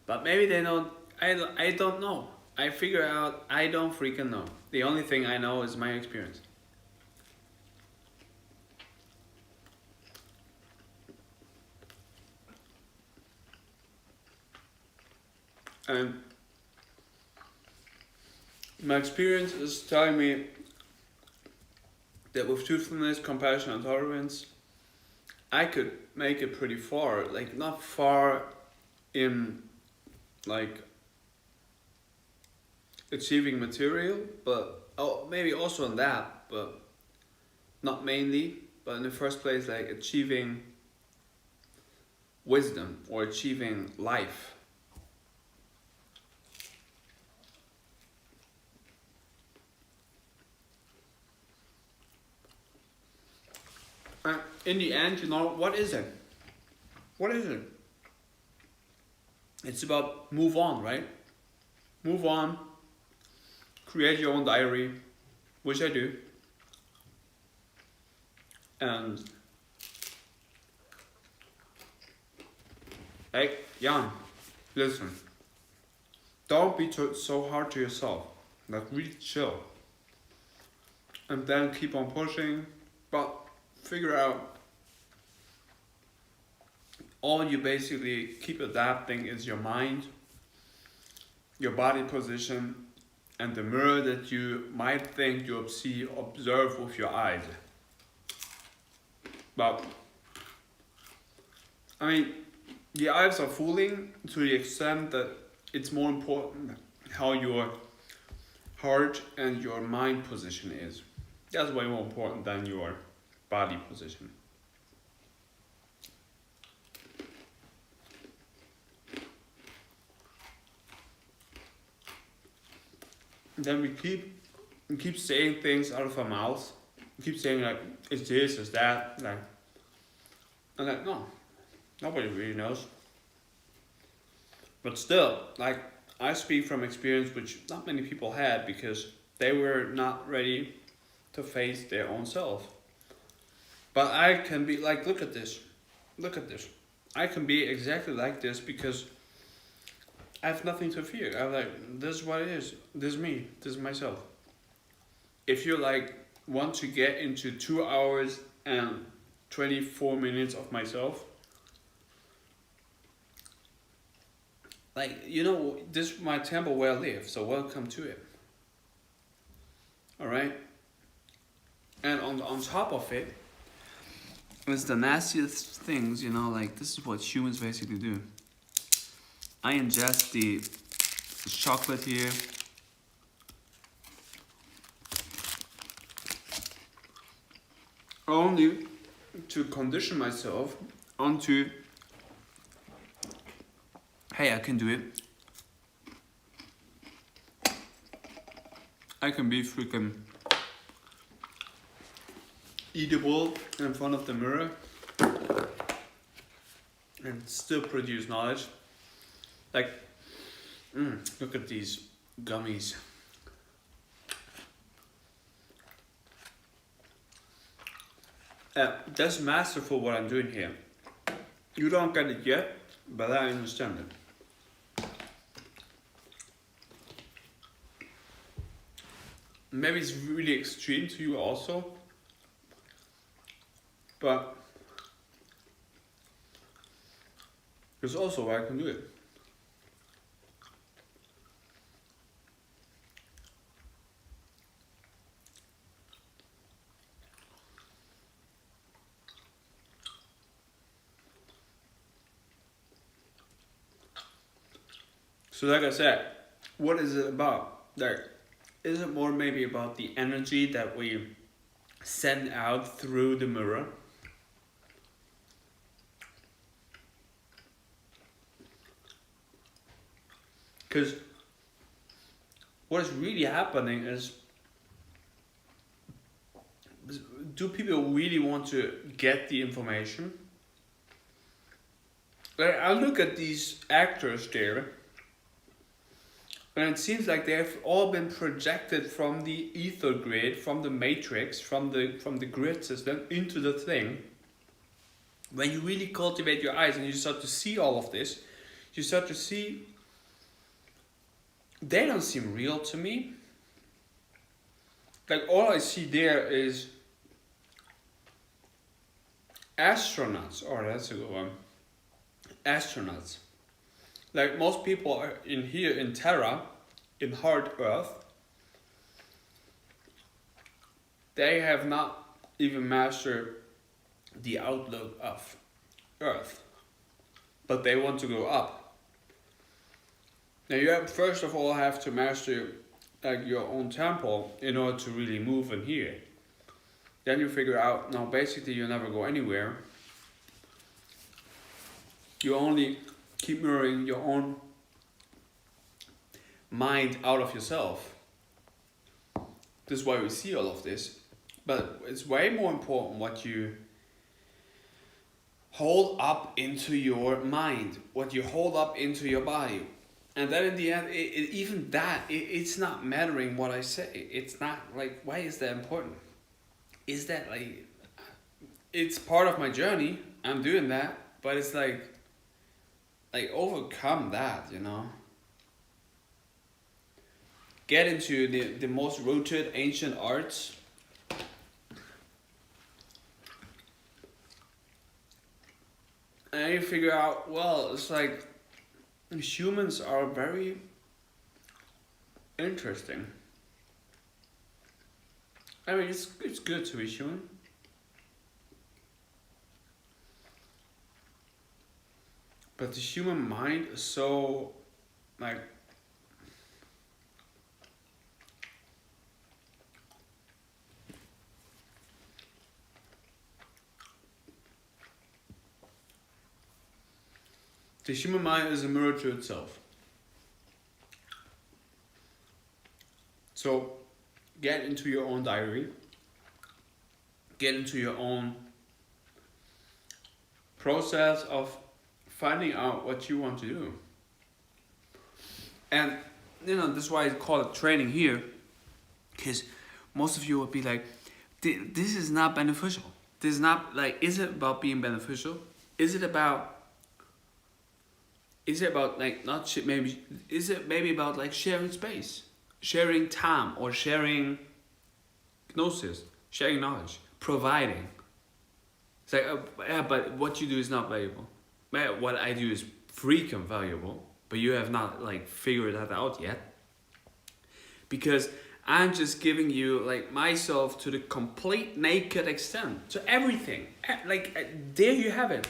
but maybe they don't. I don't know. I figure out I don't freaking know. The only thing I know is my experience. And my experience is telling me that with truthfulness, compassion, and tolerance, I could make it pretty far. Like, not far in, like, achieving material, but maybe also in that, but not mainly. But in the first place, like, achieving wisdom or achieving life. In the end, what is it? What is it? It's about move on, right? Move on. Create your own diary, which I do. And hey, Jan, listen. Don't be so hard to yourself. Like, really chill. And then keep on pushing, but figure out all you basically keep adapting is your mind, your body position, and the mirror that you might think you observe with your eyes. But I mean, the eyes are fooling to the extent that it's more important how your heart and your mind position is. That's way more important than your body position. Then we keep saying things out of our mouths. We keep saying, like, it's this, it's that, like, and like, no, nobody really knows. But still, like, I speak from experience which not many people had because they were not ready to face their own self. But I can be like, look at this. Look at this. I can be exactly like this because I have nothing to fear. I'm like, this is what it is. This is me. This is myself. If you like want to get into 2 hours and 24 minutes of myself, like, you know, this is my temple where I live, so welcome to it. Alright? And on top of it, it's the nastiest things, you know, like this is what humans basically do. I ingest the chocolate here. Only to condition myself onto, hey, I can do it. I can be freaking eatable in front of the mirror and still produce knowledge. Like, look at these gummies. That's masterful what I'm doing here. You don't get it yet, but I understand it. Maybe it's really extreme to you also, but it's also why I can do it. So like I said, what is it about? Like, is it more maybe about the energy that we send out through the mirror? Because what is really happening is, do people really want to get the information? Like, I look at these actors there, and it seems like they have all been projected from the ether grid, from the matrix, from the grid system into the thing. When you really cultivate your eyes and you start to see all of this, you start to see they don't seem real to me. Like, all I see there is astronauts. Oh, that's a good one. Astronauts. Like, most people are in here in Terra, in hard Earth, they have not even mastered the outlook of Earth, but they want to go up. Now you have, first of all, have to master like your own temple in order to really move in here. Then you figure out, no, basically you never go anywhere. You only keep mirroring your own mind out of yourself. This is why we see all of this. But it's way more important what you hold up into your mind, what you hold up into your body. And then in the end, it's not mattering what I say. It's not like, why is that important? Is that like, it's part of my journey. I'm doing that, but it's like overcome that, you know. Get into the most rooted ancient arts. And you figure out, well, it's like humans are very interesting. I mean, it's good to be human. But the human mind is so, like, the human mind is a mirror to itself. So get into your own diary, get into your own process of finding out what you want to do. And you know, that's why I call it training here, because most of you would be like, this is not beneficial. This is not like, is it about being beneficial? Is it about like not maybe? Is it maybe about like sharing space, sharing time, or sharing gnosis, sharing knowledge, providing? It's like, yeah, but what you do is not valuable. Man, what I do is freaking valuable, but you have not like figured that out yet. Because I'm just giving you like myself to the complete naked extent. So everything, like there you have it.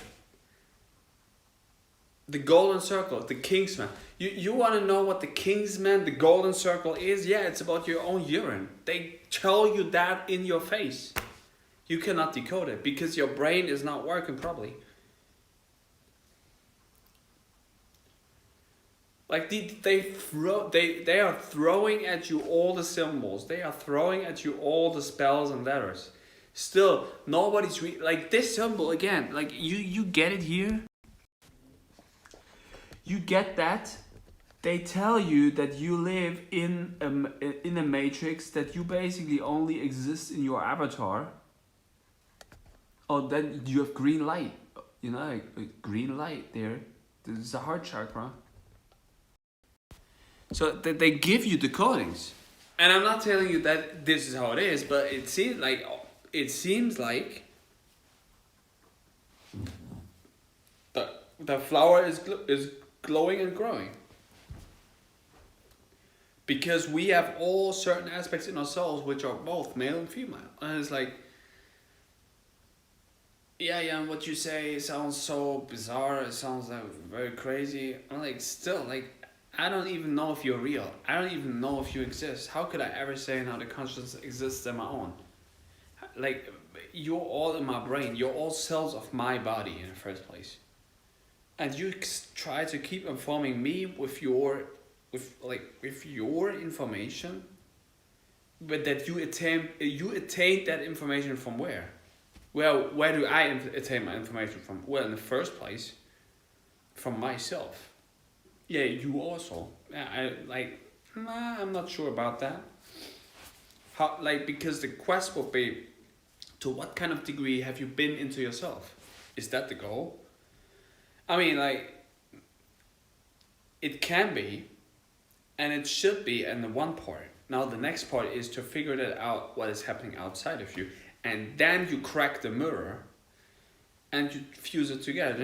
The golden circle, the Kingsman. You want to know what the Kingsman, the golden circle is? Yeah, it's about your own urine. They tell you that in your face. You cannot decode it because your brain is not working properly. Like they are throwing at you all the symbols. They are throwing at you all the spells and letters. Still, nobody's like this symbol again. Like you get it here. You get that. They tell you that you live in a matrix, that you basically only exist in your avatar. Oh, then you have green light. You know, like green light there. This is a heart chakra. So they give you the codings. And I'm not telling you that this is how it is, but it seems like the flower is glowing and growing. Because we have all certain aspects in ourselves which are both male and female. And it's like, yeah, what you say sounds so bizarre, it sounds like very crazy. I'm like, still, like, I don't even know if you're real. I don't even know if you exist. How could I ever say now the consciousness exists in my own? Like, you're all in my brain. You're all cells of my body in the first place. And you try to keep informing me with your information, but that you attain that information from where? Well, where do I attain my information from? Well, in the first place, from myself. Yeah, you also. Yeah, I'm not sure about that. How, like, because the quest will be, to what kind of degree have you been into yourself? Is that the goal? I mean, like, it can be, and it should be in the one part. Now the next part is to figure that out, what is happening outside of you, and then you crack the mirror, and you fuse it together.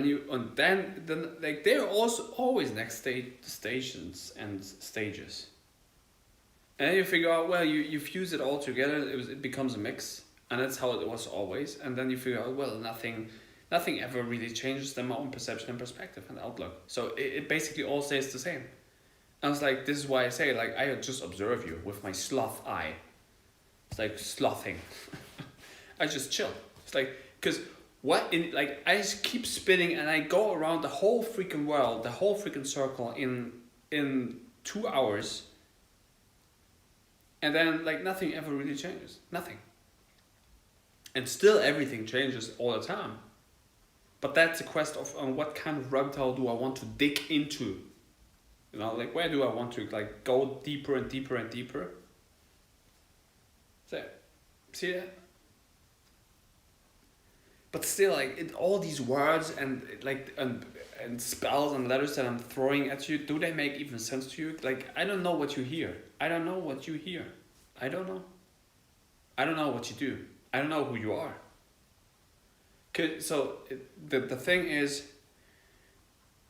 Then like there are also always next stations and stages. And then you figure out, well, you fuse it all together. It becomes a mix, and that's how it was always. And then you figure out, well, nothing ever really changes than my own perception and perspective and outlook. So it basically all stays the same. And it's like, this is why I say, like, I just observe you with my sloth eye. It's like slothing. I just chill. It's like, because I just keep spinning and I go around the whole freaking world, the whole freaking circle in 2 hours. And then, like, nothing ever really changes. Nothing. And still everything changes all the time. But that's a quest of what kind of rabbit hole do I want to dig into? You know, like, where do I want to, like, go deeper and deeper and deeper? So, see that? But still, like, all these words and and spells and letters that I'm throwing at you, do they make even sense to you? Like, I don't know what you hear. I don't know what you hear. I don't know. I don't know what you do. I don't know who you are. So the thing is,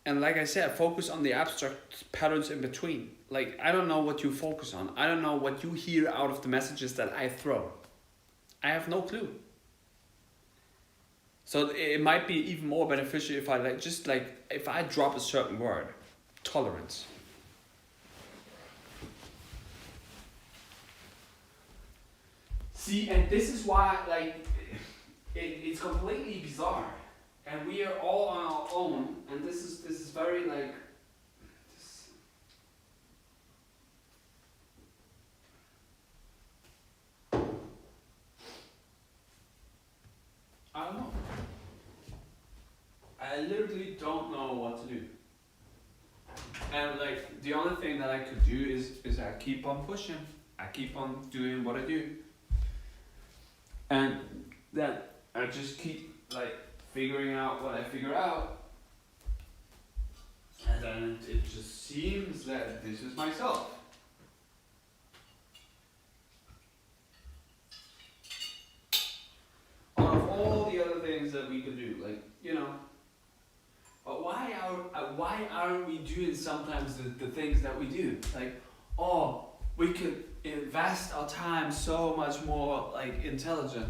and like I said, focus on the abstract patterns in between. Like, I don't know what you focus on. I don't know what you hear out of the messages that I throw. I have no clue. So it might be even more beneficial if if I drop a certain word, tolerance. See, and this is why, like, it's completely bizarre, and we are all on our own, and this is very, like, I don't know. I literally don't know what to do. And like the only thing that I could do is I keep on pushing. I keep on doing what I do. And then I just keep like figuring out what I figure out. And then it just seems that this is myself. Out of all the other things that we could do, like, you know, but why aren't we doing sometimes the things that we do? Like, oh, we could invest our time so much more like intelligent.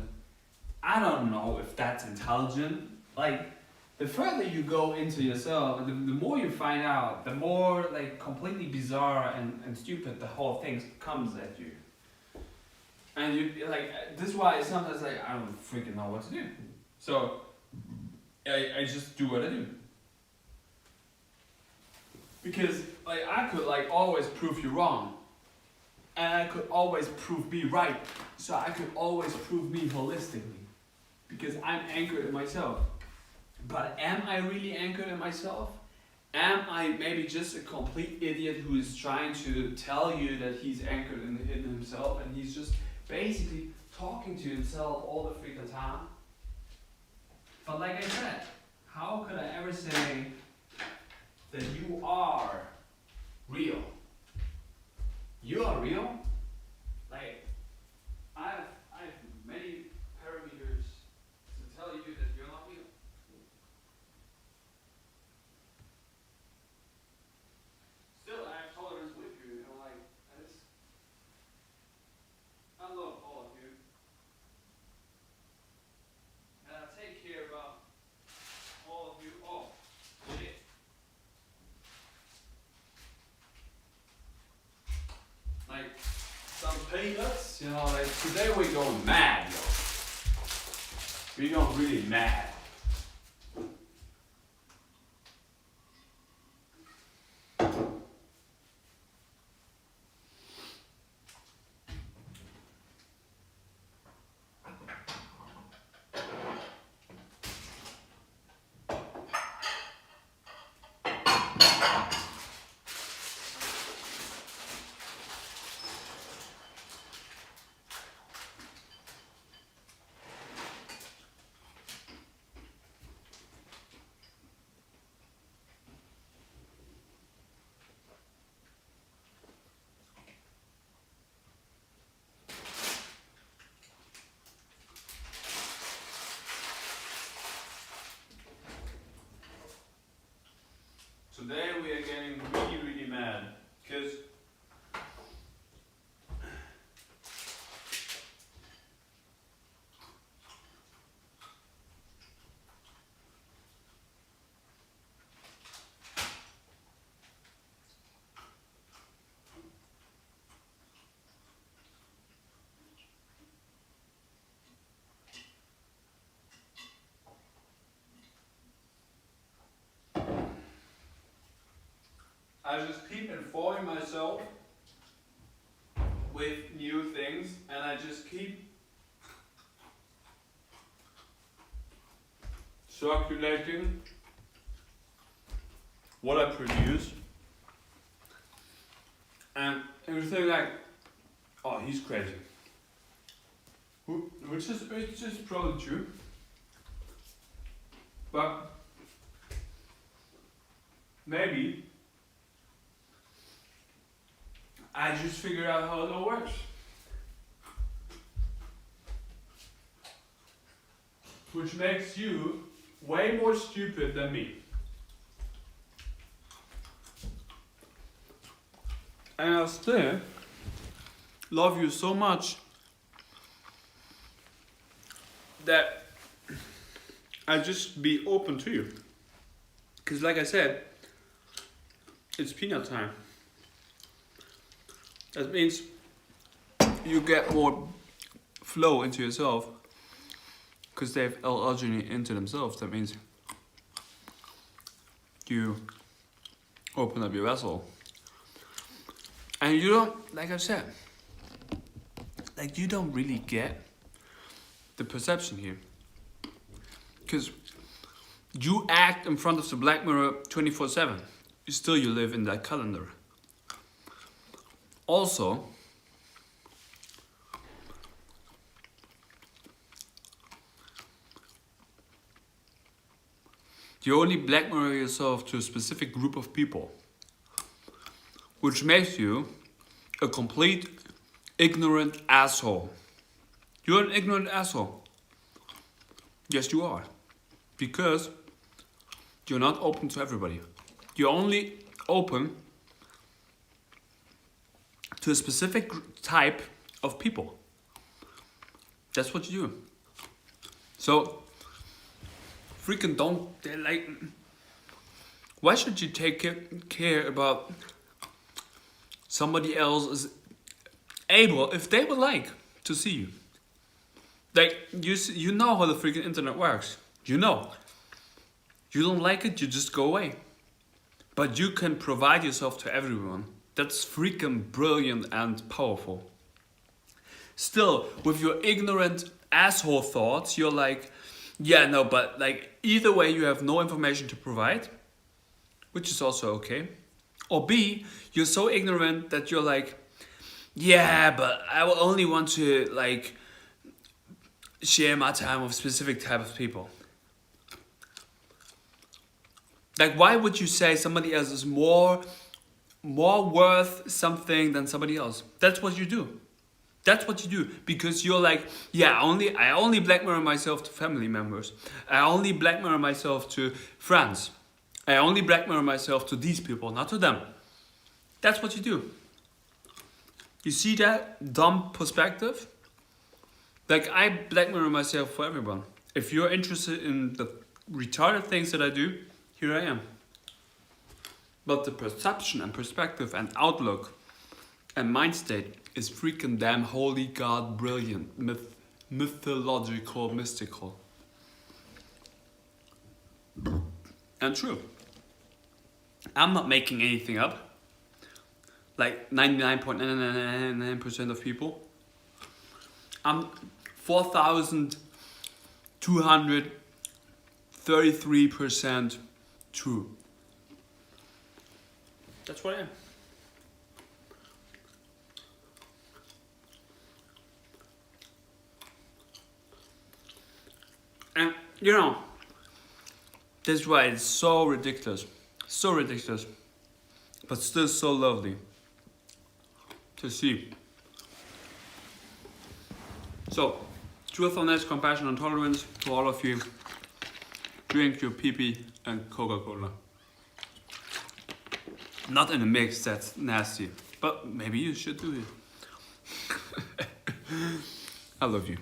I don't know if that's intelligent. Like, the further you go into yourself, the more you find out, the more like completely bizarre and stupid the whole thing comes at you. And you like, this is why sometimes like I don't freaking know what to do. So I just do what I do. Because like I could like always prove you wrong. And I could always prove me right. So I could always prove me holistically. Because I'm anchored in myself. But am I really anchored in myself? Am I maybe just a complete idiot who is trying to tell you that he's anchored in himself and he's just basically talking to himself all the freaking time? But like I said, how could I ever say that you are real? You are real? Like, I have many parameters to tell you that you're not real. Still, I have tolerance with you, and like, I love all of you. And I take care about all of you. Oh, shit. Like, some peanuts, you know, like, today we're going mad, yo. We're going really mad. Today we are getting really, really mad because I just keep informing myself with new things, and I just keep circulating what I produce, and everything like, oh, he's crazy, which is it's just probably true, but maybe I just figured out how it all works. Which makes you way more stupid than me. And I still love you so much that I just be open to you. Because like I said, it's peanut time. That means you get more flow into yourself because they have L-arginine into themselves. That means you open up your vessel. And you don't, like I said, like you don't really get the perception here. Because you act in front of the black mirror 24/7. still you live in that calendar. Also, you only blackmail yourself to a specific group of people, which makes you a complete ignorant asshole. You're an ignorant asshole. Yes, you are. Because you're not open to everybody. You're only open to a specific type of people. That's what you do. So, freaking don't, like, why should you take care about somebody else is able, if they would like to see you? Like, you know how the freaking internet works. You know. You don't like it, you just go away. But you can provide yourself to everyone. That's freaking brilliant and powerful. Still, with your ignorant asshole thoughts, you're like, yeah, no, but like either way you have no information to provide, which is also okay. Or B, you're so ignorant that you're like, yeah, but I will only want to like share my time with specific type of people. Like, why would you say somebody else is more worth something than somebody else? That's what you do. That's what you do. Because you're like, yeah, I only blackmail myself to family members. I only blackmail myself to friends. I only blackmail myself to these people, not to them. That's what you do. You see that dumb perspective? Like, I blackmail myself for everyone. If you're interested in the retarded things that I do, here I am. But the perception and perspective and outlook and mind state is freaking damn holy god brilliant, mythological, mystical. And true. I'm not making anything up. Like 99.999% of people. I'm 4,233% true. That's what I am. And you know, that's why it's so ridiculous, but still so lovely to see. So, truthfulness, compassion, and tolerance to all of you. Drink your pee-pee and Coca-Cola. Not in a mix, that's nasty. But maybe you should do it. I love you.